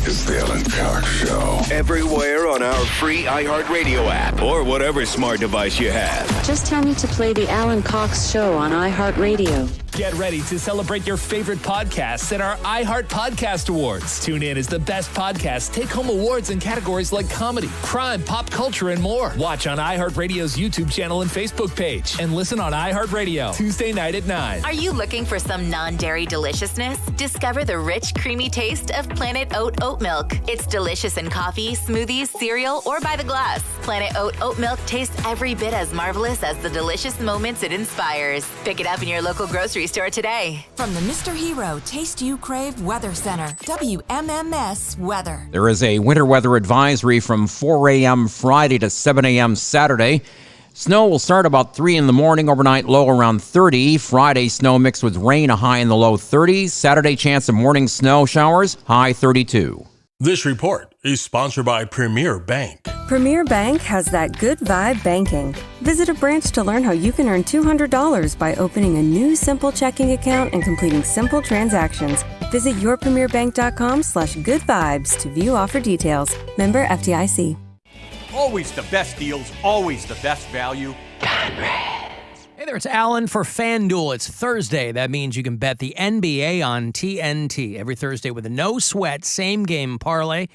It's the Alan Cox Show. Everywhere on our free iHeartRadio app or whatever smart device you have. Just tell me to play the Alan Cox Show on iHeartRadio. Get ready to celebrate your favorite podcasts at our iHeart Podcast Awards. Tune in as the best podcasts take home awards in categories like comedy, crime, pop culture, and more. Watch on iHeartRadio's YouTube channel and Facebook page. And listen on iHeartRadio Tuesday night at 9. Are you looking for some non-dairy deliciousness? Discover the rich, creamy taste of Planet Oat milk. It's delicious in coffee, smoothies, cereal, or by the glass. Planet Oat milk tastes every bit as marvelous as the delicious moments it inspires. Pick it up in your local grocery store today. From the Mr. Hero Taste You Crave Weather Center, WMMS Weather. There is a winter weather advisory from 4 a.m. Friday to 7 a.m. Saturday. Snow will start about 3 in the morning, overnight low around 30. Friday, snow mixed with rain, a high in the low 30s. Saturday, chance of morning snow showers, high 32. This report is sponsored by Premier Bank. Premier Bank has that good vibe banking. Visit a branch to learn how you can earn $200 by opening a new simple checking account and completing simple transactions. Visit yourpremierbank.com/goodvibes to view offer details. Member FDIC. Always the best deals, always the best value. Hey there, it's Alan for FanDuel. It's Thursday. That means you can bet the NBA on TNT every Thursday with a no-sweat same-game parlay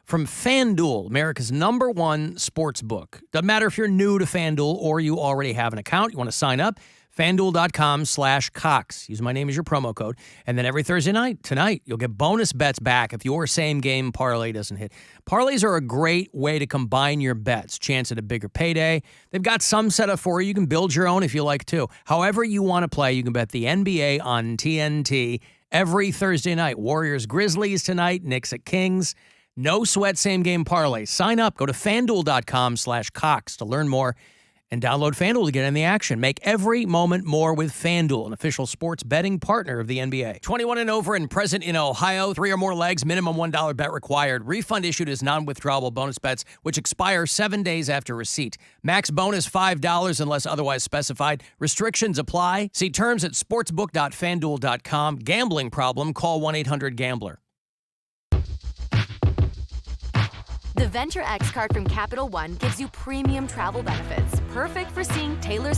from FanDuel, America's #1 sports book. Doesn't matter if you're new to FanDuel or you already have an account. You want to sign up? FanDuel.com/Cox. Use my name as your promo code. And then every Thursday night, tonight, you'll get bonus bets back if your same-game parlay doesn't hit. Parlays are a great way to combine your bets. Chance at a bigger payday. They've got some set up for you. You can build your own if you like to. However you want to play, you can bet the NBA on TNT every Thursday night. Warriors, Grizzlies tonight. Knicks at Kings. No sweat same-game parlay. Sign up. Go to FanDuel.com/Cox to learn more. And download FanDuel to get in the action. Make every moment more with FanDuel, an official sports betting partner of the NBA. 21 and over and present in Ohio. 3 or more legs, minimum $1 bet required. Refund issued as non-withdrawable bonus bets, which expire 7 days after receipt. Max bonus $5 unless otherwise specified. Restrictions apply. See terms at sportsbook.fanduel.com. Gambling problem? Call 1-800-GAMBLER. The Venture X card from Capital One gives you premium travel benefits, perfect for seeing Taylor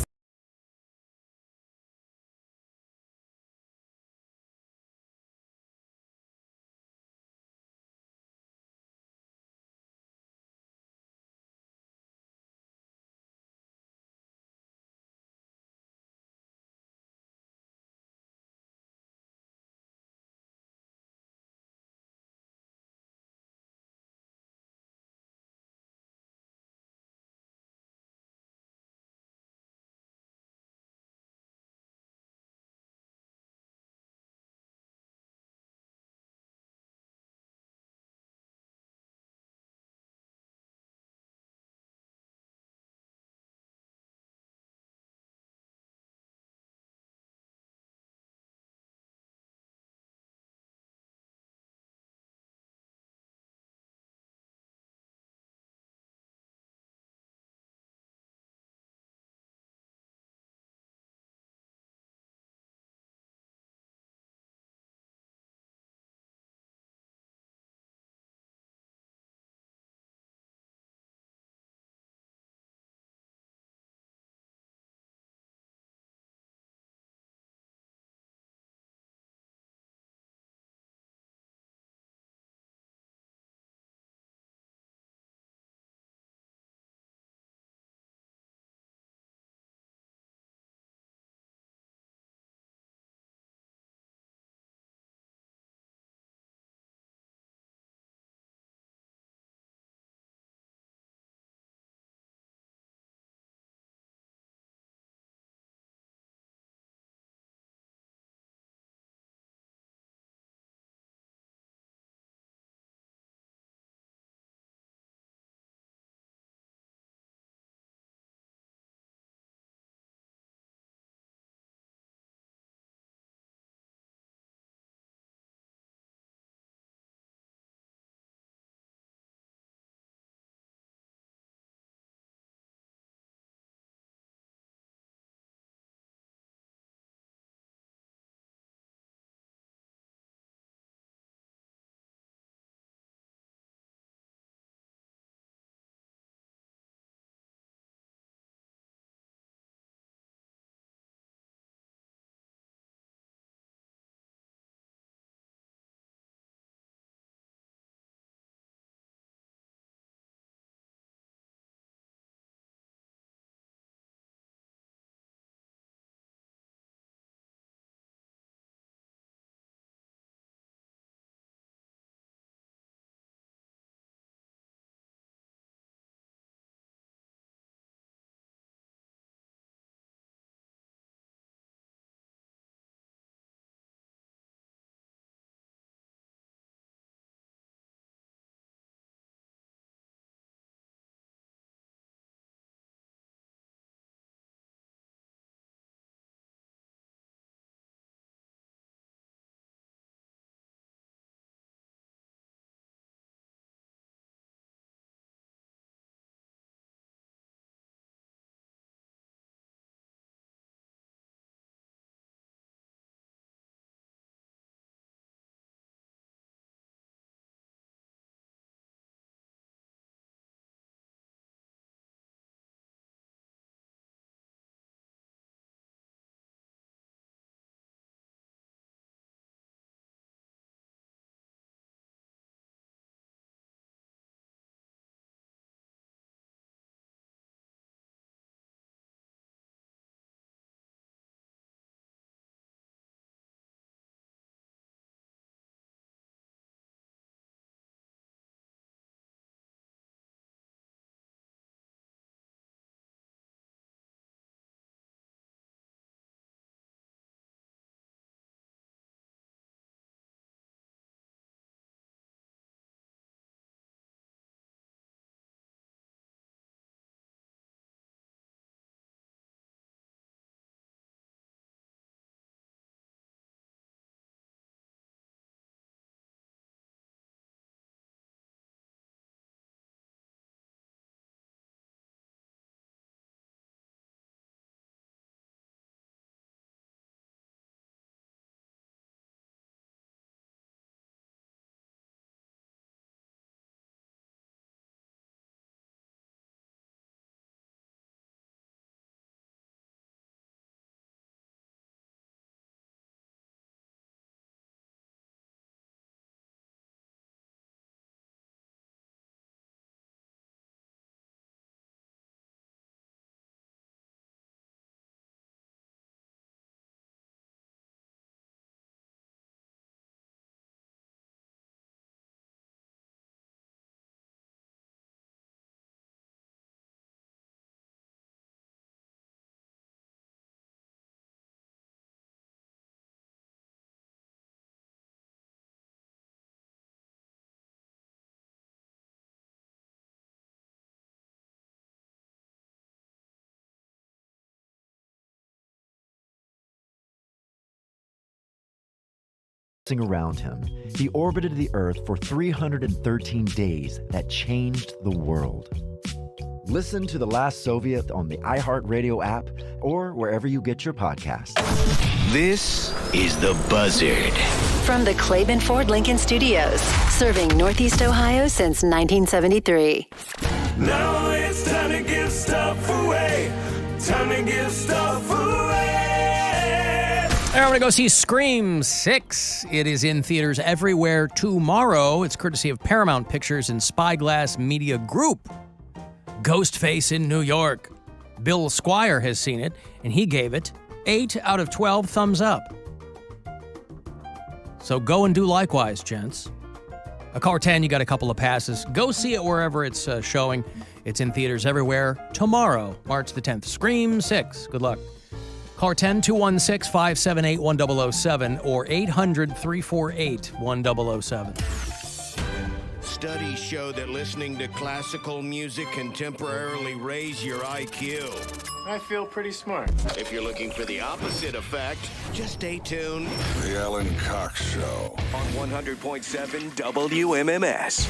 collapsing around him, he orbited the Earth for 313 days that changed the world. Listen to The Last Soviet on the iHeartRadio app or wherever you get your podcasts. This is The Buzzard. From the Claiborne Ford Lincoln Studios, serving Northeast Ohio since 1973. Now it's time to give stuff away. Time to give stuff away. I'm going to go see Scream 6. It is in theaters everywhere tomorrow. It's courtesy of Paramount Pictures and Spyglass Media Group. Ghostface in New York. Bill Squire has seen it, and he gave it 8 out of 12 thumbs up. So go and do likewise, gents. Caller 10, you got a couple of passes. Go see it wherever it's showing. It's in theaters everywhere tomorrow, March the 10th. Scream 6. Good luck. Caller 10, 216-578-1007 or 800-348-1007. Studies show that listening to classical music can temporarily raise your IQ. I feel pretty smart. If you're looking for the opposite effect, just stay tuned. The Alan Cox Show. On 100.7 WMMS.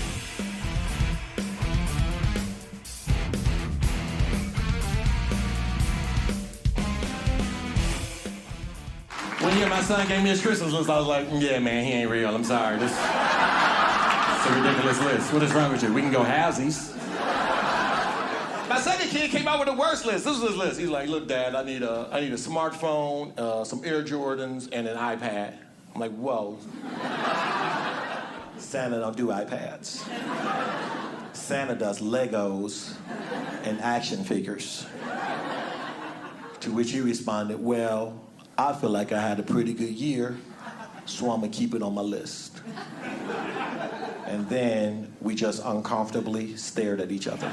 One year my son gave me his Christmas list, I was like, yeah, man, he ain't real. I'm sorry. This is a ridiculous list. What is wrong with you? We can go halvesies. My second kid came out with the worst list. This was his list. He's like, look, Dad, I need a smartphone, some Air Jordans, and an iPad. I'm like, whoa. Santa don't do iPads. Santa does Legos and action figures. To which he responded, well, I feel like I had a pretty good year, so I'm gonna keep it on my list. And then we just uncomfortably stared at each other.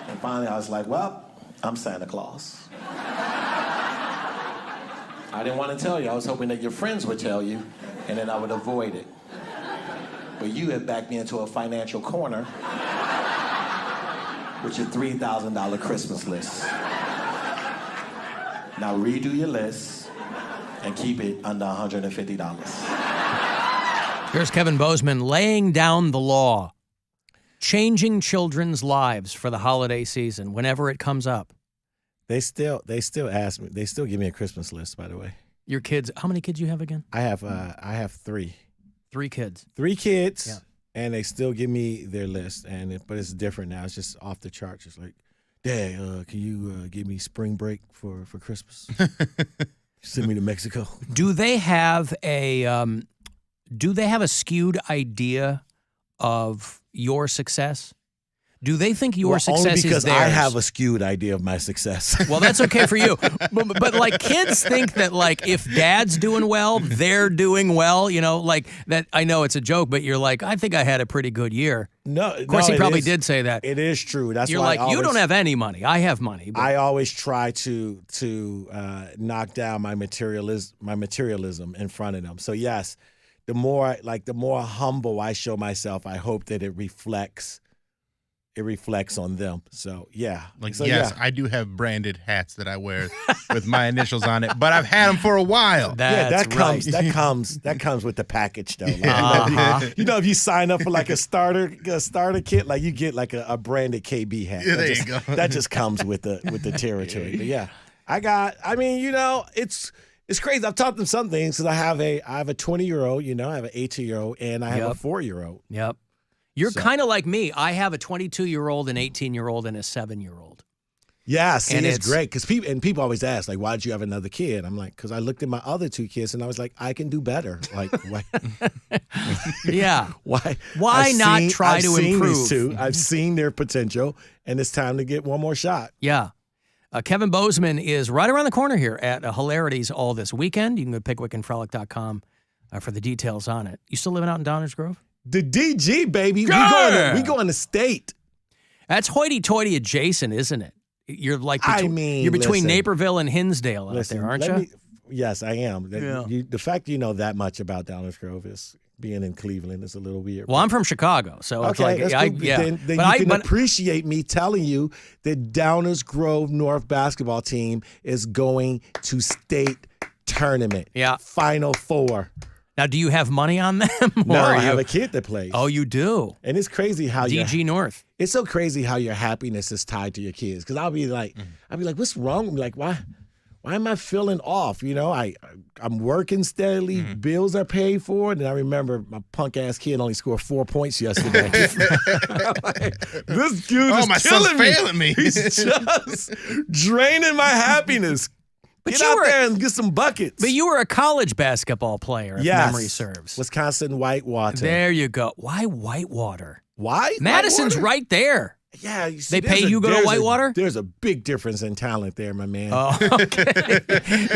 And finally I was like, well, I'm Santa Claus. I didn't want to tell you. I was hoping that your friends would tell you, and then I would avoid it. But you have backed me into a financial corner with your $3,000 Christmas list. Now redo your list and keep it under $150. Here's Kevin Bozeman laying down the law, changing children's lives for the holiday season whenever it comes up. They still ask me. They still give me a Christmas list, by the way. Your kids, how many kids you have again? I have 3. 3 kids. 3 kids, yeah. And they still give me their list, but it's different now. It's just off the charts. It's like, Dad, can you give me spring break for Christmas? Send me to Mexico. Do they have a skewed idea of your success? Do they think your success only because is theirs? I have a skewed idea of my success. Well, that's okay for you. But like kids think that like if dad's doing well, they're doing well, you know, like that. I know it's a joke, but you're like, I think I had a pretty good year. No, of course he probably did say that. It is true. That's you're why like, you don't have any money. I have money. But I always try to knock down my materialism in front of them. So yes, the more humble I show myself, I hope that it reflects on them. So yeah. I do have branded hats that I wear with my initials on it, but I've had them for a while. That comes with the package though. Like, you know, if you sign up for like a starter kit, like you get like a branded KB hat. Yeah, there you go. That just comes with the territory. But yeah, it's crazy. I've taught them some things because I have a 20-year-old, you know, I have an 18-year-old, and I have a 4-year-old. Yep. You're kind of like me. I have a 22-year-old, an 18-year-old, and a 7-year-old. Yeah, see, and it's great because people always ask, like, why did you have another kid? I'm like, because I looked at my other 2 kids and I was like, I can do better. Like, why? Yeah. Why not try to improve? These 2. I've seen their potential, and it's time to get one more shot. Yeah. Kevin Bozeman is right around the corner here at Hilarities all this weekend. You can go to pickwickandfrolic.com for the details on it. You still living out in Downers Grove? The DG, baby. Yeah. We going to state. That's hoity-toity adjacent, isn't it? You're like you're between listen, Naperville and Hinsdale out there, aren't you? Yes, I am. Yeah. The fact you know that much about Downers Grove is being in Cleveland is a little weird. Well, I'm from Chicago, so it's like, that's cool. Then you can appreciate me telling you that Downers Grove North basketball team is going to state tournament. Yeah. Final Four. Now, do you have money on them? No, I you... have a kid that plays. Oh, you do? And it's crazy how DG North. It's so crazy how your happiness is tied to your kids. Because I'll be like, what's wrong with me? Like, why am I feeling off? You know, I'm working steadily. Bills are paid for. And I remember my punk ass kid only scored 4 points yesterday. Like, this dude is my killing son's failing me. He's just draining my happiness. But Get out there and get some buckets. But you were a college basketball player, if memory serves. Wisconsin Whitewater. There you go. Why Whitewater? Why? Madison's Whitewater? right there. Yeah, you see, they pay you go to Whitewater? There's a big difference in talent there, my man. Oh, okay.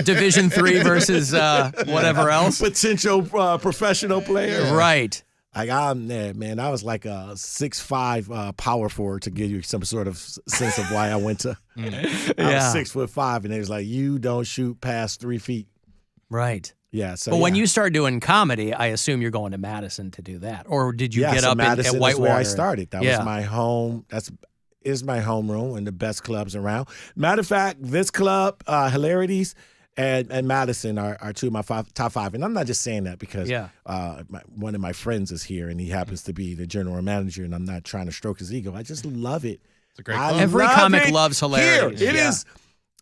Division III versus whatever else. Potential professional player. Right. Like, I'm there, man. I was like a 6'5" power forward to give you some sort of sense of why I went to. I was 6'5", and they was like, you don't shoot past 3 feet. Right. Yeah. So, but when you start doing comedy, I assume you're going to Madison to do that, or did you get so up Madison at Whitewater? Is where I started. That was my home. Is my homeroom and the best clubs around. Matter of fact, this club, Hilarities, and Madison are two of my top five. And I'm not just saying that because one of my friends is here and he happens to be the general manager, and I'm not trying to stroke his ego. I just love it. It's a great club. Every comic loves Hilarities. Here, it is.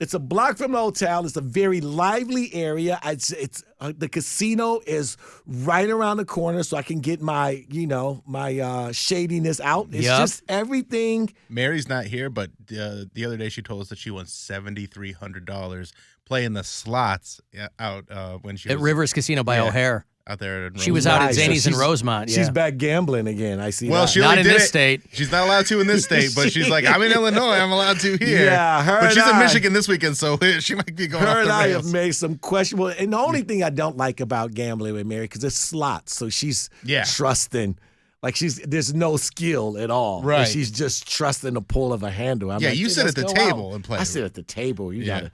It's a block from the hotel. It's a very lively area. It's the casino is right around the corner, so I can get my shadiness out. It's just everything. Mary's not here, but the other day she told us that she won $7,300 playing the slots out when she at was Rivers Casino by O'Hare. Out there at she was out at Zany's in Rosemont. She's back gambling again. I see. Well, that. she not only in did this it. state. She's not allowed to in this state, but she's like, I'm in Illinois. I'm allowed to here. Yeah, her. But and she's in I, Michigan this weekend, so she might be going her off the and I rails. have made some questionable. And the only thing I don't like about gambling with Mary, because it's slots, so she's trusting. Like there's no skill at all. Right. And she's just trusting the pull of a handle. I'm like, you sit at the table and play. I sit at the table. You gotta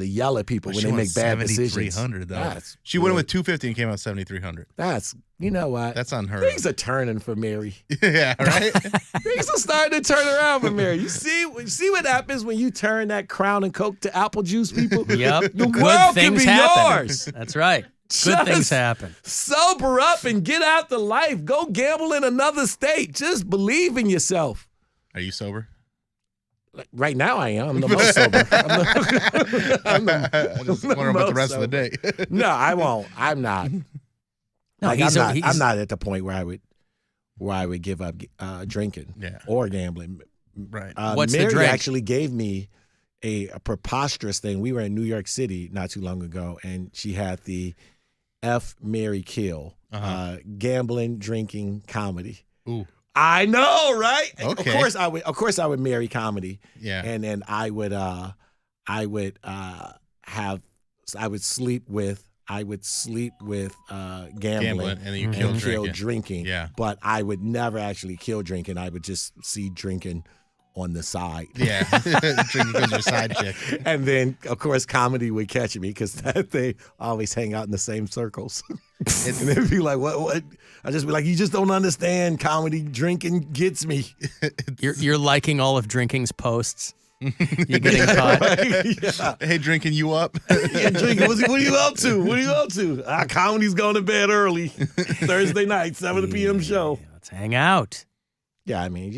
yell at people when they make bad decisions. $7,300 though. She went in with $250 and came out $7,300. That's you know what? That's unheard. Things are turning for Mary. Yeah, right. Things are starting to turn around for Mary. You see what happens when you turn that Crown and Coke to apple juice, people? Yep. The Good world things can be happen. yours. That's right. Good things happen. Sober up and get out the life. Go gamble in another state. Just believe in yourself. Are you sober? Right now I am. I'm the most sober. I just wonder about the rest of the day. No, I won't. I'm not. No, I'm not at the point where I would give up drinking or gambling. Right. What's Mary the drink? actually gave me a preposterous thing. We were in New York City not too long ago, and she had the F, Marry, Kill, gambling, drinking, comedy. Ooh. I know, right? Okay. Of course I would marry comedy. Yeah. And then I would sleep with gambling and then you kill drinking. Yeah. But I would never actually kill drinking. I would just see drinking on the side. Yeah. Drinking because you're a side chick. And then, of course, comedy would catch me because they always hang out in the same circles. And they'd be like, what? I'd just be like, you just don't understand. Comedy, drinking gets me. You're liking all of drinking's posts. You're getting caught. Hey, drinking you up? Yeah, drinking. What are you up to? What are you up to? Comedy's going to bed early. Thursday night, 7 p.m. show. Let's hang out. Yeah, I mean,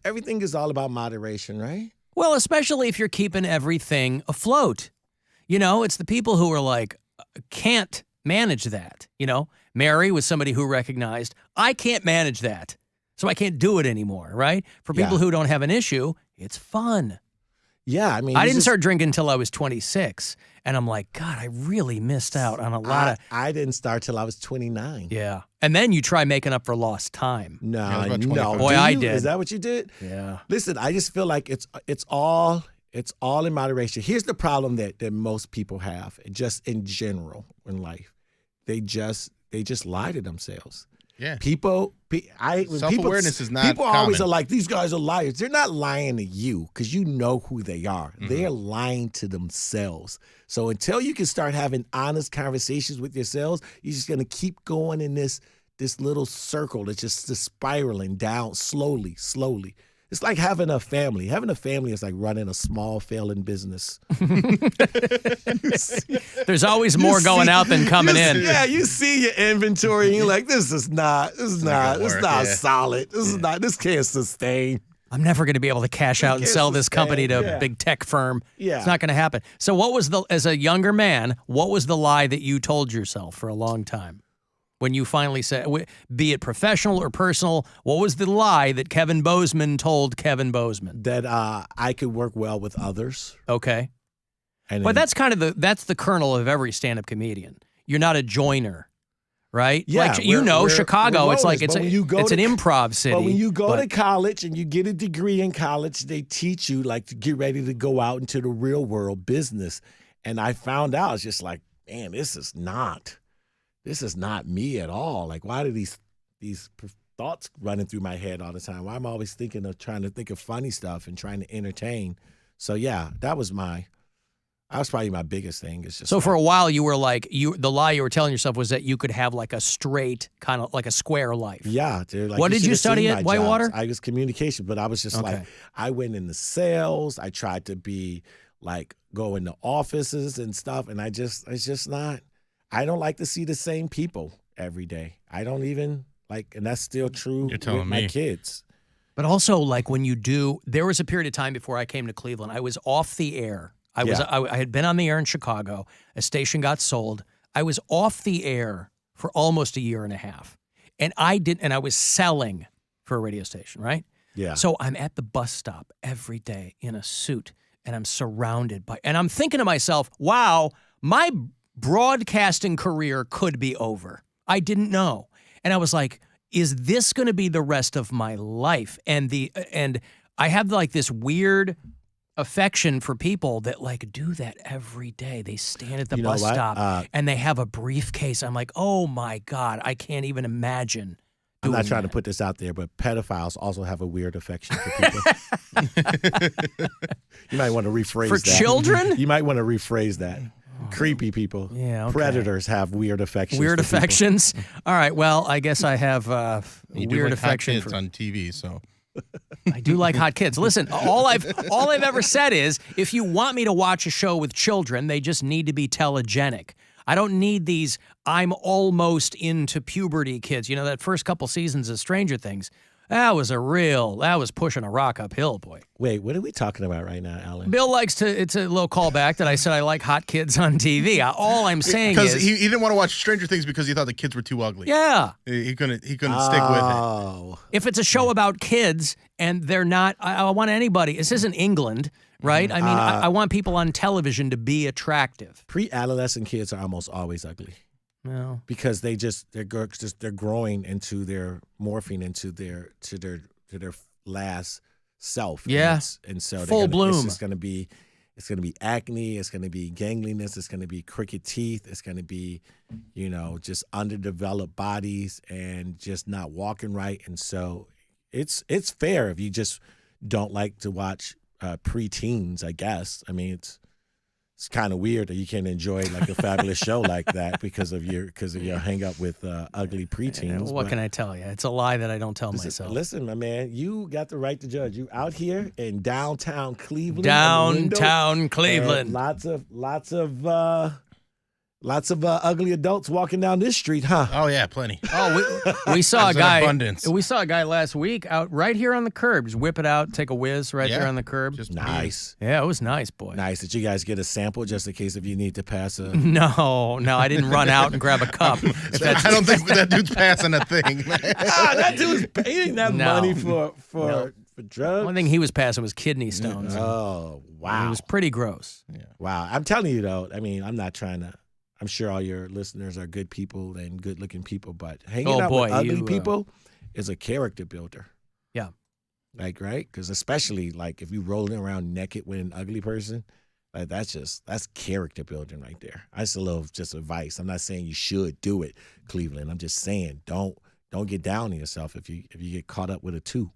everything is all about moderation, right? Well, especially if you're keeping everything afloat. You know, it's the people who are like, can't manage that. You know, Mary was somebody who recognized, I can't manage that, so I can't do it anymore, right? For people who don't have an issue, it's fun. Yeah, I mean, I didn't start drinking until I was 26, and I'm like, God, I really missed out on a lot of... I didn't start till I was 29. Yeah. And then you try making up for lost time. No. Boy, I did. Is that what you did? Yeah. Listen, I just feel like it's all in moderation. Here's the problem that most people have, just in general in life. They just lie to themselves. Yeah. Self-awareness is not People common. always are like, these guys are liars. They're not lying to you because you know who they are. Mm-hmm. They're lying to themselves. So until you can start having honest conversations with yourselves, you're just going to keep going in this little circle that's just spiraling down slowly. It's like having a family. Having a family is like running a small failing business. There's always more going out than coming in. Yeah, you see your inventory and you're like, this is not solid. This can't sustain. I'm never going to be able to cash out and sell this company to a big tech firm. Yeah. It's not going to happen. So as a younger man, what was the lie that you told yourself for a long time? When you finally said, be it professional or personal, what was the lie that Kevin Bozeman told Kevin Bozeman? That I could work well with others. Okay. And But that's kind of that's the kernel of every stand-up comedian. You're not a joiner, right? Yeah, like, Chicago, it's like it's an improv city. But when you go to college and you get a degree in college, they teach you like to get ready to go out into the real world business. And I found out, it's just like, man, this is not me at all. Like, why do these thoughts running through my head all the time? Why am I always trying to think of funny stuff and trying to entertain? So yeah, that was probably my biggest thing. It's just for a while you were like, the lie you were telling yourself was that you could have like a straight kind of like a square life. Yeah, dude. Like, what did you study at Whitewater? I was communication, but I was just like, I went into sales. I tried to be like go into offices and stuff, and it's just not. I don't like to see the same people every day. I don't even like, and that's still true with my kids. But also, like when you do, there was a period of time before I came to Cleveland. I was off the air. I had been on the air in Chicago. A station got sold. I was off the air for almost a year and a half, and I was selling for a radio station, right? Yeah. So I'm at the bus stop every day in a suit, and I'm surrounded by, and I'm thinking to myself, wow, my broadcasting career could be over. I didn't know. And I was like, is this going to be the rest of my life? And I have like this weird affection for people that like do that every day. They stand at the bus stop and they have a briefcase. I'm like, oh my God, I can't even imagine. I'm not trying to put this out there, but pedophiles also have a weird affection for people. You might want to rephrase that. For children? You might want to rephrase that. Creepy people. Yeah, okay. Predators have weird affections. Weird affections? All right, well, I guess I have weird affection for on TV, so I do like hot kids. Listen, all I've ever said is if you want me to watch a show with children, they just need to be telegenic. I don't need these I'm almost into puberty kids. You know, that first couple seasons of Stranger Things, that was pushing a rock uphill, boy. Wait, what are we talking about right now, Alan? Bill likes to, it's a little callback that I said I like hot kids on TV. All I'm saying is. Because he didn't want to watch Stranger Things because he thought the kids were too ugly. Yeah. He couldn't stick with it. If it's a show about kids and they're not, I want anybody, this isn't England, right? I mean, I want people on television to be attractive. Pre-adolescent kids are almost always ugly. No. Because they're growing into their morphing into their last self. Yeah. And so full bloom. It's going to be acne. It's going to be gangliness. It's going to be crooked teeth. It's going to be, just underdeveloped bodies and just not walking right. And so it's fair if you just don't like to watch preteens, I guess. I mean, it's kind of weird that you can't enjoy like a fabulous show like that because of your hang up with ugly preteens. What can I tell you? It's a lie that I don't tell myself. Listen, my man, you got the right to judge. You out here in downtown Cleveland. Downtown Cleveland. Lots of ugly adults walking down this street, huh? Oh yeah, plenty. Oh, we saw a guy. Abundance. We saw a guy last week out right here on the curb. Just whip it out, take a whiz right there on the curb. Just nice. Yeah, it was nice, boy. Nice. Did you guys get a sample just in case if you need to pass a? No, I didn't run out and grab a cup. I don't think that dude's passing a thing. That dude's paying that money for drugs. One thing he was passing was kidney stones. Oh wow, it was pretty gross. Yeah. Wow, I'm telling you though. I mean, I'm not trying to. I'm sure all your listeners are good people and good-looking people, but hanging out with ugly people is a character builder. Yeah. Like, right? Because especially, like, if you're rolling around naked with an ugly person, like, that's character building right there. That's a little just advice. I'm not saying you should do it, Cleveland. I'm just saying don't get down on yourself if you get caught up with a 2.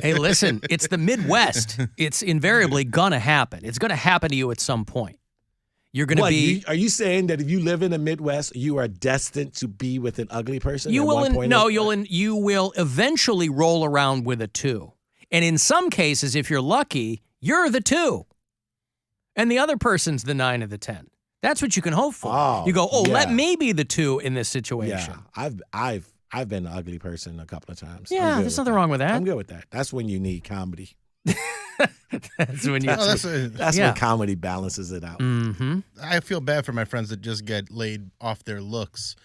Hey, listen, it's the Midwest. It's invariably going to happen. It's going to happen to you at some point. You're going to be. Are you saying that if you live in the Midwest, you are destined to be with an ugly person? You will. You will eventually roll around with a 2, And in some cases, if you're lucky, you're the 2. And the other person's the 9 or the 10. That's what you can hope for. Oh, you go, yeah. let me be the 2 in this situation. Yeah, I've been an ugly person a couple of times. Yeah, there's nothing wrong with that. I'm good with that. That's when you need comedy. That's when you. That's when comedy balances it out. Mm-hmm. I feel bad for my friends that just get laid off their looks.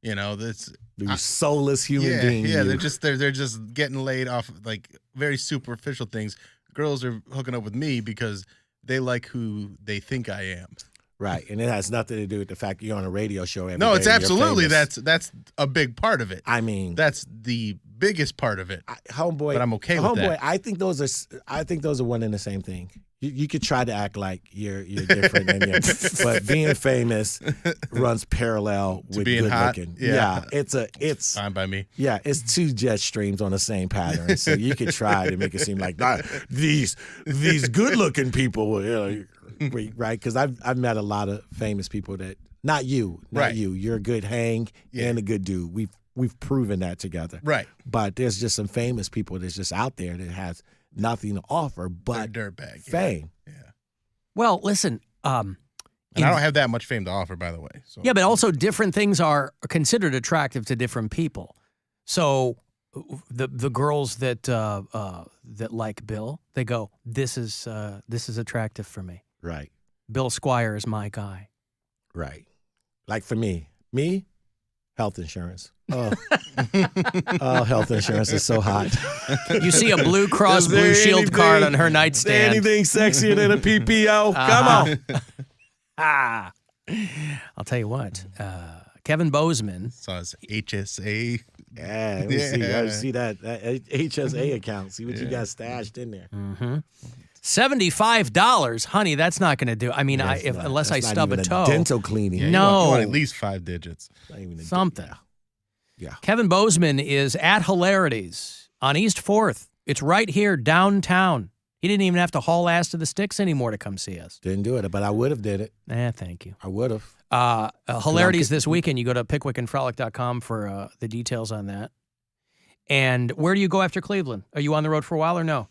You know, that's you soulless human being. Yeah, you. they're just getting laid off like very superficial things. Girls are hooking up with me because they like who they think I am. Right, and it has nothing to do with the fact you're on a radio show every No, day it's and you're absolutely famous. that's a big part of it. I mean, that's the biggest part of it. Homeboy, but I'm okay with that. I think those are one and the same thing. You could try to act like you're different, but being famous runs parallel with being good hot, looking. yeah. It's fine by me. Yeah, it's 2 jet streams on the same pattern. So you could try to make it seem like these good looking people, right? Because I've met a lot of famous people that not you. You're a good hang and a good dude. We've proven that together. Right. But there's just some famous people that's just out there that has nothing to offer but dirtbag fame. Yeah. Well, listen. And I don't have that much fame to offer, by the way. So. Yeah, but also different things are considered attractive to different people. So the girls that like Bill, they go, this is attractive for me. Right. Bill Squire is my guy. Right. Like for me, health insurance. Oh, health insurance is so hot. You see a Blue Cross Blue Shield card on her nightstand. Anything sexier than a PPO? Come on. I'll tell you what. Kevin Bozeman. Saw his HSA. Yeah, let me see that HSA account. See what you got stashed in there. Mm-hmm. $75, honey. That's not going to do. I mean, unless I stub a toe. Dental cleaning. Yeah, no, you want at least 5 digits. Something. Yeah. Kevin Bozeman is at Hilarities on East 4th. It's right here downtown. He didn't even have to haul ass to the sticks anymore to come see us. Didn't do it, but I would have did it. Thank you. I would have. Hilarities this weekend. You go to pickwickandfrolic.com for the details on that. And where do you go after Cleveland? Are you on the road for a while or no?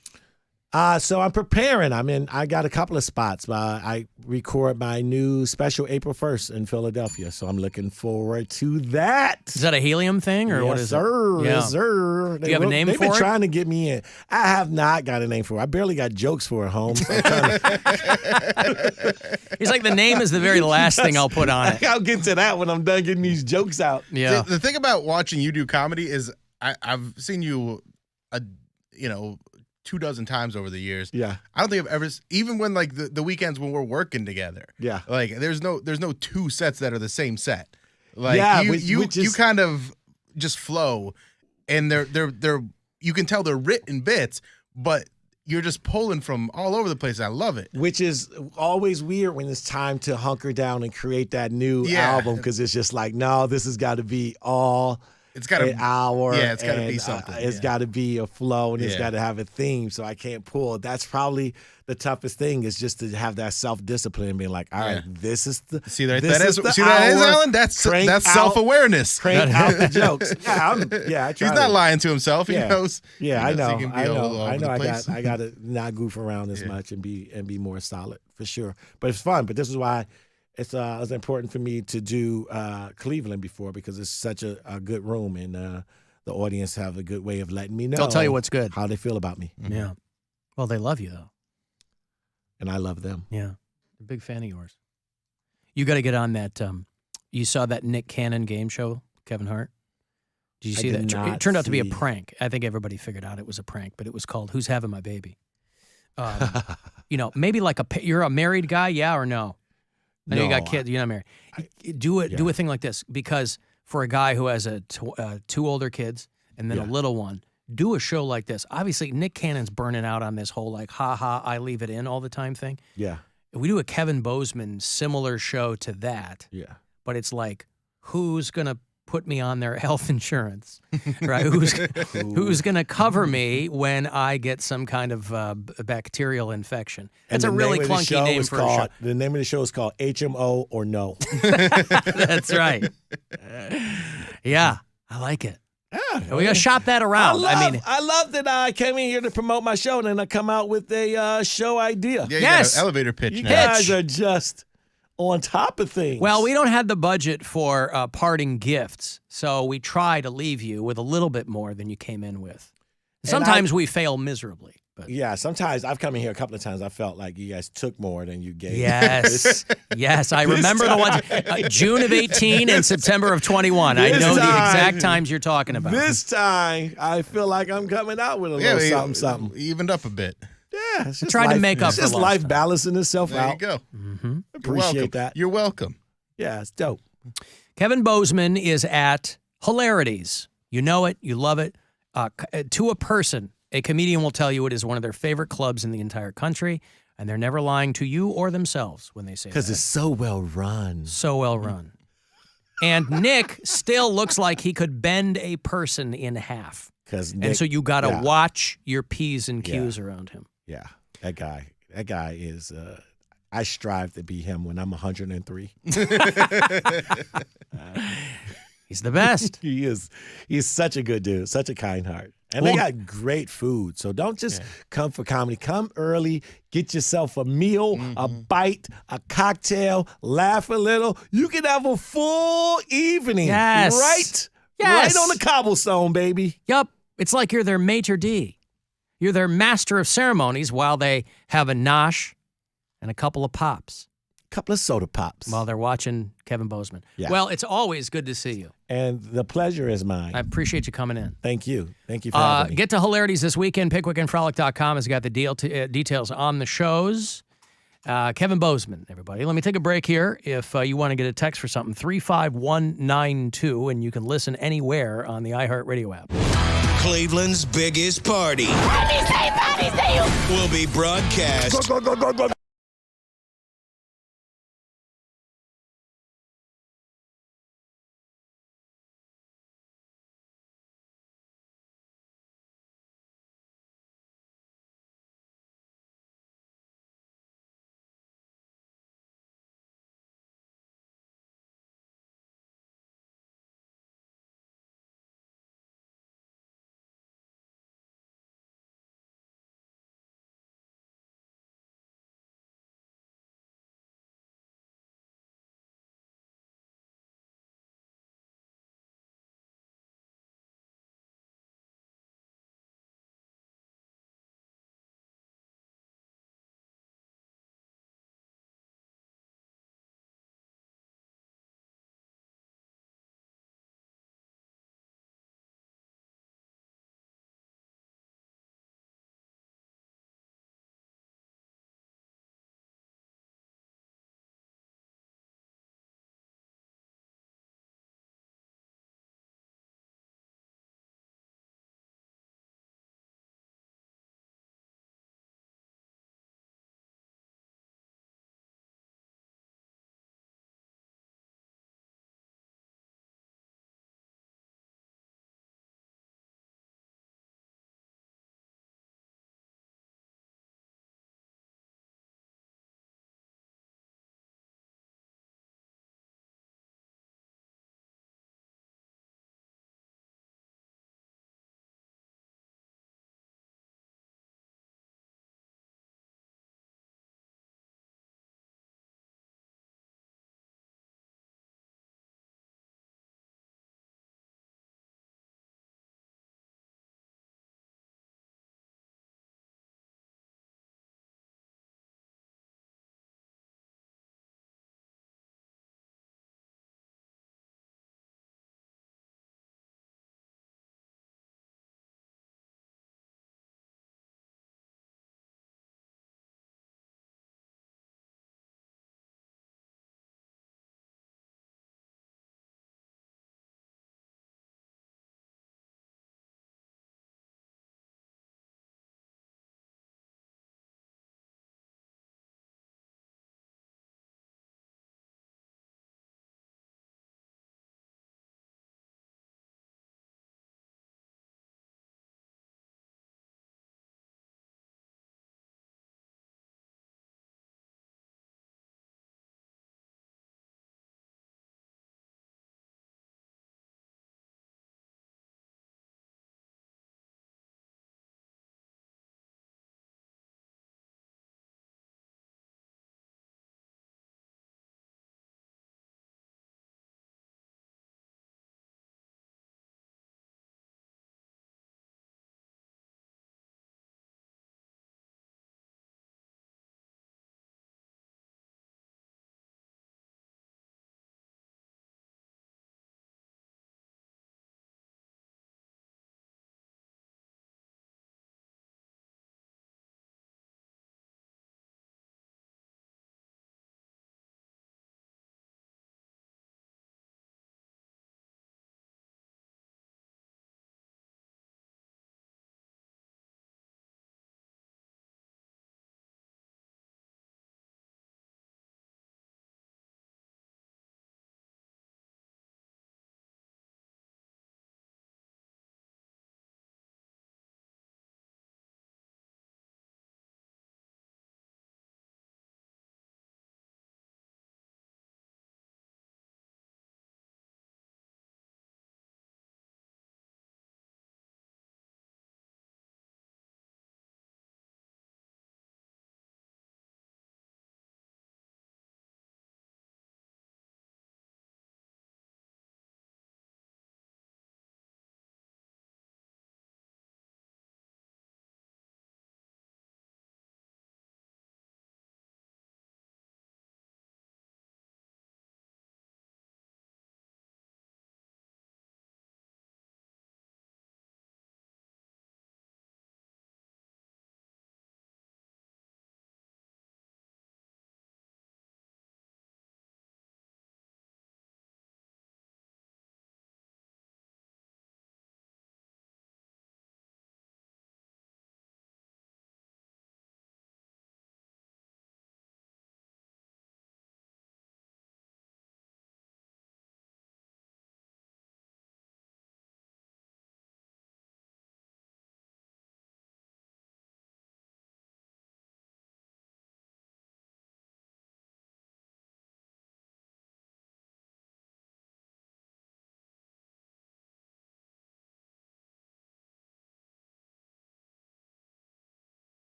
So I'm preparing. I got a couple of spots. I record my new special April 1st in Philadelphia, so I'm looking forward to that. Is that a helium thing or what is it? Yes, sir. Do you have a name for it? They've been trying to get me in. I have not got a name for it. I barely got jokes for it, Holmes. He's like, the name is the very last thing I'll put on it. I'll get to that when I'm done getting these jokes out. Yeah. The thing about watching you do comedy is I've seen you, 24 times over the years. Yeah. I don't think I've ever, even when like the weekends when we're working together. Yeah. Like there's no 2 sets that are the same set. Like you kind of just flow, and they're you can tell they're written bits, but you're just pulling from all over the place. I love it. Which is always weird when it's time to hunker down and create that new album, because it's just like, no, this has got to be all. It's got an hour. Yeah, it's got to be something. It's got to be a flow, and it's got to have a theme, so I can't pull. That's probably the toughest thing, is just to have that self-discipline and being like, all right, this is the see that this is is the that is, hour. Alan? That's self-awareness. Crank out the jokes. I try. He's not lying to himself. He knows. Yeah, he knows I know. he can be I all know. over I know. the place. I got to not goof around as much and be more solid for sure. But it's fun. But this is why it was important for me to do Cleveland before, because it's such a good room, and the audience have a good way of letting me know. They'll tell you what's good, how they feel about me. Mm-hmm. Yeah. Well, they love you though, and I love them. Yeah, I'm a big fan of yours. You got to get on that. You saw that Nick Cannon game show, Kevin Hart? Did you see that? It turned out to be a prank. I think everybody figured out it was a prank, but it was called "Who's Having My Baby?" Maybe like you're a married guy, yeah or no? I know you got kids. You're not married. Do a thing like this, because for a guy who has 2 older kids and then a little one, do a show like this. Obviously, Nick Cannon's burning out on this whole like, ha, I leave it in all the time thing. Yeah. If we do a Kevin Bozeman similar show to that, but it's like, who's going to put me on their health insurance, right? Who's going to cover me when I get some kind of bacterial infection? That's a really clunky name for a show. The name of the show is called HMO or No. That's right. Yeah, I like it. We got to shop that around. I love that I came in here to promote my show, and then I come out with a show idea. Yeah, you got an elevator pitch You now. guys are just on top of things. Well, we don't have the budget for parting gifts, so we try to leave you with a little bit more than you came in with. Sometimes we fail miserably. But. Yeah, sometimes I've come in here a couple of times. I felt like you guys took more than you gave. Yes, yes, I remember the ones June of 18 and September of 21. I know the exact times you're talking about. This time, I feel like I'm coming out with a little something. Evened up a bit. Yeah, it's just tried to make up it's for just lost life time. balancing itself out. There you go. Mm-hmm. Appreciate that. You're welcome. Yeah, it's dope. Kevin Bozeman is at Hilarities. You know it, you love it. To a person, a comedian will tell you it is one of their favorite clubs in the entire country, and they're never lying to you or themselves when they say that. Because it's so well run. So well run. And Nick still looks like he could bend a person in half. And so you got to watch your P's and Q's around him. Yeah, that guy is, I strive to be him when I'm 103. He's the best. He is. He's such a good dude, such a kind heart. And they got great food. So don't just come for comedy. Come early, get yourself a meal, a bite, a cocktail, laugh a little. You can have a full evening. Yes. Right? Yes. Right on the cobblestone, baby. Yup. It's like you're their maitre d'. You're their master of ceremonies while they have a nosh and a couple of pops. Couple of soda pops. While they're watching Kevin Bozeman. Yeah. Well, it's always good to see you. And the pleasure is mine. I appreciate you coming in. Thank you. Thank you for having me. Get to Hilarities this weekend. PickwickandFrolic.com has got the details on the shows. Kevin Bozeman, everybody. Let me take a break here. If you want to get a text for something, 35192, and you can listen anywhere on the iHeartRadio app. Cleveland's biggest party will be broadcast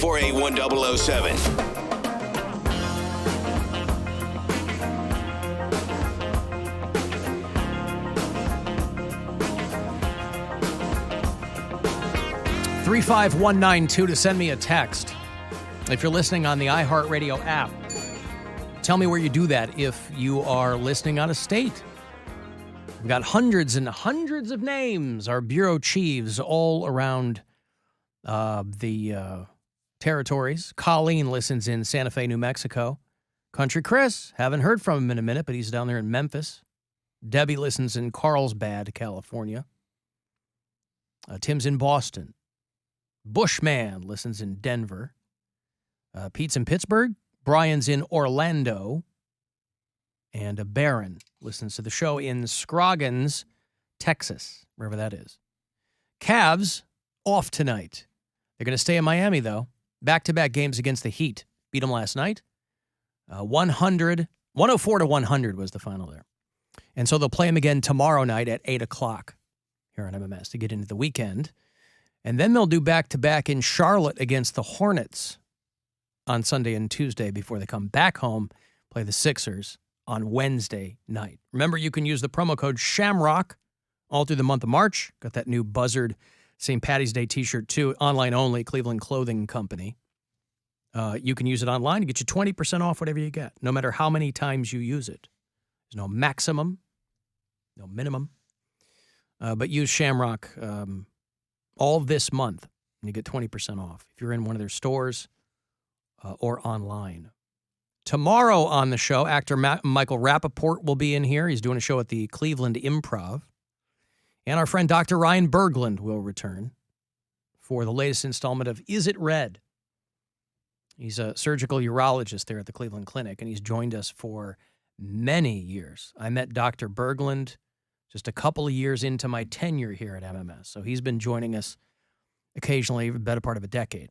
481-0007. Three 35192 to send me a text. If you're listening on the iHeartRadio app, tell me where you do that if you are listening out of state. We've got hundreds and hundreds of names, our bureau chiefs all around the territories. Colleen listens in Santa Fe, New Mexico. Country Chris, haven't heard from him in a minute, but he's down there in Memphis. Debbie listens in Carlsbad, California. Tim's in Boston. Bushman listens in Denver. Pete's in Pittsburgh. Brian's in Orlando. And Barron listens to the show in Scroggins, Texas, wherever that is. Cavs off tonight. They're going to stay in Miami, though. Back-to-back games against the Heat. Beat them last night. 104-100 was the final there. And so they'll play them again tomorrow night at 8 o'clock here on MMS to get into the weekend. And then they'll do back-to-back in Charlotte against the Hornets on Sunday and Tuesday before they come back home, play the Sixers on Wednesday night. Remember, you can use the promo code SHAMROCK all through the month of March. Got that new Buzzard St. Patty's Day t-shirt, too, online only, Cleveland Clothing Company. You can use it online to get you 20% off whatever you get, no matter how many times you use it. There's no maximum, no minimum. But use Shamrock all this month, and you get 20% off if you're in one of their stores or online. Tomorrow on the show, actor Michael Rappaport will be in here. He's doing a show at the Cleveland Improv. And our friend Dr. Ryan Berglund will return for the latest installment of Is It Red? He's a surgical urologist there at the Cleveland Clinic, and he's joined us for many years. I met Dr. Berglund just a couple of years into my tenure here at MMS. So he's been joining us occasionally, the better part of a decade.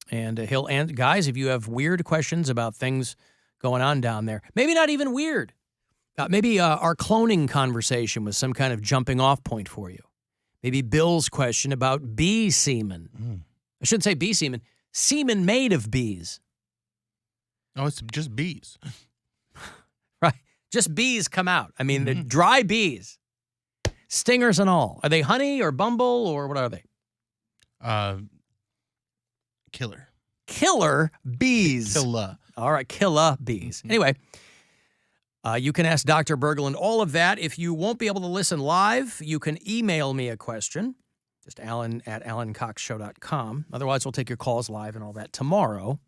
And he'll answer, guys, if you have weird questions about things going on down there, maybe not even weird. Maybe our cloning conversation was some kind of jumping off point for you. Maybe Bill's question about bee semen. I shouldn't say bee semen. Semen made of bees. Oh, it's just bees. Right. Just bees come out. I mean, the dry bees. Stingers and all. Are they honey or bumble or what are they? Killer. Killer bees. Killer. All right, killer bees. Anyway, you can ask Dr. Berglund all of that. If you won't be able to listen live, you can email me a question. Just Alan at alancoxshow.com. Otherwise, we'll take your calls live and all that tomorrow.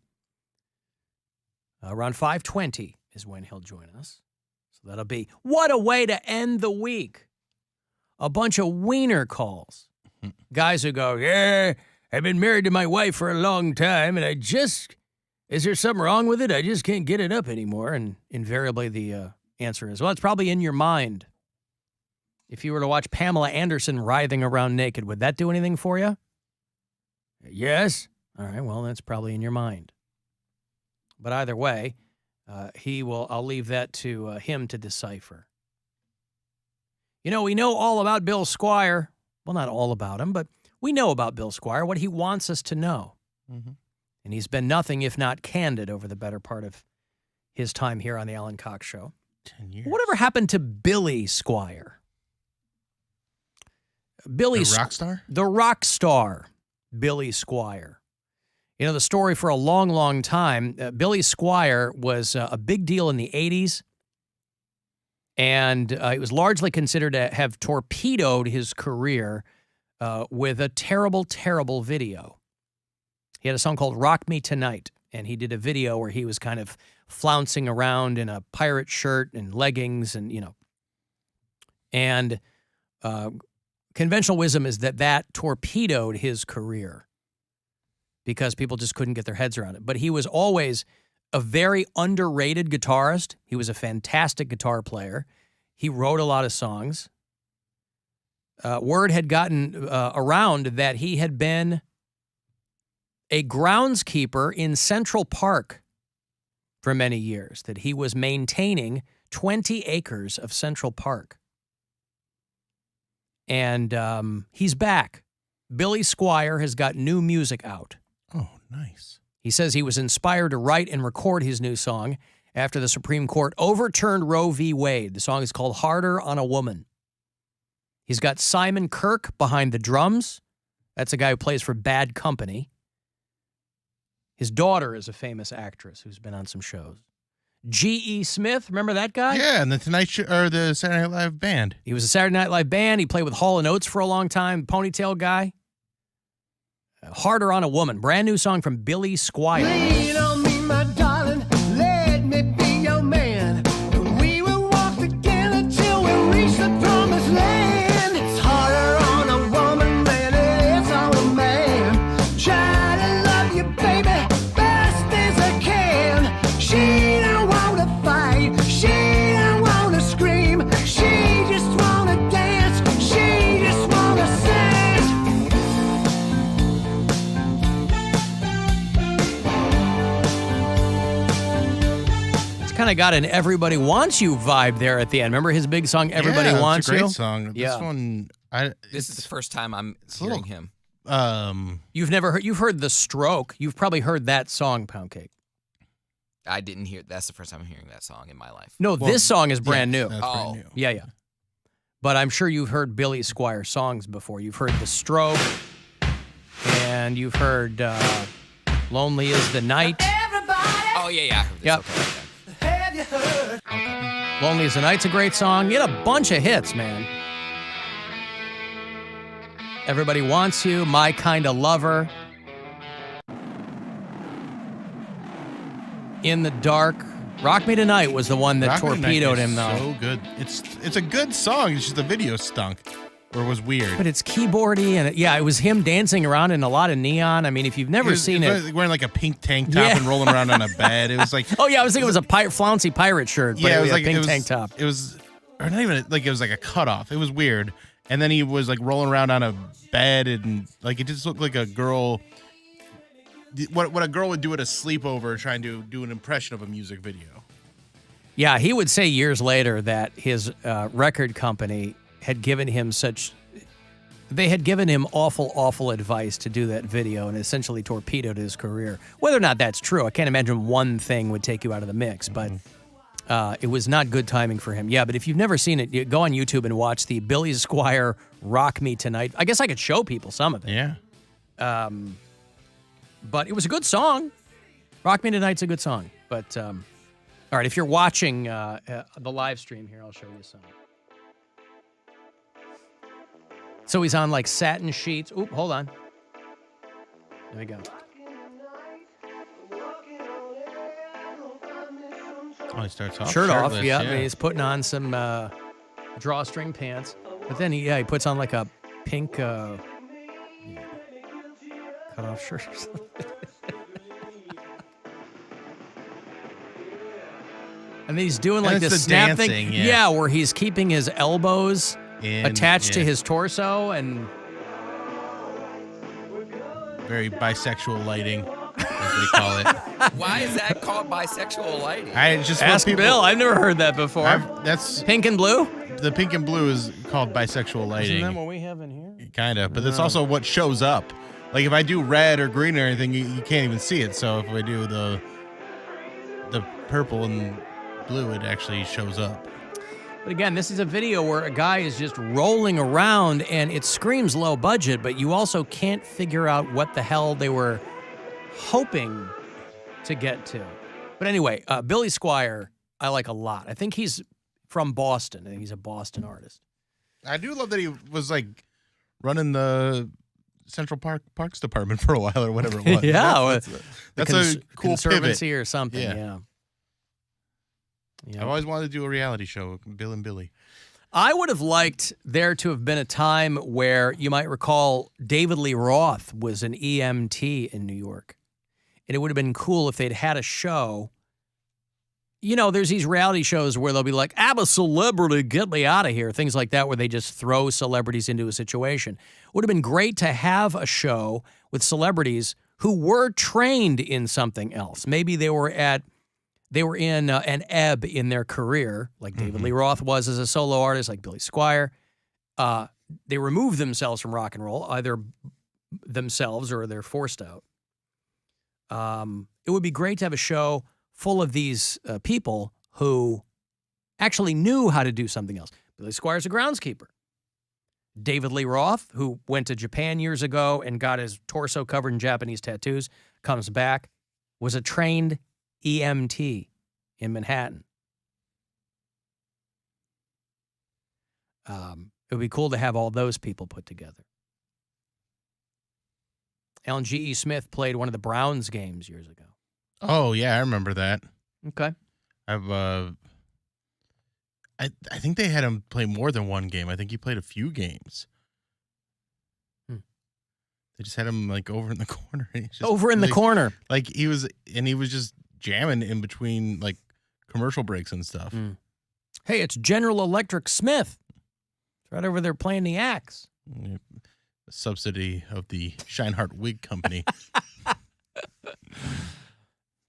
Around 5:20 is when he'll join us. So that'll be, what a way to end the week. A bunch of wiener calls. Guys who go, yeah, I've been married to my wife for a long time, and is there something wrong with it? I just can't get it up anymore. And invariably the answer is, well, it's probably in your mind. If you were to watch Pamela Anderson writhing around naked, would that do anything for you? Yes. All right, well, that's probably in your mind. But either way, I'll leave that to him to decipher. You know, we know all about Bill Squire. Well, not all about him, but we know about Bill Squire, what he wants us to know. Mm-hmm. And he's been nothing if not candid over the better part of his time here on the Alan Cox Show. 10 years. Whatever happened to Billy Squire? The rock star? The rock star, Billy Squire. You know, the story for a long, long time, Billy Squire was a big deal in the 80s, and it was largely considered to have torpedoed his career with a terrible, terrible video. He had a song called Rock Me Tonight, and he did a video where he was kind of flouncing around in a pirate shirt and leggings and, conventional wisdom is that torpedoed his career because people just couldn't get their heads around it. But he was always a very underrated guitarist. He was a fantastic guitar player. He wrote a lot of songs. Word had gotten around that he had been a groundskeeper in Central Park for many years, that he was maintaining 20 acres of Central Park. And he's back. Billy Squire has got new music out. nice. He says he was inspired to write and record his new song after the Supreme Court overturned Roe v. Wade. The song is called Harder on a Woman. He's got Simon Kirk behind the drums. That's a guy who plays for Bad Company. His daughter is a famous actress who's been on some shows. G.E. Smith, remember that guy? Yeah, and the Tonight Show, or the Saturday Night Live band. He was a Saturday Night Live band. He played with Hall & Oates for a long time, ponytail guy. Harder on a Woman, brand new song from Billy Squire. Lean on me, my darling, let me be your man. We will walk together until we reach the promised land. It's harder on a woman than it is on a man. Try to love you, baby, best as I can. She don't wanna fight, she don't wanna scream, she just wanna dance, she just wanna sing. Kind of got an Everybody Wants You vibe there at the end. Remember his big song, Everybody Wants You? It's a great song. Yeah. This one, This is the first time I'm hearing him. You've heard The Stroke. You've probably heard that song, Poundcake. I didn't hear. That's the first time I'm hearing that song in my life. No, this song is brand new. That's brand new. Yeah. But I'm sure you've heard Billy Squire songs before. You've heard The Stroke, and you've heard Lonely is the Night. Oh, yeah. I heard this. Yep. Okay. Lonely is the Night's a great song. He had a bunch of hits, man. Everybody Wants You, My Kind of Lover. In the Dark. Rock Me Tonight was the one that torpedoed him, though. So good. It's a good song. It's just the video stunk. Or was weird. But it's keyboardy, and it was him dancing around in a lot of neon. I mean, if you've never seen it. Wearing like a pink tank top and rolling around on a bed. It was like. Oh, yeah, I was thinking it was a flouncy pirate shirt. But Yeah, it was like a pink tank top. It was, or not even, like it was like a cutoff. It was weird. And then he was like rolling around on a bed, and like it just looked like a girl. What a girl would do at a sleepover trying to do an impression of a music video. Yeah, he would say years later that his record company had given him awful advice to do that video and essentially torpedoed his career. Whether or not that's true, I can't imagine one thing would take you out of the mix, but it was not good timing for him. Yeah, but if you've never seen it, you go on YouTube and watch the Billy Squire Rock Me Tonight. I guess I could show people some of it. Yeah. But it was a good song. Rock Me Tonight's a good song. But, all right, if you're watching the live stream here, I'll show you some. So he's on like satin sheets. Oop, hold on. There we go. Oh, he starts off Shirt off, shirtless, yeah. I mean, he's putting on some drawstring pants. But then he puts on like a pink cut-off shirt or something. And then he's doing like this snap dancing, thing. yeah. Where he's keeping his elbows attached to his torso and very bisexual lighting, as they call it. Why is that called bisexual lighting? I just ask Bill. I've never heard that before. That's pink and blue. The pink and blue is called bisexual lighting. Isn't that what we have in here? Kind of, but that's also what shows up. Like if I do red or green or anything, you can't even see it. So if I do the purple and blue, it actually shows up. But again, this is a video where a guy is just rolling around and it screams low budget, but you also can't figure out what the hell they were hoping to get to. But anyway, Billy Squire, I like a lot. I think he's from Boston. I think he's a Boston artist. I do love that he was like running the Central Parks Department for a while or whatever it was. Yeah. That's a cool Conservancy pivot. or something, yeah. I've always wanted to do a reality show with Bill and Billy. I would have liked there to have been a time where you might recall David Lee Roth was an EMT in New York. And it would have been cool if they'd had a show. You know, there's these reality shows where they'll be like, I'm a celebrity, get me out of here. Things like that where they just throw celebrities into a situation. It would have been great to have a show with celebrities who were trained in something else. Maybe they were in an ebb in their career, like David Lee Roth was as a solo artist, like Billy Squire. They removed themselves from rock and roll, either themselves or they're forced out. It would be great to have a show full of these people who actually knew how to do something else. Billy Squire's a groundskeeper. David Lee Roth, who went to Japan years ago and got his torso covered in Japanese tattoos, comes back, was a trained EMT in Manhattan. It would be cool to have all those people put together. Alan G.E. Smith played one of the Browns games years ago. Oh, yeah, I remember that. Okay. I think they had him play more than one game. I think he played a few games. They just had him like over in the corner. Over in the corner. Like he was just jamming in between like commercial breaks and stuff. Hey, it's General Electric Smith. It's right over there playing the axe. A subsidy of the Scheinhart Wig Company.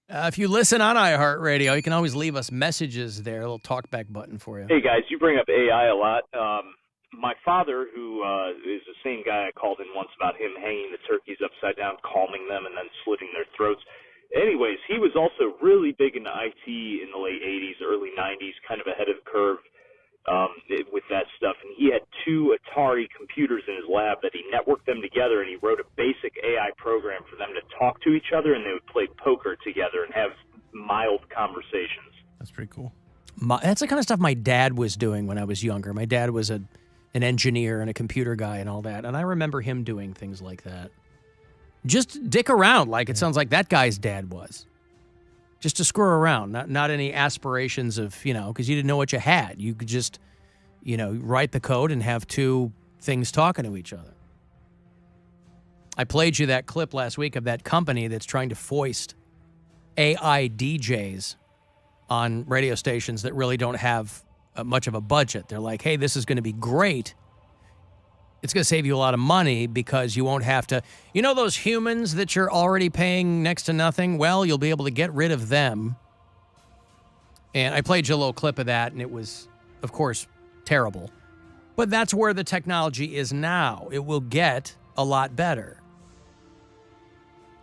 If you listen on iHeartRadio, you can always leave us messages there, a little talkback button for you. Hey, guys, you bring up AI a lot. My father, who is the same guy I called in once about him hanging the turkeys upside down, calming them, and then slitting their throats. Anyways, he was also really big into IT in the late 80s, early 90s, kind of ahead of the curve with that stuff. And he had 2 Atari computers in his lab that he networked them together, and he wrote a basic AI program for them to talk to each other, and they would play poker together and have mild conversations. That's pretty cool. That's the kind of stuff my dad was doing when I was younger. My dad was an engineer and a computer guy and all that, and I remember him doing things like that. Just dick around like it sounds like that guy's dad was. Just to screw around, not any aspirations of, because you didn't know what you had. You could just, write the code and have 2 things talking to each other. I played you that clip last week of that company that's trying to foist AI DJs on radio stations that really don't have much of a budget. They're like, hey, this is going to be great. It's going to save you a lot of money because you won't have to, those humans that you're already paying next to nothing? Well, you'll be able to get rid of them. And I played you a little clip of that, and it was, of course, terrible. But that's where the technology is now. It will get a lot better.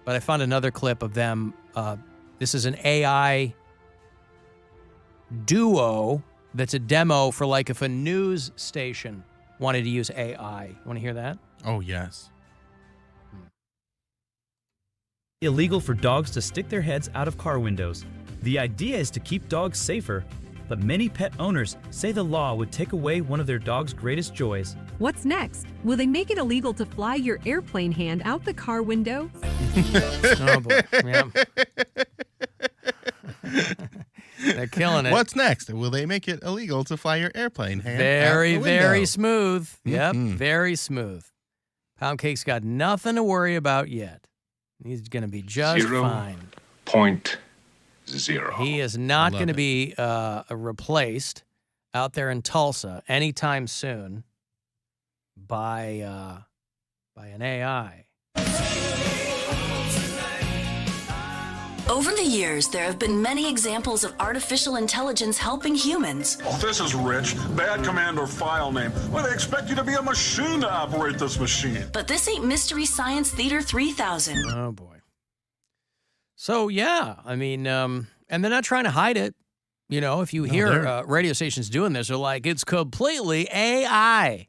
But I found another clip of them. This is an AI duo that's a demo for like if a news station wanted to use AI. You want to hear that? Oh, yes. Illegal for dogs to stick their heads out of car windows. The idea is to keep dogs safer, but many pet owners say the law would take away one of their dog's greatest joys. What's next? Will they make it illegal to fly your airplane hand out the car window? Oh, boy. Yeah. They're killing it. What's next? Will they make it illegal to fly your airplane hand Very, out the very window? smooth. Yep, Mhm. very smooth. Poundcake's got nothing to worry about yet. He's going to be just fine. 0.0. He is not going to be replaced out there in Tulsa anytime soon by an AI. Over the years, there have been many examples of artificial intelligence helping humans. Oh, this is Rich. Bad command or file name. Well, they expect you to be a machine to operate this machine. But this ain't Mystery Science Theater 3000. Oh, boy. So, yeah, I mean, and they're not trying to hide it. If you hear radio stations doing this, they're like, it's completely AI.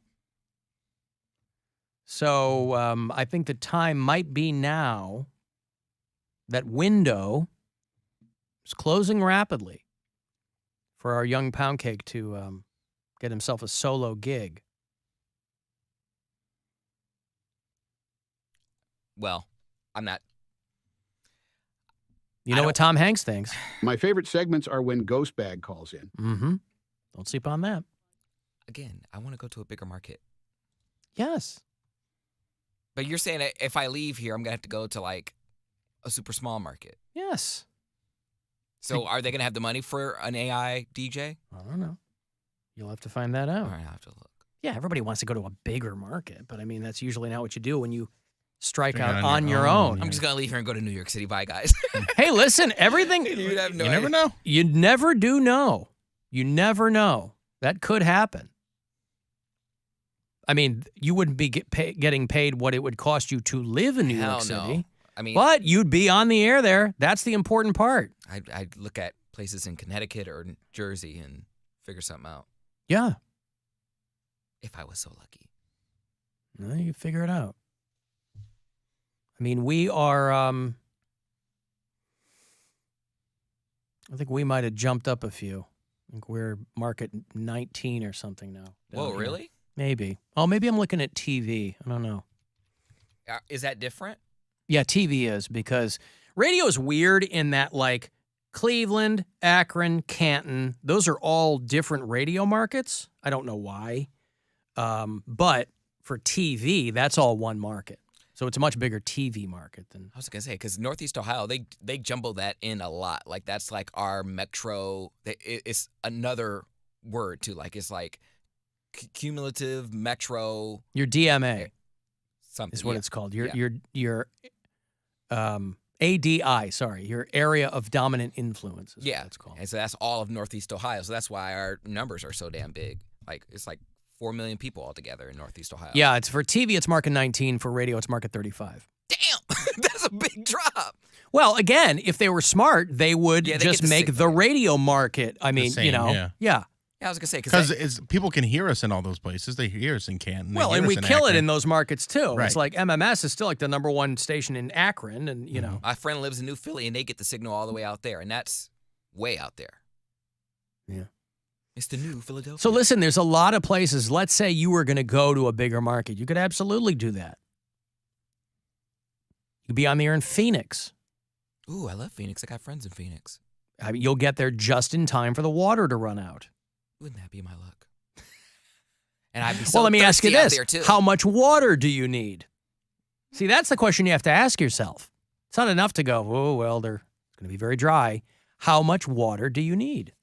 So I think the time might be now. That window is closing rapidly for our young Poundcake to get himself a solo gig. Well, I'm not. You know what Tom Hanks thinks. My favorite segments are when Ghostbag calls in. Mm-hmm. Don't sleep on that. Again, I want to go to a bigger market. Yes. But you're saying that if I leave here, I'm going to have to go to like a super small market. Yes. So are they going to have the money for an AI DJ? I don't know. You'll have to find that out. All right, I'll have to look. Yeah, everybody wants to go to a bigger market, but I mean, that's usually not what you do when you strike out on your own. I'm just going to leave here and go to New York City. Bye, guys. Hey, listen, everything. You have no You never idea. know. You never do know. You never know. That could happen. I mean, you wouldn't be getting paid what it would cost you to live in New York City. I mean, but you'd be on the air there. That's the important part. I'd look at places in Connecticut or Jersey and figure something out. Yeah. If I was so lucky. Well, you figure it out. I mean, we are, I think we might have jumped up a few. I think we're market 19 or something now. Whoa, down here. really? Maybe. Oh, maybe I'm looking at TV. I don't know. Is that different? Yeah, TV is, because radio is weird in that, like, Cleveland, Akron, Canton, those are all different radio markets. I don't know why. But for TV, that's all one market. So it's a much bigger TV market than. I was going to say, because Northeast Ohio, they jumble that in a lot. Like, that's like our metro. It's another word, too. Like, it's like cumulative metro. Your DMA something is what it's called. Your ADI, sorry, your area of dominant influence is what it's called. And so that's all of Northeast Ohio. So that's why our numbers are so damn big. Like, it's like 4 million people altogether in Northeast Ohio. Yeah, it's for TV, it's market 19. For radio, it's market 35. Damn, that's a big drop. Well, again, if they were smart, they would just make the radio market. I mean, same, you know, yeah. yeah. Yeah, I was going to say. Because people can hear us in all those places. They hear us in Canton. Well, and we kill it in those markets, too. Right. It's like MMS is still like the #1 station in Akron, and, you know. My friend lives in New Philly, and they get the signal all the way out there, and that's way out there. Yeah. It's the new Philadelphia. So listen, there's a lot of places. Let's say you were going to go to a bigger market. You could absolutely do that. You could be on the air in Phoenix. Ooh, I love Phoenix. I got friends in Phoenix. I mean, you'll get there just in time for the water to run out. Wouldn't that be my luck? And I'd be so well, let me ask you thirsty out this. there, too. How much water do you need? See, that's the question you have to ask yourself. It's not enough to go, oh, well, it's going to be very dry. How much water do you need?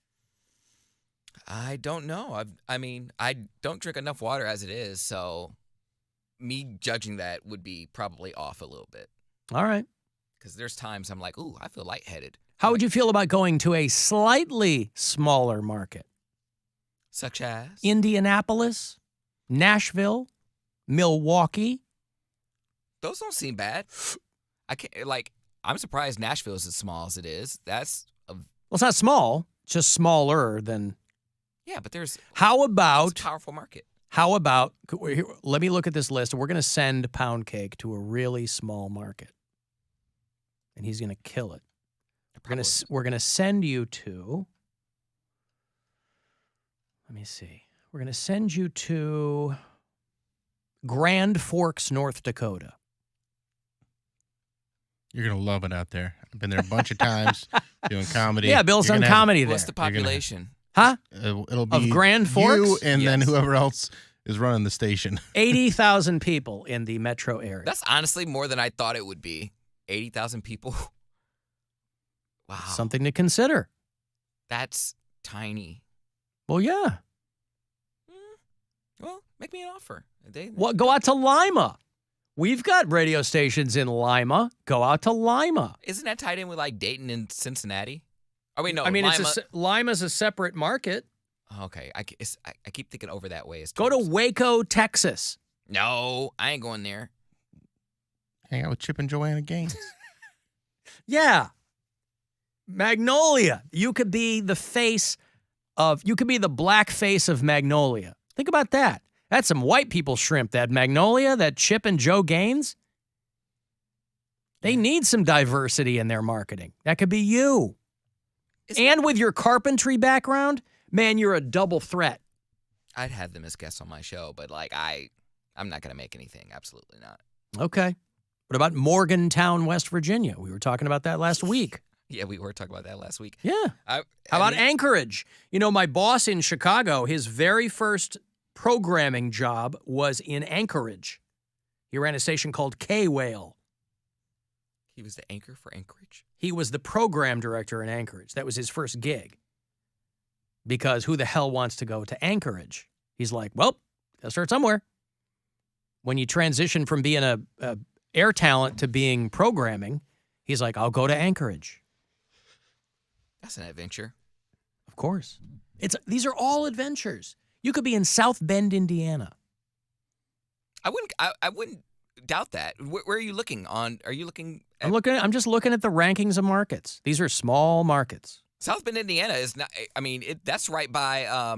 I don't know. I mean, I don't drink enough water as it is, so me judging that would be probably off a little bit. All right. Because there's times I'm like, ooh, I feel lightheaded. How would you feel about going to a slightly smaller market? Such as? Indianapolis, Nashville, Milwaukee. Those don't seem bad. I'm surprised Nashville is as small as it is. Well, it's not small. It's just smaller than. Yeah, but it's a powerful market. How about, let me look at this list. We're going to send Poundcake to a really small market. And he's going to kill it. We're going to send you to, let me see. We're going to send you to Grand Forks, North Dakota. You're going to love it out there. I've been there a bunch of times doing comedy. Yeah, Bill's done comedy there. What's the population? Huh? It'll be of Grand Forks? you and then whoever else is running the station. 80,000 people in the metro area. That's honestly more than I thought it would be. 80,000 people. Wow. Something to consider. That's tiny. Well, yeah. Well, make me an offer. Go out to Lima. We've got radio stations in Lima. Go out to Lima. Isn't that tied in with like Dayton and Cincinnati? Oh, wait, no. I mean, Lima. Lima's a separate market. Okay. I keep thinking over that way. Go to Waco, Texas. No, I ain't going there. Hang out with Chip and Joanna Gaines. Yeah. Magnolia. You could be the black face of Magnolia. Think about that. That's some white people shrimp, that Magnolia, that Chip and Joe Gaines. They need some diversity in their marketing. That could be you. And with your carpentry background, man, you're a double threat. I'd have them as guests on my show, but I'm not going to make anything. Absolutely not. Okay. What about Morgantown, West Virginia? We were talking about that last week. Yeah, we were talking about that last week. Yeah. How about Anchorage? You know, my boss in Chicago, his very first programming job was in Anchorage. He ran a station called K-Whale. He was the anchor for Anchorage? He was the program director in Anchorage. That was his first gig. Because who the hell wants to go to Anchorage? He's like, well, gotta start somewhere. When you transition from being a air talent to being programming, he's like, I'll go to Anchorage. That's an adventure. Of course. These are all adventures. You could be in South Bend, Indiana. I wouldn't doubt that. Where are you looking on? Are you looking? I'm just looking at the rankings of markets. These are small markets. South Bend, Indiana is not. I mean, that's right by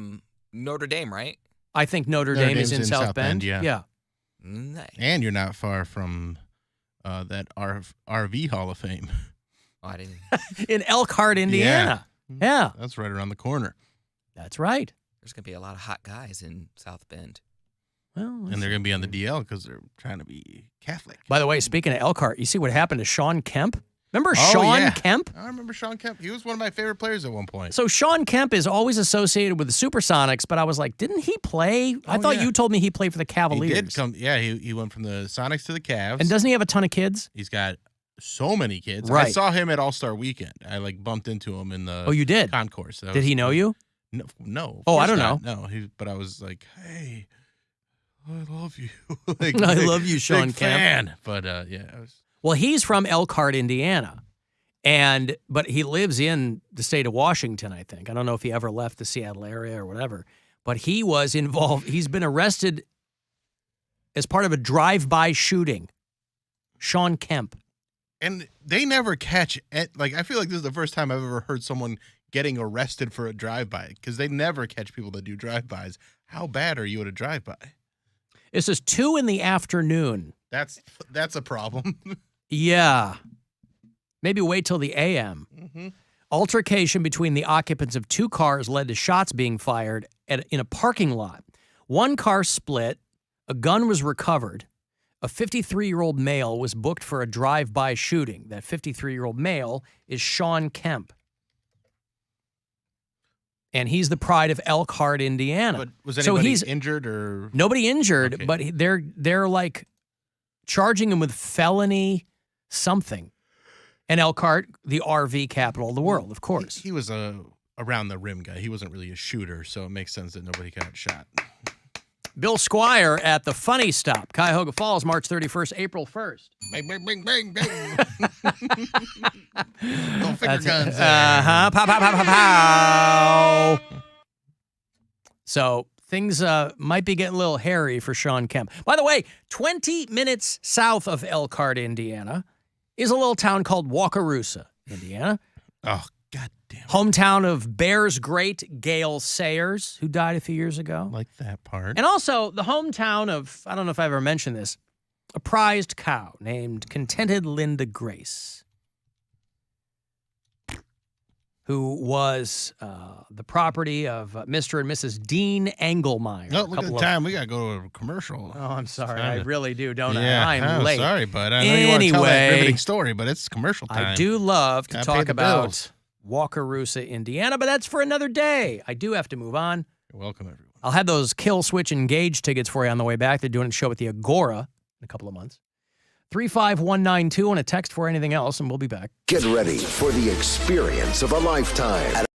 Notre Dame, right? I think Notre Dame is in South Bend. Yeah. Nice. And you're not far from that RV Hall of Fame. Oh, I didn't. In Elkhart, Indiana. Yeah. That's right around the corner. That's right. There's going to be a lot of hot guys in South Bend. Well, and they're going to be on the DL because they're trying to be Catholic. By the way, speaking of Elkhart, you see what happened to Sean Kemp? Remember Sean Kemp? I remember Sean Kemp. He was one of my favorite players at one point. So Sean Kemp is always associated with the Supersonics, but I was like, didn't he play? I thought you told me he played for the Cavaliers. He did come. Yeah, he went from the Sonics to the Cavs. And doesn't he have a ton of kids? He's got so many kids. Right. I saw him at All-Star Weekend. I bumped into him in the you did? concourse. Did he know you? No. Oh, I don't know. No, but I was like, hey, I love you. I love you, Sean big Kemp. Fan. But yeah. Well, he's from Elkhart, Indiana. But he lives in the state of Washington, I think. I don't know if he ever left the Seattle area or whatever. But he was involved. He's been arrested as part of a drive-by shooting. Sean Kemp. And they never catch it. I feel like this is the first time I've ever heard someone getting arrested for a drive-by because they never catch people that do drive-bys. How bad are you at a drive-by? This is 2 p.m. That's a problem. Yeah. Maybe wait till the a.m. Mm-hmm. Altercation between the occupants of 2 cars led to shots being fired in a parking lot. 1 car split. A gun was recovered. A 53-year-old male was booked for a drive-by shooting. That 53-year-old male is Sean Kemp. And he's the pride of Elkhart, Indiana. But was anybody injured or? Nobody injured, Okay. but they're charging him with felony something. And Elkhart, the RV capital of the world, of course. He was a around the rim guy. He wasn't really a shooter, so it makes sense that nobody got shot. Bill Squire at the Funny Stop, Cuyahoga Falls, March 31st, April 1st. Bang, bang, bang, bang, bang. Little finger That's guns. Pow, pow, pow, pow, pow, pow. So things might be getting a little hairy for Sean Kemp. By the way, 20 minutes south of Elkhart, Indiana, is a little town called Wakarusa, Indiana. Oh, God damn. Hometown of Bears great Gale Sayers, who died a few years ago. Like that part. And also the hometown of, I don't know if I ever mentioned this, a prized cow named Contented Linda Grace, who was the property of Mr. and Mrs. Dean Engelmeyer. No, look at the time. We got to go to a commercial. Oh, I'm sorry. I really do, don't I? Yeah, I'm late. Sorry, bud. I know you want to tell that riveting story, but it's commercial time. I do love to Gotta pay talk the about bills. Wakarusa, Indiana, but that's for another day. I do have to move on. You're welcome, everyone. I'll have those Kill Switch Engage tickets for you on the way back. They're doing a show at the Agora in a couple of months. 35192 on a text for anything else, and we'll be back. Get ready for the experience of a lifetime.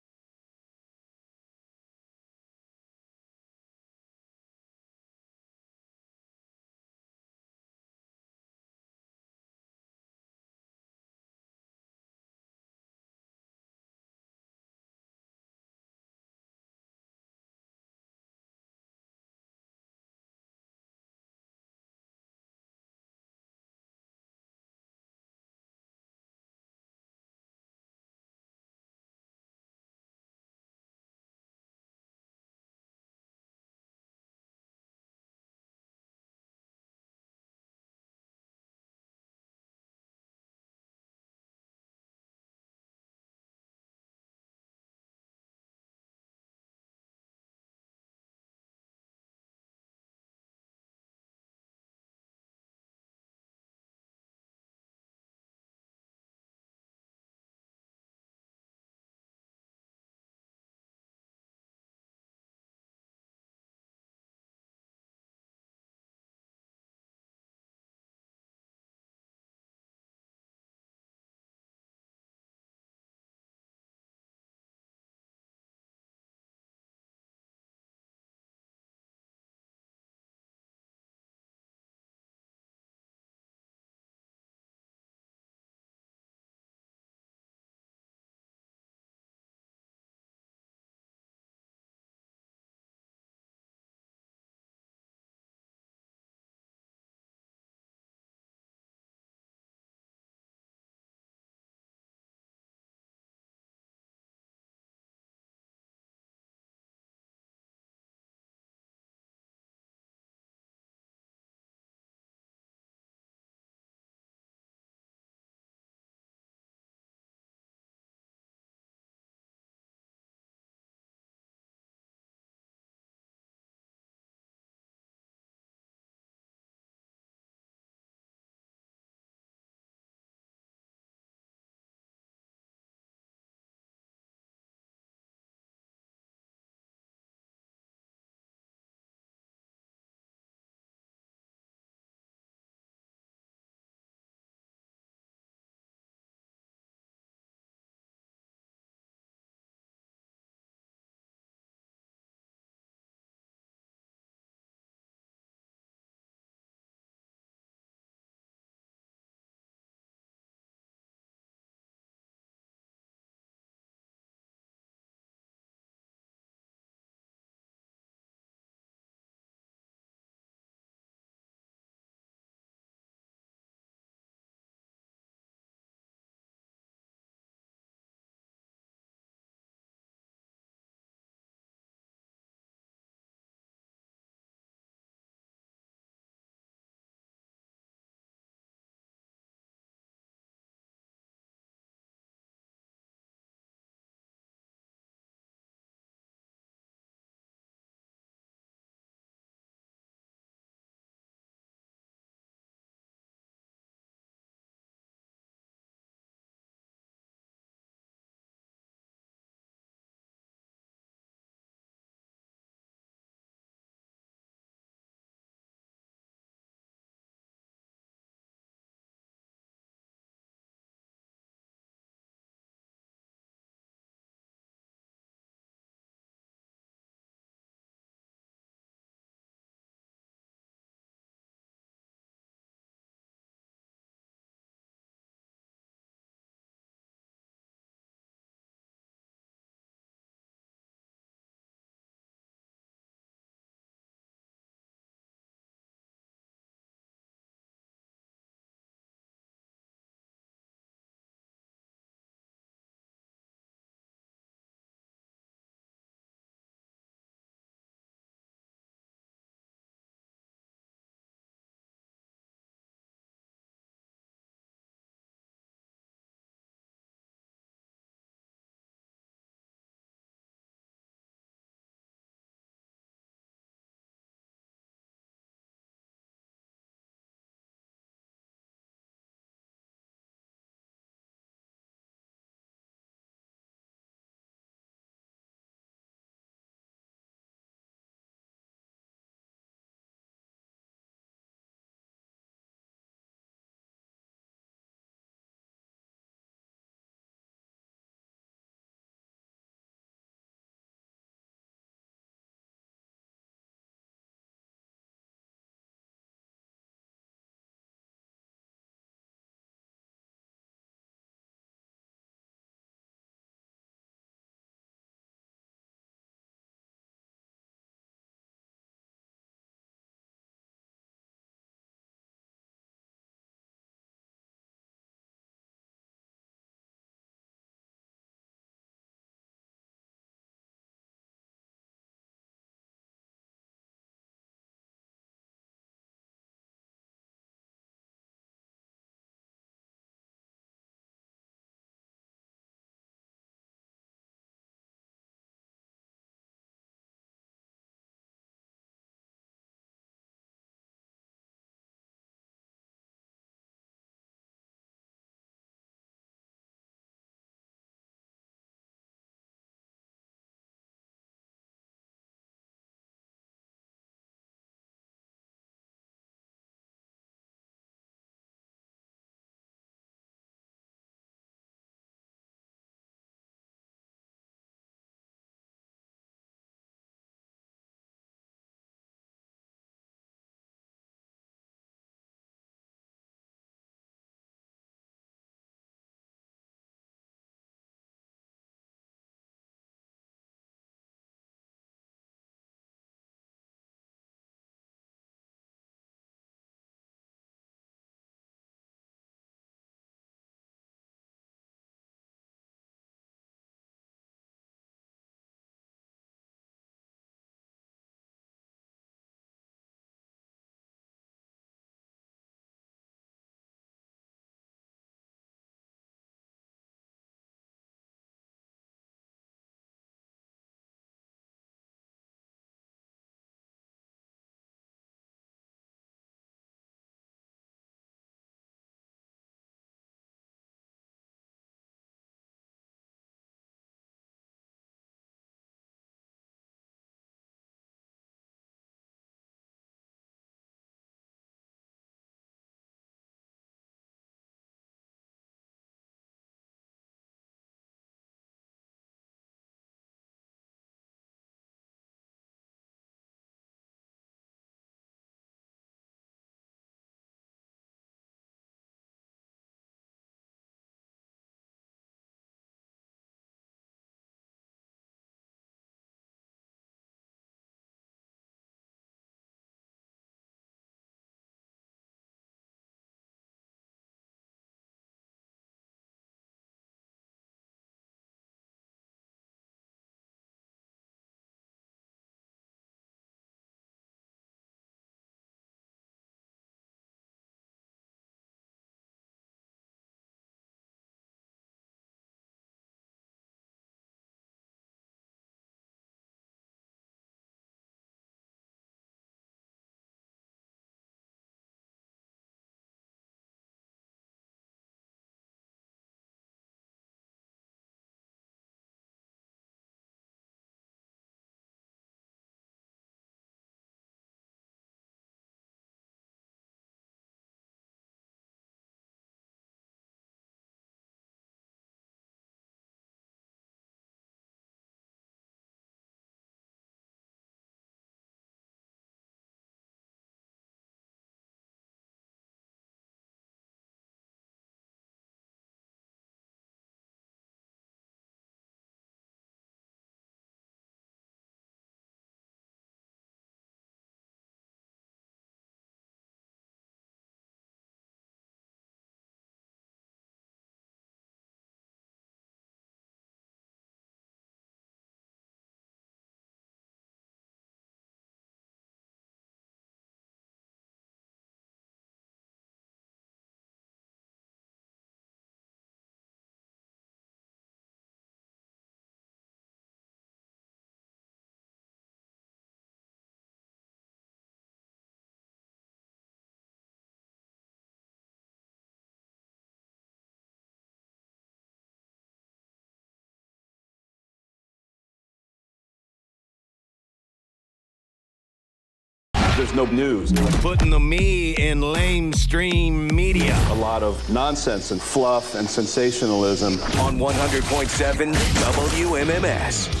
There's no news. Putting the me in lamestream media. A lot of nonsense and fluff and sensationalism. On 100.7 WMMS.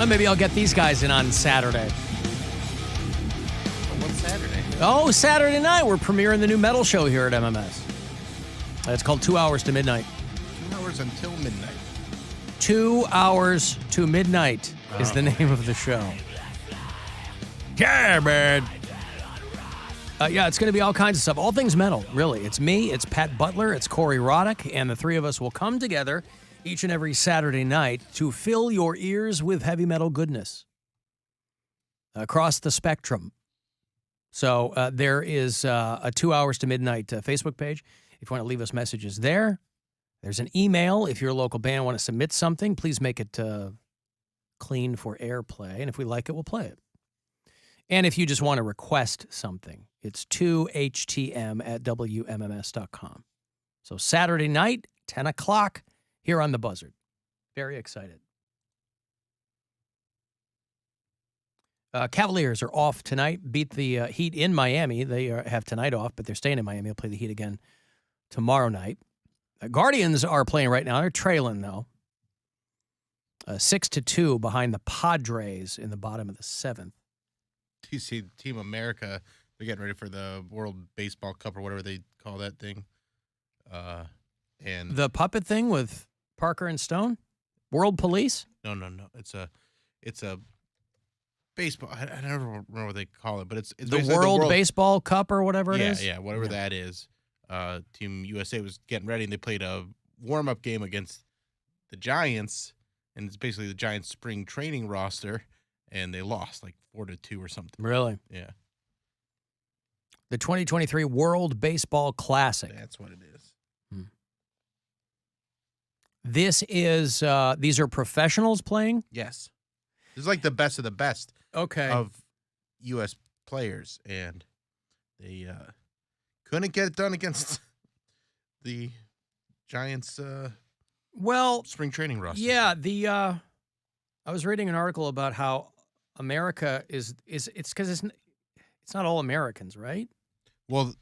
Maybe I'll get these guys in on Saturday. What's Saturday? Oh, Saturday night, we're premiering the new metal show here at MMS. It's called 2 Hours to Midnight. 2 hours until midnight. 2 Hours to Midnight is the name of the show. Yeah, man. Yeah, it's going to be all kinds of stuff. All things metal, really. It's me, it's Pat Butler, it's Corey Roddick, and the three of us will come together each and every Saturday night to fill your ears with heavy metal goodness across the spectrum. So there is a 2 Hours to Midnight Facebook page. If you want to leave us messages there, there's an email. If you're a local band and want to submit something, please make it clean for airplay. And if we like it, we'll play it. And if you just want to request something, it's 2htm@wmms.com. So Saturday night, 10 o'clock, here on The Buzzard. Very excited. Cavaliers are off tonight. Beat the Heat in Miami. They have tonight off, but they're staying in Miami. They'll play the Heat again tomorrow night. Guardians are playing right now. They're trailing, though. 6-2 behind the Padres in the bottom of the seventh. You see Team America, they're getting ready for the World Baseball Cup or whatever they call that thing. And the puppet thing with Parker and Stone? World Police? No. It's a baseball. I never remember what they call it, but it's the World Baseball Cup or whatever it is? Yeah, whatever that is. Team USA was getting ready, and they played a warm-up game against the Giants, and it's basically the Giants' spring training roster, and they lost like 4-2 or something. Really? Yeah. The 2023 World Baseball Classic. That's what it is. This is these are professionals playing? Yes. This is like the best of the best of U.S. players, and they couldn't get it done against the Giants' spring training roster. Yeah, I was reading an article about how America is it's because it's not all Americans, right? Well,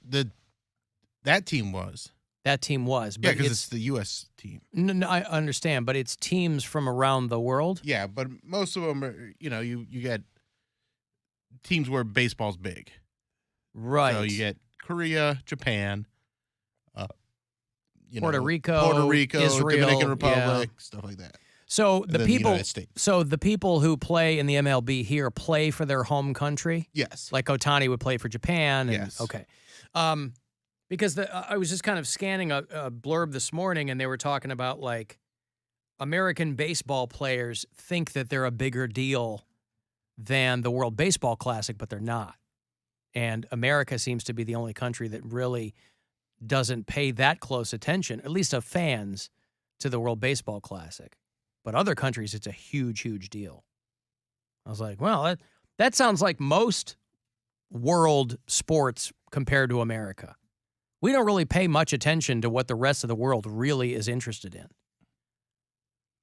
that team was. That team was. But because it's the U.S. team. No, I understand, but it's teams from around the world. Yeah, but most of them are, you get teams where baseball's big. Right. So you get Korea, Japan, Puerto Rico, Israel, Dominican Republic, stuff like that. So the people who play in the MLB here play for their home country? Yes. Like Ohtani would play for Japan. Yes. Okay. Because I was just kind of scanning a blurb this morning, and they were talking about, like, American baseball players think that they're a bigger deal than the World Baseball Classic, but they're not. And America seems to be the only country that really doesn't pay that close attention, at least of fans, to the World Baseball Classic. But other countries, it's a huge, huge deal. I was like, well, that sounds like most world sports compared to America. We don't really pay much attention to what the rest of the world really is interested in.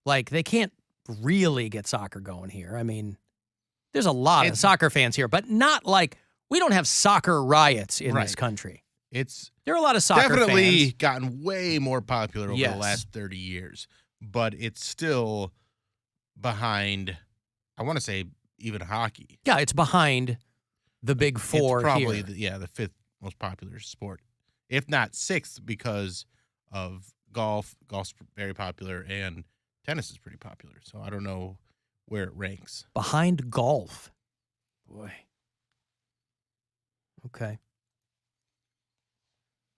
Like, they can't really get soccer going here. I mean, there's a lot of soccer fans here, but not like, we don't have soccer riots in this country. There are a lot of soccer definitely fans. Gotten way more popular over the last 30 years, but it's still behind, I want to say, even hockey. Yeah, it's behind the big four. It's probably here. The fifth most popular sport, if not sixth, because of golf. Golf's very popular, and tennis is pretty popular. So I don't know where it ranks. Behind golf. Boy. Okay.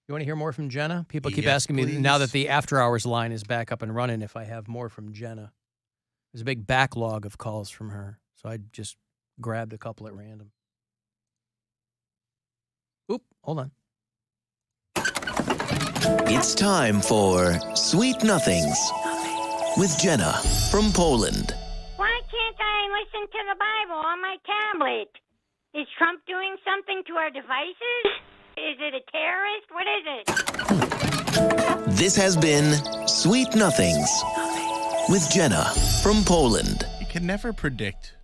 You want to hear more from Jenna? People keep asking me now that the After Hours line is back up and running if I have more from Jenna. There's a big backlog of calls from her, so I just grabbed a couple at random. Oop, hold on. It's time for Sweet Nothings with Jenna from Poland. Why can't I listen to the Bible on my tablet? Is Trump doing something to our devices? Is it a terrorist? What is it? This has been Sweet Nothings with Jenna from Poland. You can never predict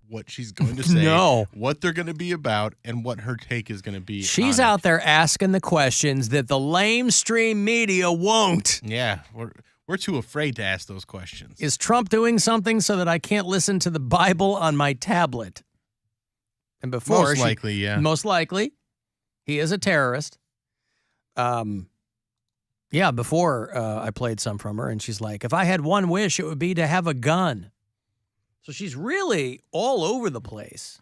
what she's going to say, No. what they're going to be about, and what her take is going to be. She's on out it. there asking the questions that the lamestream media won't. Yeah, we're too afraid to ask those questions. Is Trump doing something so that I can't listen to the Bible on my tablet? And before, Most likely, yeah. Most likely, he is a terrorist. Yeah, before I played some from her, and she's like, if I had one wish, it would be to have a gun. So she's really all over the place.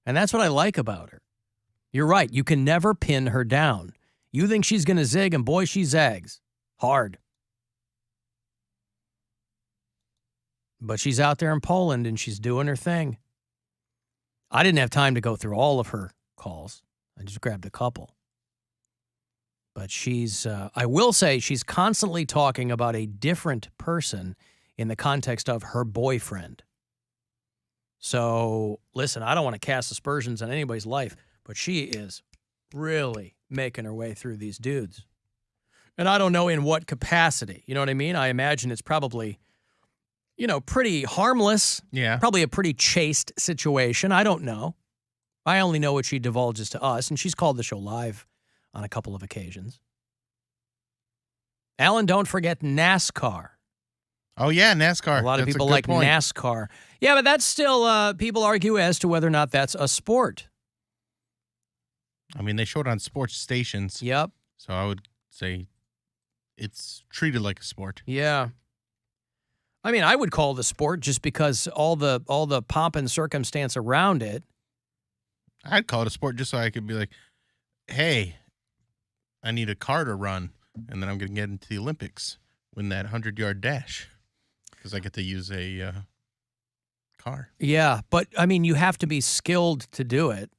And that's what I like about her. You're right. You can never pin her down. You think she's going to zig, and boy, she zags. Hard. But she's out there in Poland, and she's doing her thing. I didn't have time to go through all of her calls. I just grabbed a couple. But she's, I will say, she's constantly talking about a different person in the context of her boyfriend. So, listen, I don't want to cast aspersions on anybody's life, but she is really making her way through these dudes. And I don't know in what capacity. You know what I mean? I imagine it's probably, pretty harmless. Yeah. Probably a pretty chaste situation. I don't know. I only know what she divulges to us, and she's called the show live on a couple of occasions. Alan, don't forget NASCAR. Oh, yeah, NASCAR. A lot of That's people a good like point. NASCAR. Yeah, but that's still, people argue as to whether or not that's a sport. I mean, they show it on sports stations. Yep. So I would say it's treated like a sport. Yeah. I mean, I would call it a sport just because all the pomp and circumstance around it. I'd call it a sport just so I could be like, hey, I need a car to run, and then I'm going to get into the Olympics, win that 100-yard dash, because I get to use a car. Yeah, but, I mean, you have to be skilled to do it.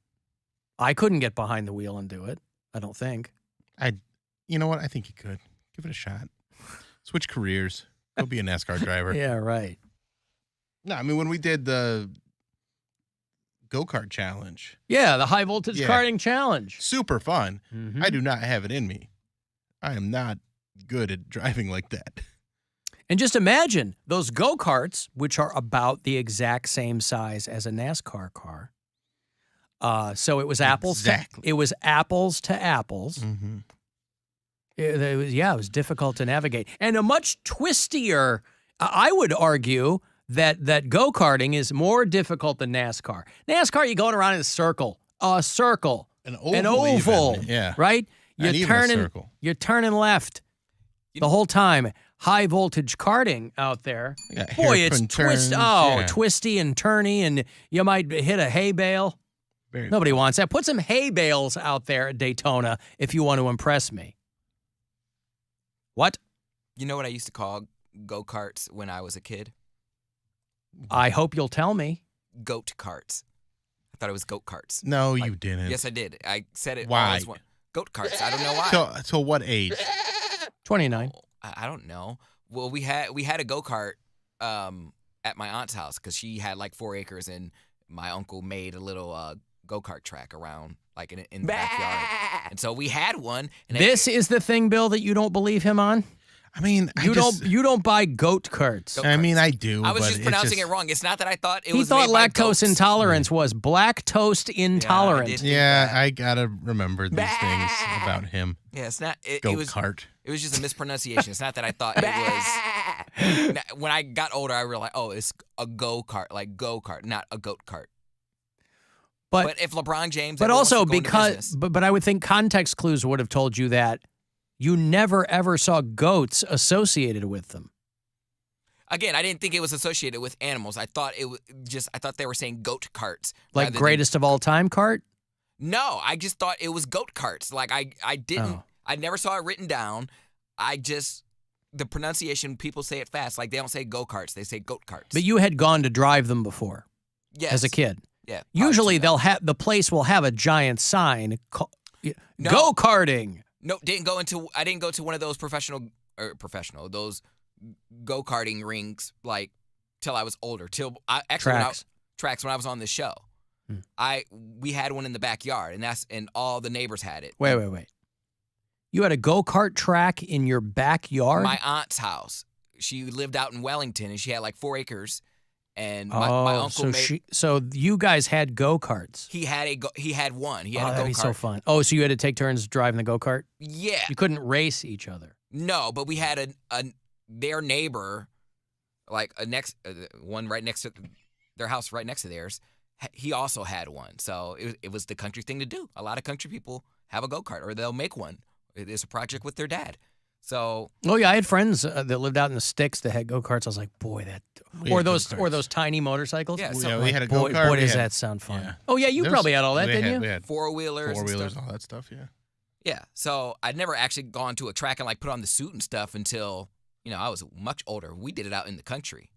I couldn't get behind the wheel and do it, I don't think. You know what? I think you could. Give it a shot. Switch careers. Go be a NASCAR driver. Yeah, right. No, I mean, when we did the go-kart challenge. Yeah, the high voltage karting challenge. Super fun. Mm-hmm. I do not have it in me. I am not good at driving like that. And just imagine those go-karts, which are about the exact same size as a NASCAR car. So it was apples. Exactly. It was apples to apples. Mm-hmm. It was difficult to navigate. And a much twistier, I would argue, that go-karting is more difficult than NASCAR. NASCAR, you're going around in a circle. A circle. An oval. Even, yeah. Right? Not even a circle. You're turning left the whole time. High voltage karting out there. Boy, it's twisty and turny, and you might hit a hay bale. Nobody wants that. Put some hay bales out there at Daytona if you want to impress me. What? You know what I used to call go-karts when I was a kid? I hope you'll tell me. Goat carts. I thought it was goat carts. No, you didn't. Yes, I did. I said it. Why? Goat carts. I don't know why. So what age? 29. I don't know. Well, we had a go-kart at my aunt's house because she had like 4 acres, and my uncle made a little go-kart track around like in the backyard. And so we had one. And this is the thing, Bill, that you don't believe him on? I mean, you don't buy goat carts. I mean, I do. I was but just pronouncing it wrong. It's not that I thought it he was. He thought made by lactose goats. intolerance was black toast intolerant. Yeah, I gotta remember these things about him. Yeah, it's not. It goat was cart. It was just a mispronunciation. It's not that I thought it was. When I got older, I realized, oh, it's a go-kart, like go-kart, not a goat cart. But if LeBron James, but ever also wants to go into because, business, but I would think context clues would have told you that you never ever saw goats associated with them. Again, I didn't think it was associated with animals. I thought it was I thought they were saying goat carts. Like greatest of all time cart? No, I just thought it was goat carts. Like I didn't. I never saw it written down. The pronunciation, people say it fast. Like they don't say go karts, they say goat carts. But you had gone to drive them before. Yes. As a kid. Yeah. Usually the place will have a giant sign. Go karting. No, I didn't go to one of those professional those go karting rinks like till I was older. Tracks when I was on this show. We had one in the backyard, and all the neighbors had it. Wait. You had a go-kart track in your backyard? My aunt's house. she lived out in Wellington, and she had like 4 acres. And my uncle so you guys had go-karts. He had one. He had a that'd go-kart. be so fun. Oh, so you had to take turns driving the go-kart? Yeah. You couldn't race each other. No, but we had their neighbor, like one right next to their house, right next to theirs. He also had one, so it was the country thing to do. A lot of country people have a go-kart, or they'll make one. It's a project with their dad. So. Oh yeah, I had friends that lived out in the sticks that had go-karts. I was like, boy, or those tiny motorcycles. Yeah, we had a go-kart. Boy, does that sound fun? Yeah. Oh yeah, you probably had all that, didn't you? We had 4-wheelers, and all that stuff. Yeah. Yeah, so I'd never actually gone to a track and like put on the suit and stuff until I was much older. We did it out in the country.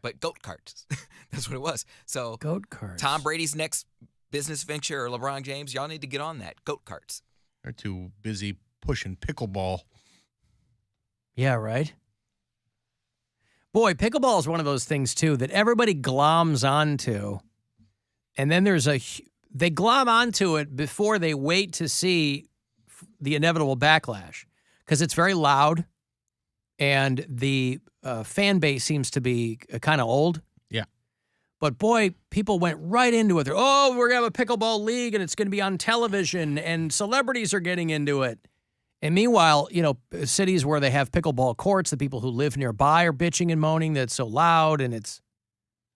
But goat carts, that's what it was. So goat carts. Tom Brady's next business venture, or LeBron James, y'all need to get on that. Goat carts. They're too busy pushing pickleball. Yeah, right. Boy, pickleball is one of those things too that everybody gloms onto, and then they glom onto it before they wait to see the inevitable backlash, because it's very loud, and the fan base seems to be kind of old. Yeah. But boy, people went right into it. They're, we're going to have a pickleball league, and it's going to be on television, and celebrities are getting into it. And meanwhile, cities where they have pickleball courts, the people who live nearby are bitching and moaning that it's so loud, and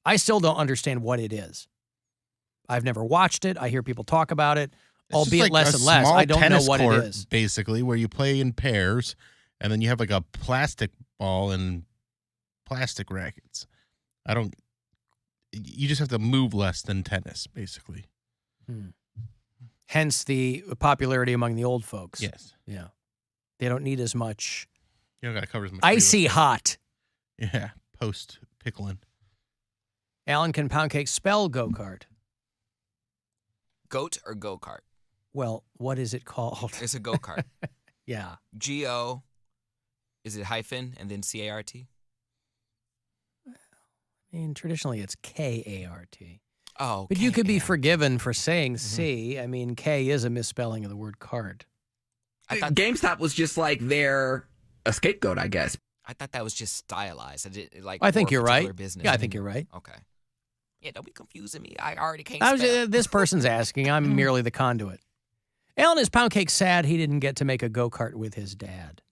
I still don't understand what it is. I've never watched it. I hear people talk about it, albeit like less and less. I don't know what it is. Basically, where you play in pairs, and then you have like a plastic ball and plastic rackets. You just have to move less than tennis, basically. Hence the popularity among the old folks. Yes. Yeah. They don't need as much. You don't got to cover as much. Icy hot. Yeah. Post pickling. Alan, can Poundcake spell go-kart? Goat or go-kart? Well, what is it called? It's a go-kart. Yeah. G-O, is it hyphen and then C-A-R-T? I mean, traditionally it's K-A-R-T. Oh, but you could be forgiven for saying C. I mean, K is a misspelling of the word cart. I thought GameStop was just like a scapegoat, I guess. I thought that was just stylized. I think you're right. Business. Yeah, I think you're right. Okay. Yeah, don't be confusing me. I already can't spell. This person's asking. I'm merely the conduit. Alan, is Poundcake sad he didn't get to make a go-kart with his dad?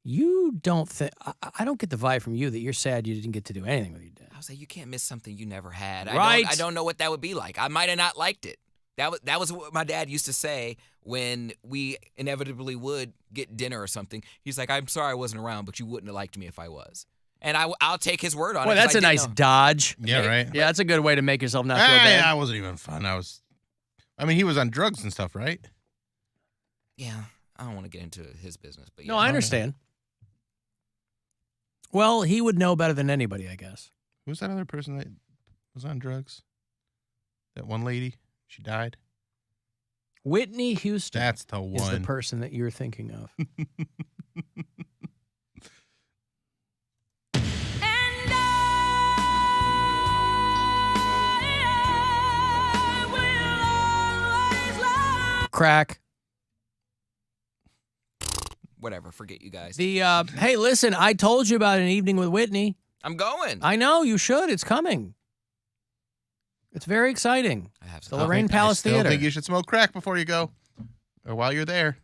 You don't think... I don't get the vibe from you that you're sad you didn't get to do anything with your dad. I was like, you can't miss something you never had. Right. I don't know what that would be like. I might have not liked it. That was what my dad used to say when we inevitably would get dinner or something. He's like, I'm sorry I wasn't around, but you wouldn't have liked me if I was. And I'll take his word on it. Well, that's a nice dodge. Yeah, right. Yeah, that's a good way to make yourself not feel bad. That wasn't even fun. He was on drugs and stuff, right? Yeah. I don't want to get into his business. But yeah. No, I understand. Well, he would know better than anybody, I guess. Who's that other person that was on drugs? That one lady? She died? Whitney Houston. That's the one. Is the person that you're thinking of. Crack. Whatever, forget you guys. Hey, listen, I told you about an evening with Whitney. I'm going. I know, you should. It's coming. It's very exciting. I have the Lorraine Palace Theater. I think you should smoke crack before you go, or while you're there.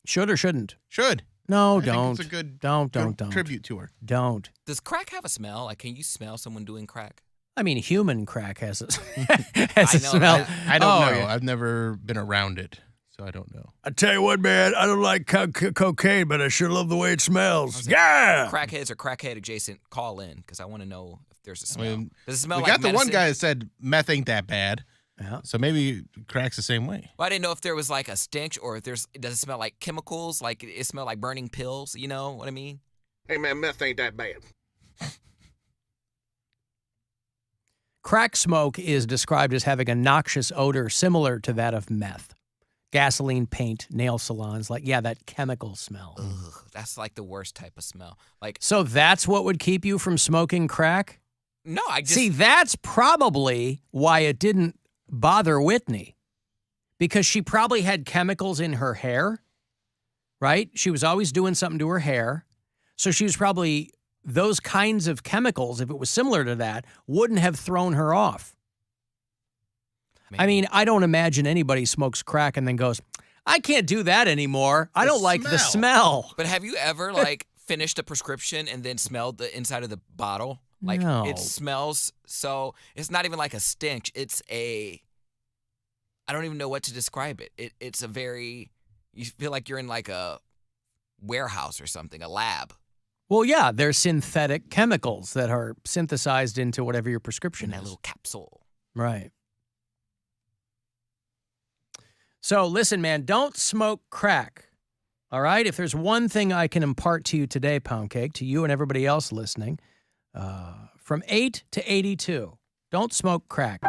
Should or shouldn't? Should. No, I don't. think it's a good Don't. tribute to her. Don't. Does crack have a smell? Like, can you smell someone doing crack? I mean, human crack has a smell. I don't know. Yeah. I've never been around it, so I don't know. I tell you what, man, I don't like cocaine, but I sure love the way it smells. Yeah! Crackheads or crackhead adjacent, call in, because I want to know if there's a smell. Does it smell we like got the medicine? one guy that said meth ain't that bad. Yeah. So maybe crack's the same way. Well, I didn't know if there was like a stench or if does it smell like chemicals, like it smell like burning pills, you know what I mean? Hey, man, meth ain't that bad. Crack smoke is described as having a noxious odor similar to that of meth. Gasoline, paint, nail salons, that chemical smell. Ugh, that's like the worst type of smell. So that's what would keep you from smoking crack? No, I just... See, that's probably why it didn't bother Whitney. Because she probably had chemicals in her hair, right? She was always doing something to her hair. So she was probably, those kinds of chemicals, if it was similar to that, wouldn't have thrown her off. I mean, I don't imagine anybody smokes crack and then goes, I can't do that anymore. I don't like the smell. But have you ever, like, finished a prescription and then smelled the inside of the bottle? Like, No. it smells so, it's not even like a stench. It's I don't even know what to describe it. It's a very, you feel like you're in like a warehouse or something, a lab. Well, yeah, they're synthetic chemicals that are synthesized into whatever your prescription In is. that little capsule. Right. So listen, man, don't smoke crack. All right? If there's one thing I can impart to you today, Poundcake, to you and everybody else listening, from 8 to 82, don't smoke crack.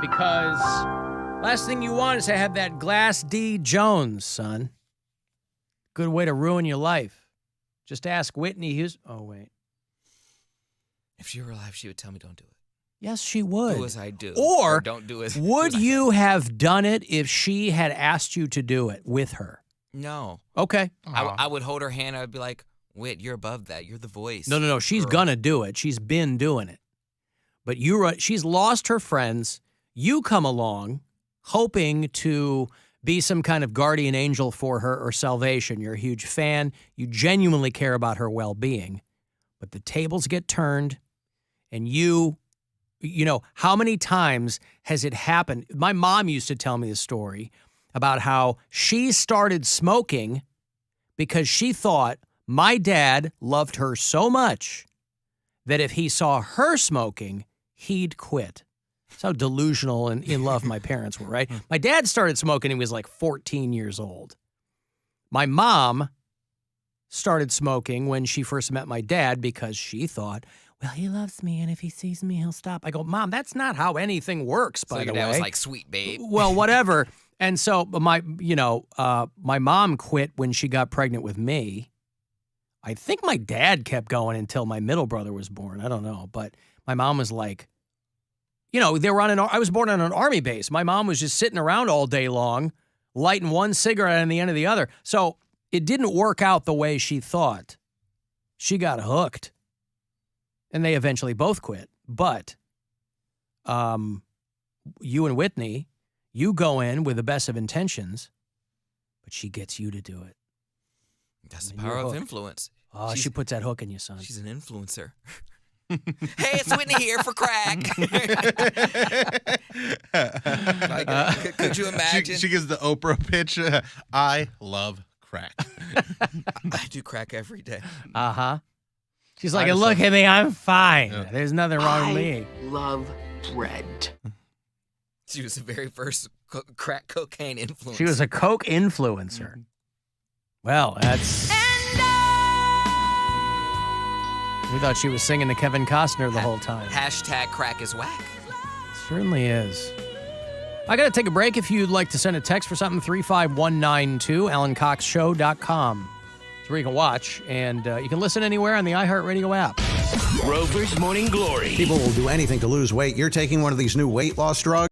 Because last thing you want is to have that Glass D Jones, son. Good way to ruin your life. Just ask Whitney Houston. Oh, wait. If she were alive, she would tell me don't do it. Yes, she would. Do as I do. Or don't do as would you have done it if she had asked you to do it with her? No. Okay. I would hold her hand. I would be like, Whit, you're above that. You're the voice. No. She's gonna do it. She's been doing it. But she's lost her friends. You come along hoping to be some kind of guardian angel for her or salvation. You're a huge fan. You genuinely care about her well-being. But the tables get turned, and you know, how many times has it happened? My mom used to tell me the story about how she started smoking because she thought my dad loved her so much that if he saw her smoking, he'd quit. That's how delusional and in love my parents were, right? My dad started smoking when he was like 14 years old. My mom started smoking when she first met my dad because she thought, well, he loves me, and if he sees me, he'll stop. I go, Mom, that's not how anything works, by the way. So your dad was like, sweet babe. Well, whatever. And so my mom quit when she got pregnant with me. I think my dad kept going until my middle brother was born. I don't know. But my mom was like, they were I was born on an army base. My mom was just sitting around all day long, lighting one cigarette on the end of the other. So it didn't work out the way she thought. She got hooked. And they eventually both quit. But you and Whitney, you go in with the best of intentions, but she gets you to do it. That's the power of influence. Oh, she puts that hook in you, son. She's an influencer. Hey, it's Whitney here for crack. Could you imagine? She gives the Oprah pitch. I love crack. I do crack every day. Uh-huh. She's like, look at me, I'm fine. Yeah. There's nothing wrong with me. Love bread. She was the very first crack cocaine influencer. She was a coke influencer. Mm-hmm. Well, that's... We thought she was singing to Kevin Costner the whole time. Hashtag crack is whack. Certainly is. I got to take a break. If you'd like to send a text for something, 35192, AlanCoxShow.com. It's where you can watch, and you can listen anywhere on the iHeartRadio app. Rover's Morning Glory. People will do anything to lose weight. You're taking one of these new weight loss drugs.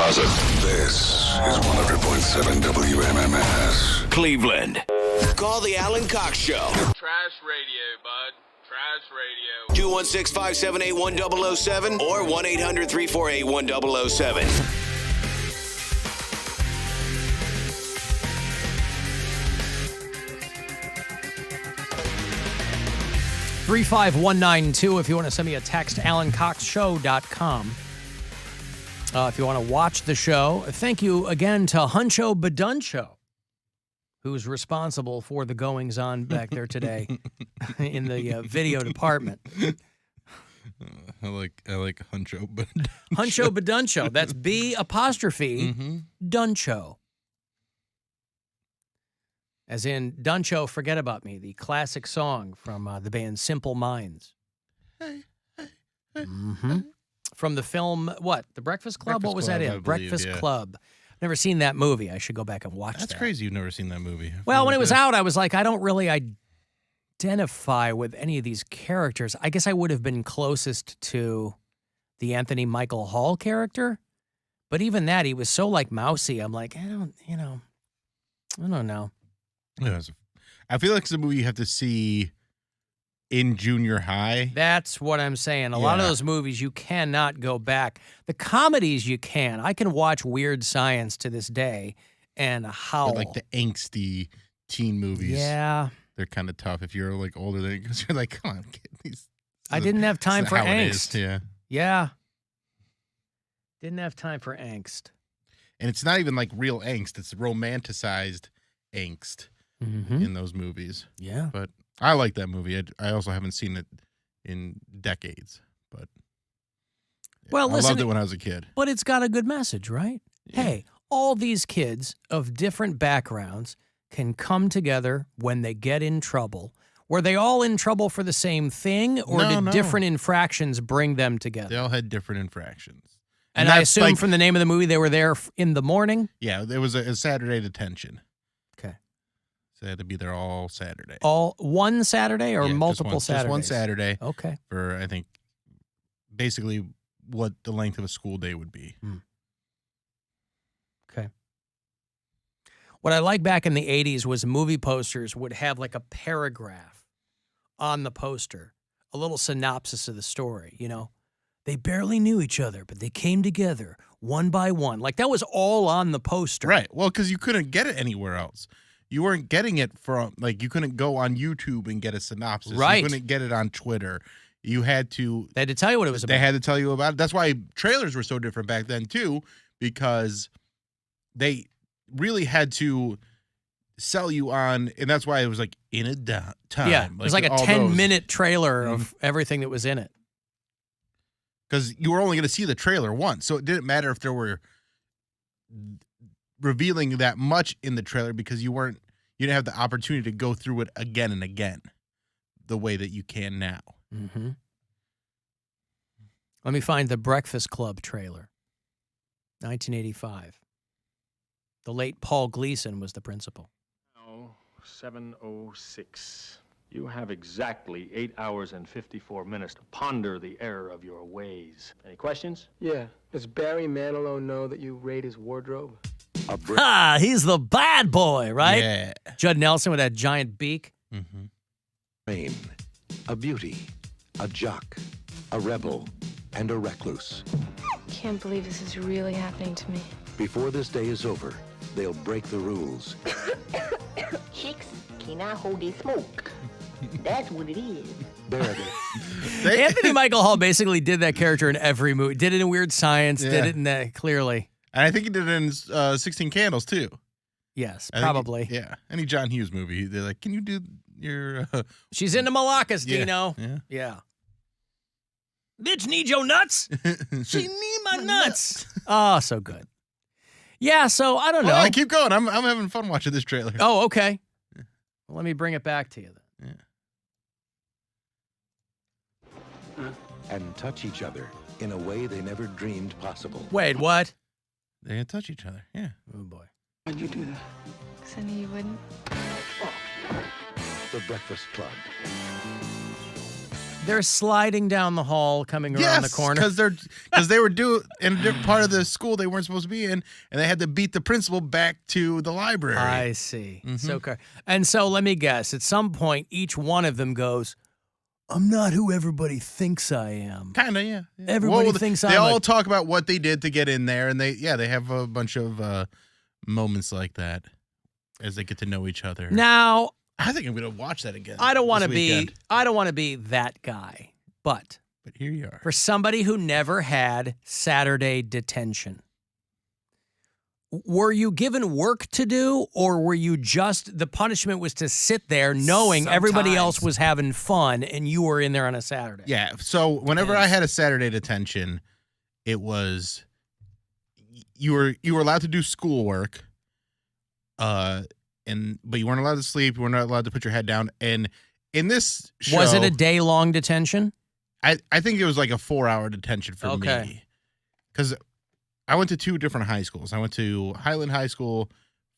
Buzzard. This is 100.7 WMMS. Cleveland. Call the Alan Cox Show. Trash radio, bud. Trash radio. 216-578-1007 or 1-800-348-1007. 35192 if you want to send me a text, AlanCoxShow.com. If you want to watch the show, thank you again to Huncho Baduncho, who's responsible for the goings-on back there today in the video department. I like Huncho Baduncho. Huncho Baduncho. That's B' Duncho. As in, Duncho, Forget About Me, the classic song from the band Simple Minds. From the film, what? The Breakfast Club? Breakfast What was Club, that in? I believe, Breakfast yeah. Club. Never seen that movie. I should go back and watch that. That's crazy you've never seen that movie. Well, when it was out, I was like, I don't really identify with any of these characters. I guess I would have been closest to the Anthony Michael Hall character. But even that, he was so like mousy. I'm like, I don't know. I feel like it's a movie you have to see in junior high. That's what I'm saying. A lot of those movies, you cannot go back. The comedies, you can. I can watch Weird Science to this day and howl. But like the angsty teen movies. Yeah. They're kind of tough if you're like older than, because you're like, come on, get these. I didn't have time for how it angst. is, yeah. Yeah. Didn't have time for angst. And it's not even like real angst. It's romanticized angst in those movies. Yeah. But I like that movie. I also haven't seen it in decades. But Well, listen, I loved it when I was a kid. But it's got a good message, right? Yeah. Hey, all these kids of different backgrounds can come together when they get in trouble. Were they all in trouble for the same thing, or did different infractions bring them together? They all had different infractions. And I assume from the name of the movie, they were there in the morning? Yeah, there was a Saturday detention. Okay. So they had to be there all Saturday. All one Saturday or multiple Saturdays? Just one Saturday. Okay. For, I think, basically what the length of a school day would be. Okay. What I like back in the 80s was movie posters would have like a paragraph on the poster, a little synopsis of the story, you know? They barely knew each other, but they came together one by one. Like that was all on the poster. Right. Well, because you couldn't get it anywhere else. You weren't getting it from, like, you couldn't go on YouTube and get a synopsis. Right. You couldn't get it on Twitter. You had to. They had to tell you what it was about. They had to tell you about it. That's why trailers were so different back then, too, because they really had to sell you on, and that's why it was like in a time. Yeah. It was like a 10-minute trailer of everything that was in it. Because you were only going to see the trailer once. So it didn't matter if there were revealing that much in the trailer, because you didn't have the opportunity to go through it again and again the way that you can now. Mm-hmm. Let me find the Breakfast Club trailer. 1985. The late Paul Gleason was the principal. Now, 7:06. You have exactly 8 hours and 54 minutes to ponder the error of your ways. Any questions? Yeah. Does Barry Manilow know that you raid his wardrobe? He's the bad boy, right? Yeah. Judd Nelson with that giant beak. Rain, a beauty, a jock, a rebel, and a recluse. Can't believe this is really happening to me. Before this day is over, they'll break the rules. Chicks cannot hold their smoke. That's what it is. Anthony Michael Hall basically did that character in every movie. Did it in Weird Science, did it in that, clearly. And I think he did it in 16 Candles, too. Yes, probably. Any John Hughes movie. They're like, can you do your... She's into Malakas, Dino. Yeah. Bitch need your nuts? She need my nuts. Oh, so good. Yeah, so I don't know. Well, keep going. I'm having fun watching this trailer. Oh, okay. Well, let me bring it back to you then. And touch each other in a way they never dreamed possible. Wait, what? They touch each other, yeah. Oh, boy. Why'd you do that? Because I knew you wouldn't. The Breakfast Club. They're sliding down the hall, coming around the corner. because they were in a part of the school they weren't supposed to be in, and they had to beat the principal back to the library. I see. And so let me guess. At some point, each one of them goes, "I'm not who everybody thinks I am." Kind of, yeah. Everybody thinks they I'm all talk about what they did to get in there, and they have a bunch of moments like that as they get to know each other. Now, I think I'm going to watch that again. I don't want to this be weekend. I don't want to be that guy, but here you are. For somebody who never had Saturday detention, were you given work to do, or were you just the punishment was to sit there knowing everybody else was having fun and you were in there on a Saturday? Yeah. So whenever I had a Saturday detention, it was you were allowed to do schoolwork, but you weren't allowed to sleep. You weren't allowed to put your head down. And in this show, was it a day-long detention? I think it was like a 4-hour detention for me. Because I went to 2 different high schools. I went to Highland High School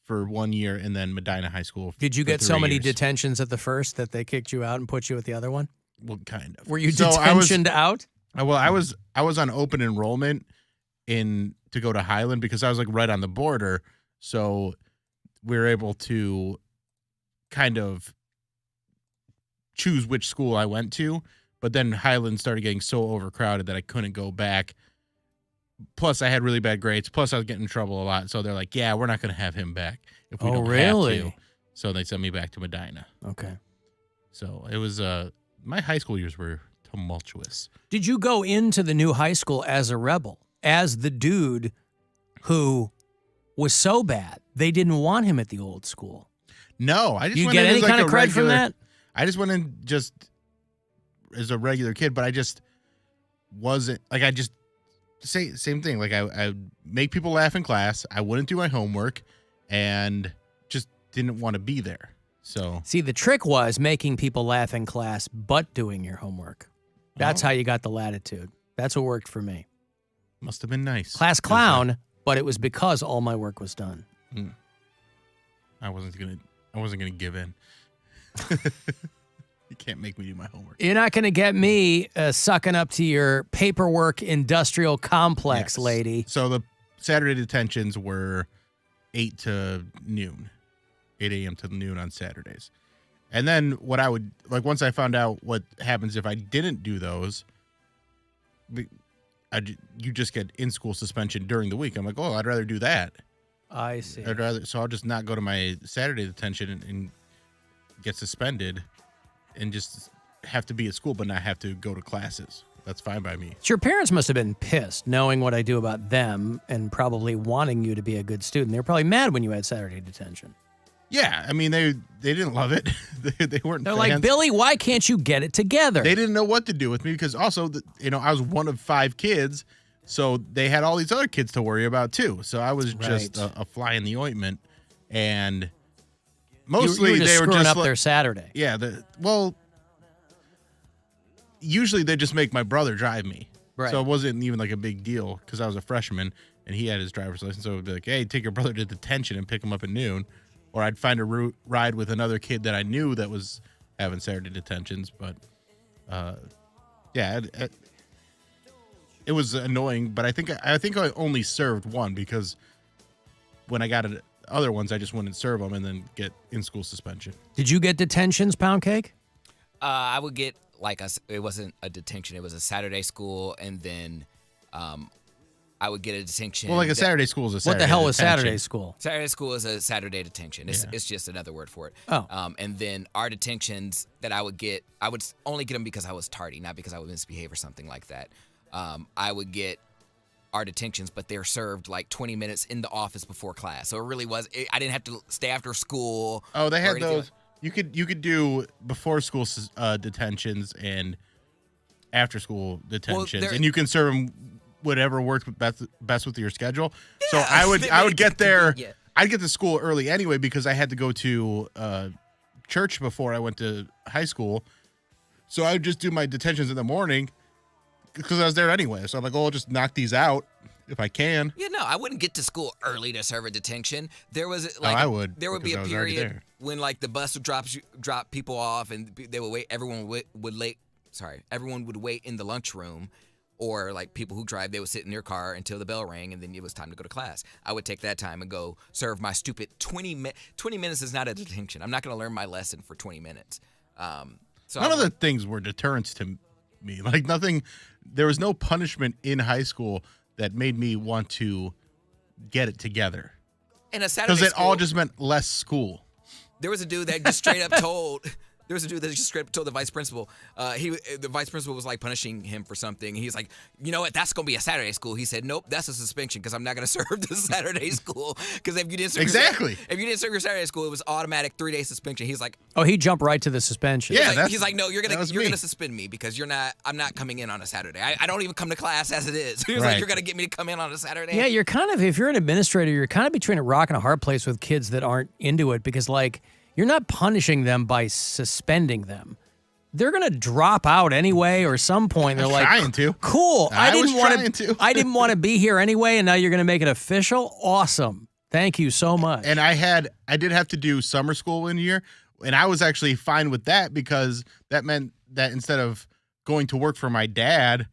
for 1 year and then Medina High School. Did you get for so 3 many years. detentions at the first that they kicked you out and put you at the other one? Well, kind of. Were you detentioned out? Well, I was on open enrollment to go to Highland because I was like right on the border. So we were able to kind of choose which school I went to. But then Highland started getting so overcrowded that I couldn't go back. Plus, I had really bad grades. Plus, I was getting in trouble a lot. So they're like, yeah, we're not going to have him back if we don't have to. So they sent me back to Medina. Okay. So it was, my high school years were tumultuous. Did you go into the new high school as a rebel, as the dude who was so bad they didn't want him at the old school? No, I just you went get in any as like kind of a cred regular, from that? I just went in just as a regular kid, but I just wasn't like I just say same thing. Like I make people laugh in class. I wouldn't do my homework, and just didn't want to be there. So see, the trick was making people laugh in class, but doing your homework. That's how you got the latitude. That's what worked for me. Must have been nice. Class clown, but it was because all my work was done. I wasn't gonna give in. You can't make me do my homework. You're not going to get me sucking up to your paperwork industrial complex, lady. So the Saturday detentions were 8 to noon, 8 a.m. to noon on Saturdays. And then what I would, like once I found out what happens if I didn't do those, you just get in-school suspension during the week. I'm like, oh, I'd rather do that. I see. So I'll just not go to my Saturday detention and get suspended and just have to be at school but not have to go to classes. That's fine by me. So your parents must have been pissed knowing what I do about them and probably wanting you to be a good student. They were probably mad when you had Saturday detention. Yeah, I mean, they didn't love it. they weren't They're fans. like, Billy, why can't you get it together? They didn't know what to do with me because also, I was one of 5 kids, so they had all these other kids to worry about too. So I was just a fly in the ointment, and mostly you were just they were screwing just up like, their Saturday. Yeah, usually they just make my brother drive me. Right. So it wasn't even like a big deal because I was a freshman and he had his driver's license. So it would be like, hey, take your brother to detention and pick him up at noon. Or I'd find a ride with another kid that I knew that was having Saturday detentions. But, it was annoying. But I think I only served one because when I got other ones, I just wouldn't serve them and then get in-school suspension. Did you get detentions, Poundcake? I would get it wasn't a detention. It was a Saturday school, and then I would get a detention. Well, like a Saturday school is a Saturday What the hell was detention. Saturday school? Saturday school is a Saturday detention. It's just another word for it. Oh. And then our detentions that I would get, I would only get them because I was tardy, not because I would misbehave or something like that. I would get our detentions, but they're served like 20 minutes in the office before class. So it really was, I didn't have to stay after school. Oh, they or had anything those. You could do before school detentions and after school detentions, and you can serve them whatever worked best with your schedule. So I would get there. I'd get to school early anyway because I had to go to church before I went to high school. So I would just do my detentions in the morning because I was there anyway. So I'm like, oh, I'll just knock these out if I can. Yeah, no, I wouldn't get to school early to serve a detention. There was I would. There would be because a I was already period there. when like the bus would drop people off and they would wait. Everyone would everyone would wait in the lunchroom, or like people who drive, they would sit in their car until the bell rang, and then it was time to go to class. I would take that time and go serve my stupid 20 minutes. 20 minutes is not a detention. I'm not going to learn my lesson for 20 minutes. So None of the things were deterrents to me. Like nothing, there was no punishment in high school that made me want to get it together. in a Saturday Because it all school- just meant less school. There was a dude that just straight up told. There was a dude that just straight up told the vice principal. The vice principal was like punishing him for something. He's like, you know what? That's gonna be a Saturday school. He said, nope, that's a suspension because I'm not gonna serve the Saturday school. Because if you didn't serve if you didn't serve your Saturday school, it was automatic 3-day suspension. He's like, Oh, he jumped right to the suspension. he's like, no, you're gonna suspend me because I'm not coming in on a Saturday. I don't even come to class as it is. He was like, Right. you're gonna get me to come in on a Saturday. Yeah, you're kind of, if you're an administrator, you're kind of between a rock and a hard place with kids that aren't into it because, like, you're not punishing them by suspending them. They're gonna drop out anyway, or some point they're like, trying to. Cool. I was didn't want trying to. I didn't want to be here anyway, and now you're gonna make it official. Awesome. Thank you so much. And I did have to do summer school one year, and I was actually fine with that because that meant that instead of going to work for my dad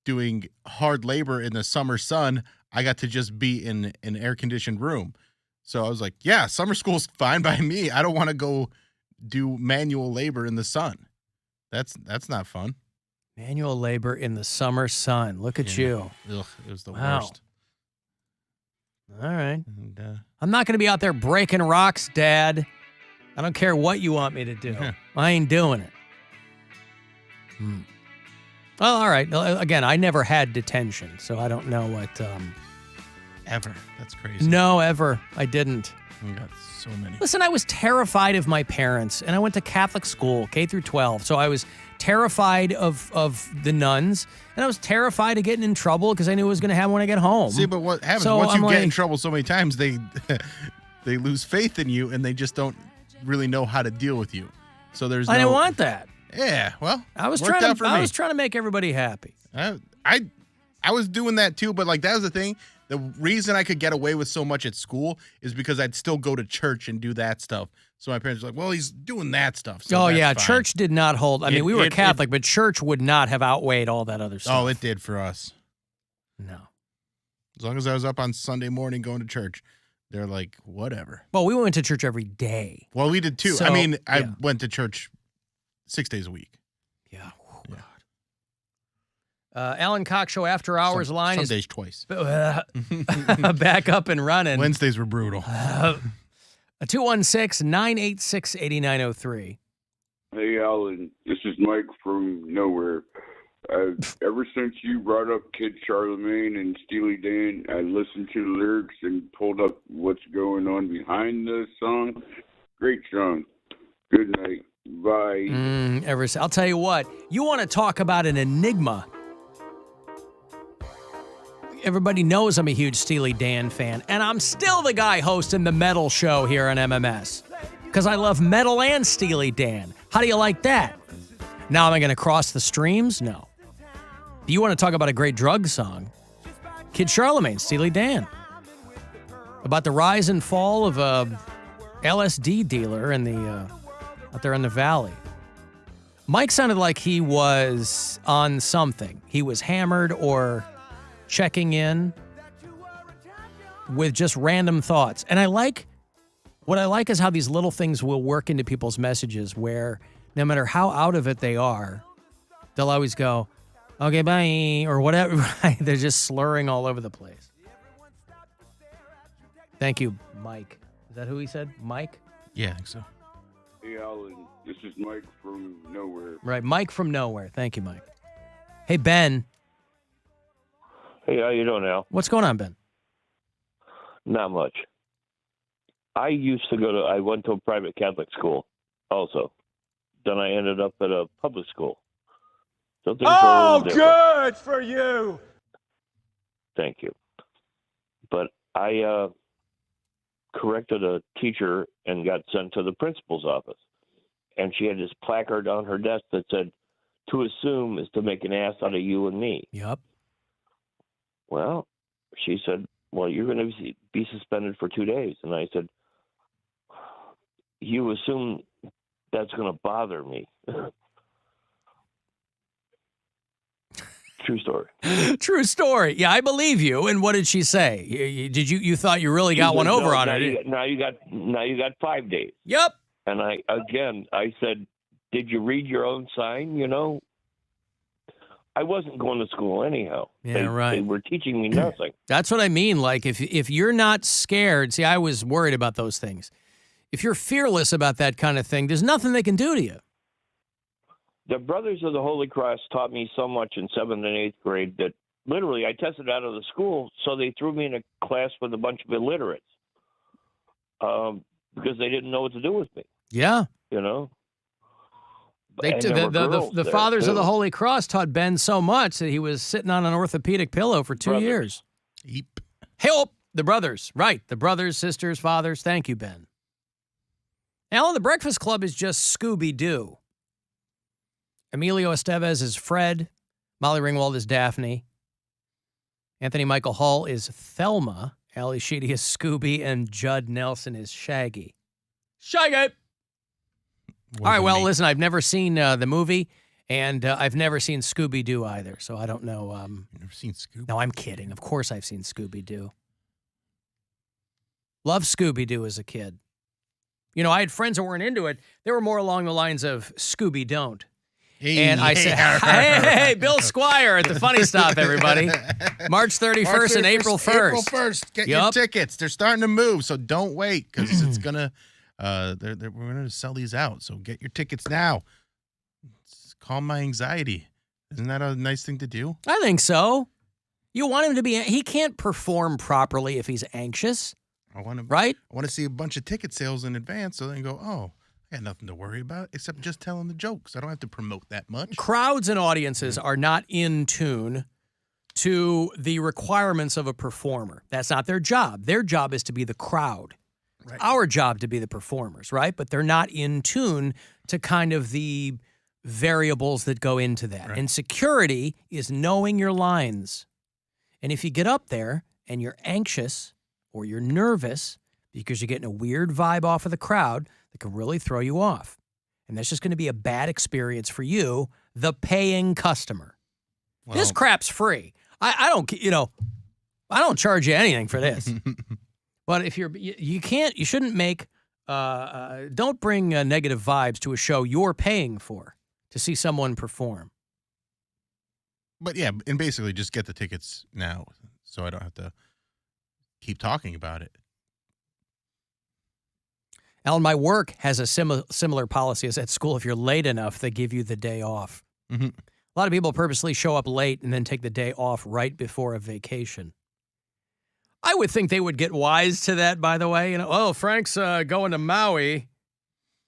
doing hard labor in the summer sun, I got to just be in an air-conditioned room. So I was like, yeah, summer school's fine by me. I don't want to go do manual labor in the sun. That's not fun. Manual labor in the summer sun. Look at you. Ugh, it was the Wow. worst. All right. And, I'm not going to be out there breaking rocks, Dad. I don't care what you want me to do. I ain't doing it. Well, all right. Again, I never had detention, so I don't know what. Ever. That's crazy. No, ever. I didn't. We got so many. Listen, I was terrified of my parents, and I went to Catholic school, K through 12. So I was terrified of the nuns, and I was terrified of getting in trouble because I knew it was going to happen when I get home. See, but what happens So once you I'm get in like- trouble so many times, they they lose faith in you, and they just don't really know how to deal with you. So there's I no, didn't want that. Yeah, well, I was worked trying out for to. me. I was trying to make everybody happy. I was doing that too, but like that was the thing. The reason I could get away with so much at school is because I'd still go to church and do that stuff. So my parents were like, "Well, he's doing that stuff." So Oh that's yeah, fine. church did not hold. I mean, we were it- Catholic, but church would not have outweighed all that other stuff. Oh, it did for us. No. As long as I was up on Sunday morning going to church, they're like, whatever. Well, we went to church every day. Well, we did too. So, I mean, I yeah. went to church 6 days a week. Alan Cox Show After Hours line some is days twice. back up and running. Wednesdays were brutal. 216-986-8903. Hey, Alan, this is Mike from nowhere. Ever since you brought up Kid Charlemagne and Steely Dan, I listened to the lyrics and pulled up what's going on behind the song. Great song. Good night. Bye. I'll tell you what. You want to talk about an enigma? Everybody knows I'm a huge Steely Dan fan, and I'm still the guy hosting the metal show here on MMS because I love metal and Steely Dan. How do you like that? Now, am I going to cross the streams? No. Do you want to talk about a great drug song? Kid Charlemagne, Steely Dan. About the rise and fall of a LSD dealer in the out there in the valley. Mike sounded like he was on something. He was hammered or checking in with just random thoughts. And what I like is how these little things will work into people's messages where no matter how out of it they are, they'll always go, okay, bye, or whatever. They're just slurring all over the place. Thank you, Mike. Is that who he said? Mike? Yeah, I think so. Hey, Alan, this is Mike from nowhere. Right, Mike from nowhere. Thank you, Mike. Hey, Ben. Hey, how you doing, Al? What's going on, Ben? Not much. I went to a private Catholic school also. Then I ended up at a public school. So things are a little different. Good for you. Thank you. But I corrected a teacher and got sent to the principal's office. And she had this placard on her desk that said, "To assume is to make an ass out of you and me." Yep. Well, she said, "Well, you're going to be suspended for 2 days." And I said, "You assume that's going to bother me." True story. True story. Yeah, I believe you. And what did she say? You thought you really got one over on it? Now you got 5 days. Yep. And I said, did you read your own sign? You know, I wasn't going to school anyhow. Yeah, right. They were teaching me nothing. That's what I mean. Like, if you're not scared, see, I was worried about those things. If you're fearless about that kind of thing, there's nothing they can do to you. The Brothers of the Holy Cross taught me so much in 7th and 8th grade that literally I tested out of the school, so they threw me in a class with a bunch of illiterates because they didn't know what to do with me. Yeah. You know? The Fathers of the Holy Cross taught Ben so much that he was sitting on an orthopedic pillow for 2 years. Yep. Help! The brothers. Right. The brothers, sisters, fathers. Thank you, Ben. Alan, the Breakfast Club is just Scooby-Doo. Emilio Estevez is Fred. Molly Ringwald is Daphne. Anthony Michael Hall is Thelma. Ali Sheedy is Scooby. And Judd Nelson is Shaggy. Shaggy! All right, well, listen, I've never seen the movie, and I've never seen Scooby-Doo either, so I don't know. You've never seen Scooby? No, I'm kidding. Of course I've seen Scooby-Doo. Loved Scooby-Doo as a kid. You know, I had friends that weren't into it. They were more along the lines of Scooby-Don't. And I said, hey, Bill Squire at the Funny Stop, everybody. March 31st and April 1st. April 1st. Get your tickets. They're starting to move, so don't wait because it's going to, we're going to sell these out. So get your tickets now. Calm my anxiety. Isn't that a nice thing to do? I think so. You want him to be, he can't perform properly if he's anxious. Right? I want to see a bunch of ticket sales in advance so they can go, oh, I got nothing to worry about except just telling the jokes. I don't have to promote that much. Crowds and audiences are not in tune to the requirements of a performer. That's not their job. Their job is to be the crowd. Right. Our job to be the performers, right? But they're not in tune to kind of the variables that go into that. Right. And security is knowing your lines. And if you get up there and you're anxious or you're nervous because you're getting a weird vibe off of the crowd, that can really throw you off. And that's just going to be a bad experience for you, the paying customer. Well, this crap's free. I don't charge you anything for this. But if you shouldn't make, don't bring negative vibes to a show you're paying for to see someone perform. But yeah, and basically just get the tickets now so I don't have to keep talking about it. Alan, my work has a similar policy as at school. If you're late enough, they give you the day off. Mm-hmm. A lot of people purposely show up late and then take the day off right before a vacation. I would think they would get wise to that, by the way. You know, oh, Frank's going to Maui.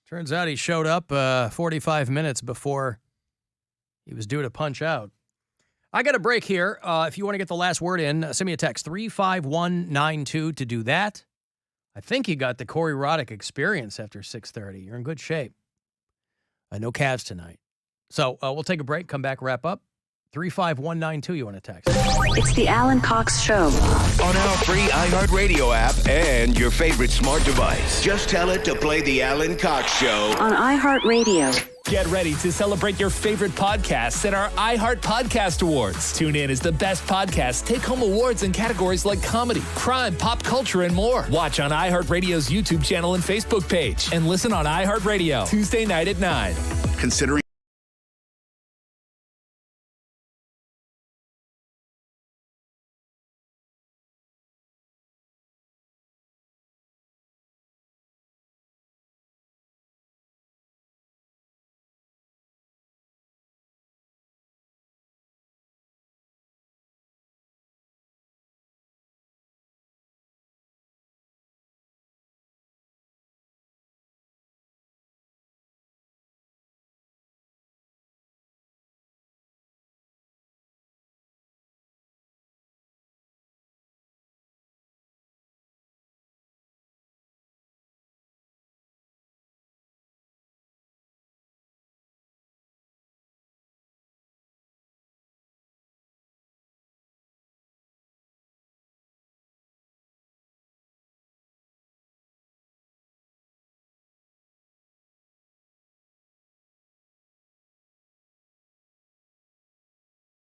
Turns out he showed up 45 minutes before he was due to punch out. I got a break here. If you want to get the last word in, send me a text, 35192 to do that. I think you got the Corey Roddick experience after 6:30. You're in good shape. No Cavs tonight. So we'll take a break, come back, wrap up. 35192, you want to text. It's the Alan Cox Show. On our free iHeartRadio app and your favorite smart device. Just tell it to play the Alan Cox Show. On iHeartRadio. Get ready to celebrate your favorite podcasts at our iHeart Podcast Awards. Tune in as the best podcasts take home awards in categories like comedy, crime, pop culture, and more. Watch on iHeartRadio's YouTube channel and Facebook page. And listen on iHeartRadio, Tuesday night at 9. Considering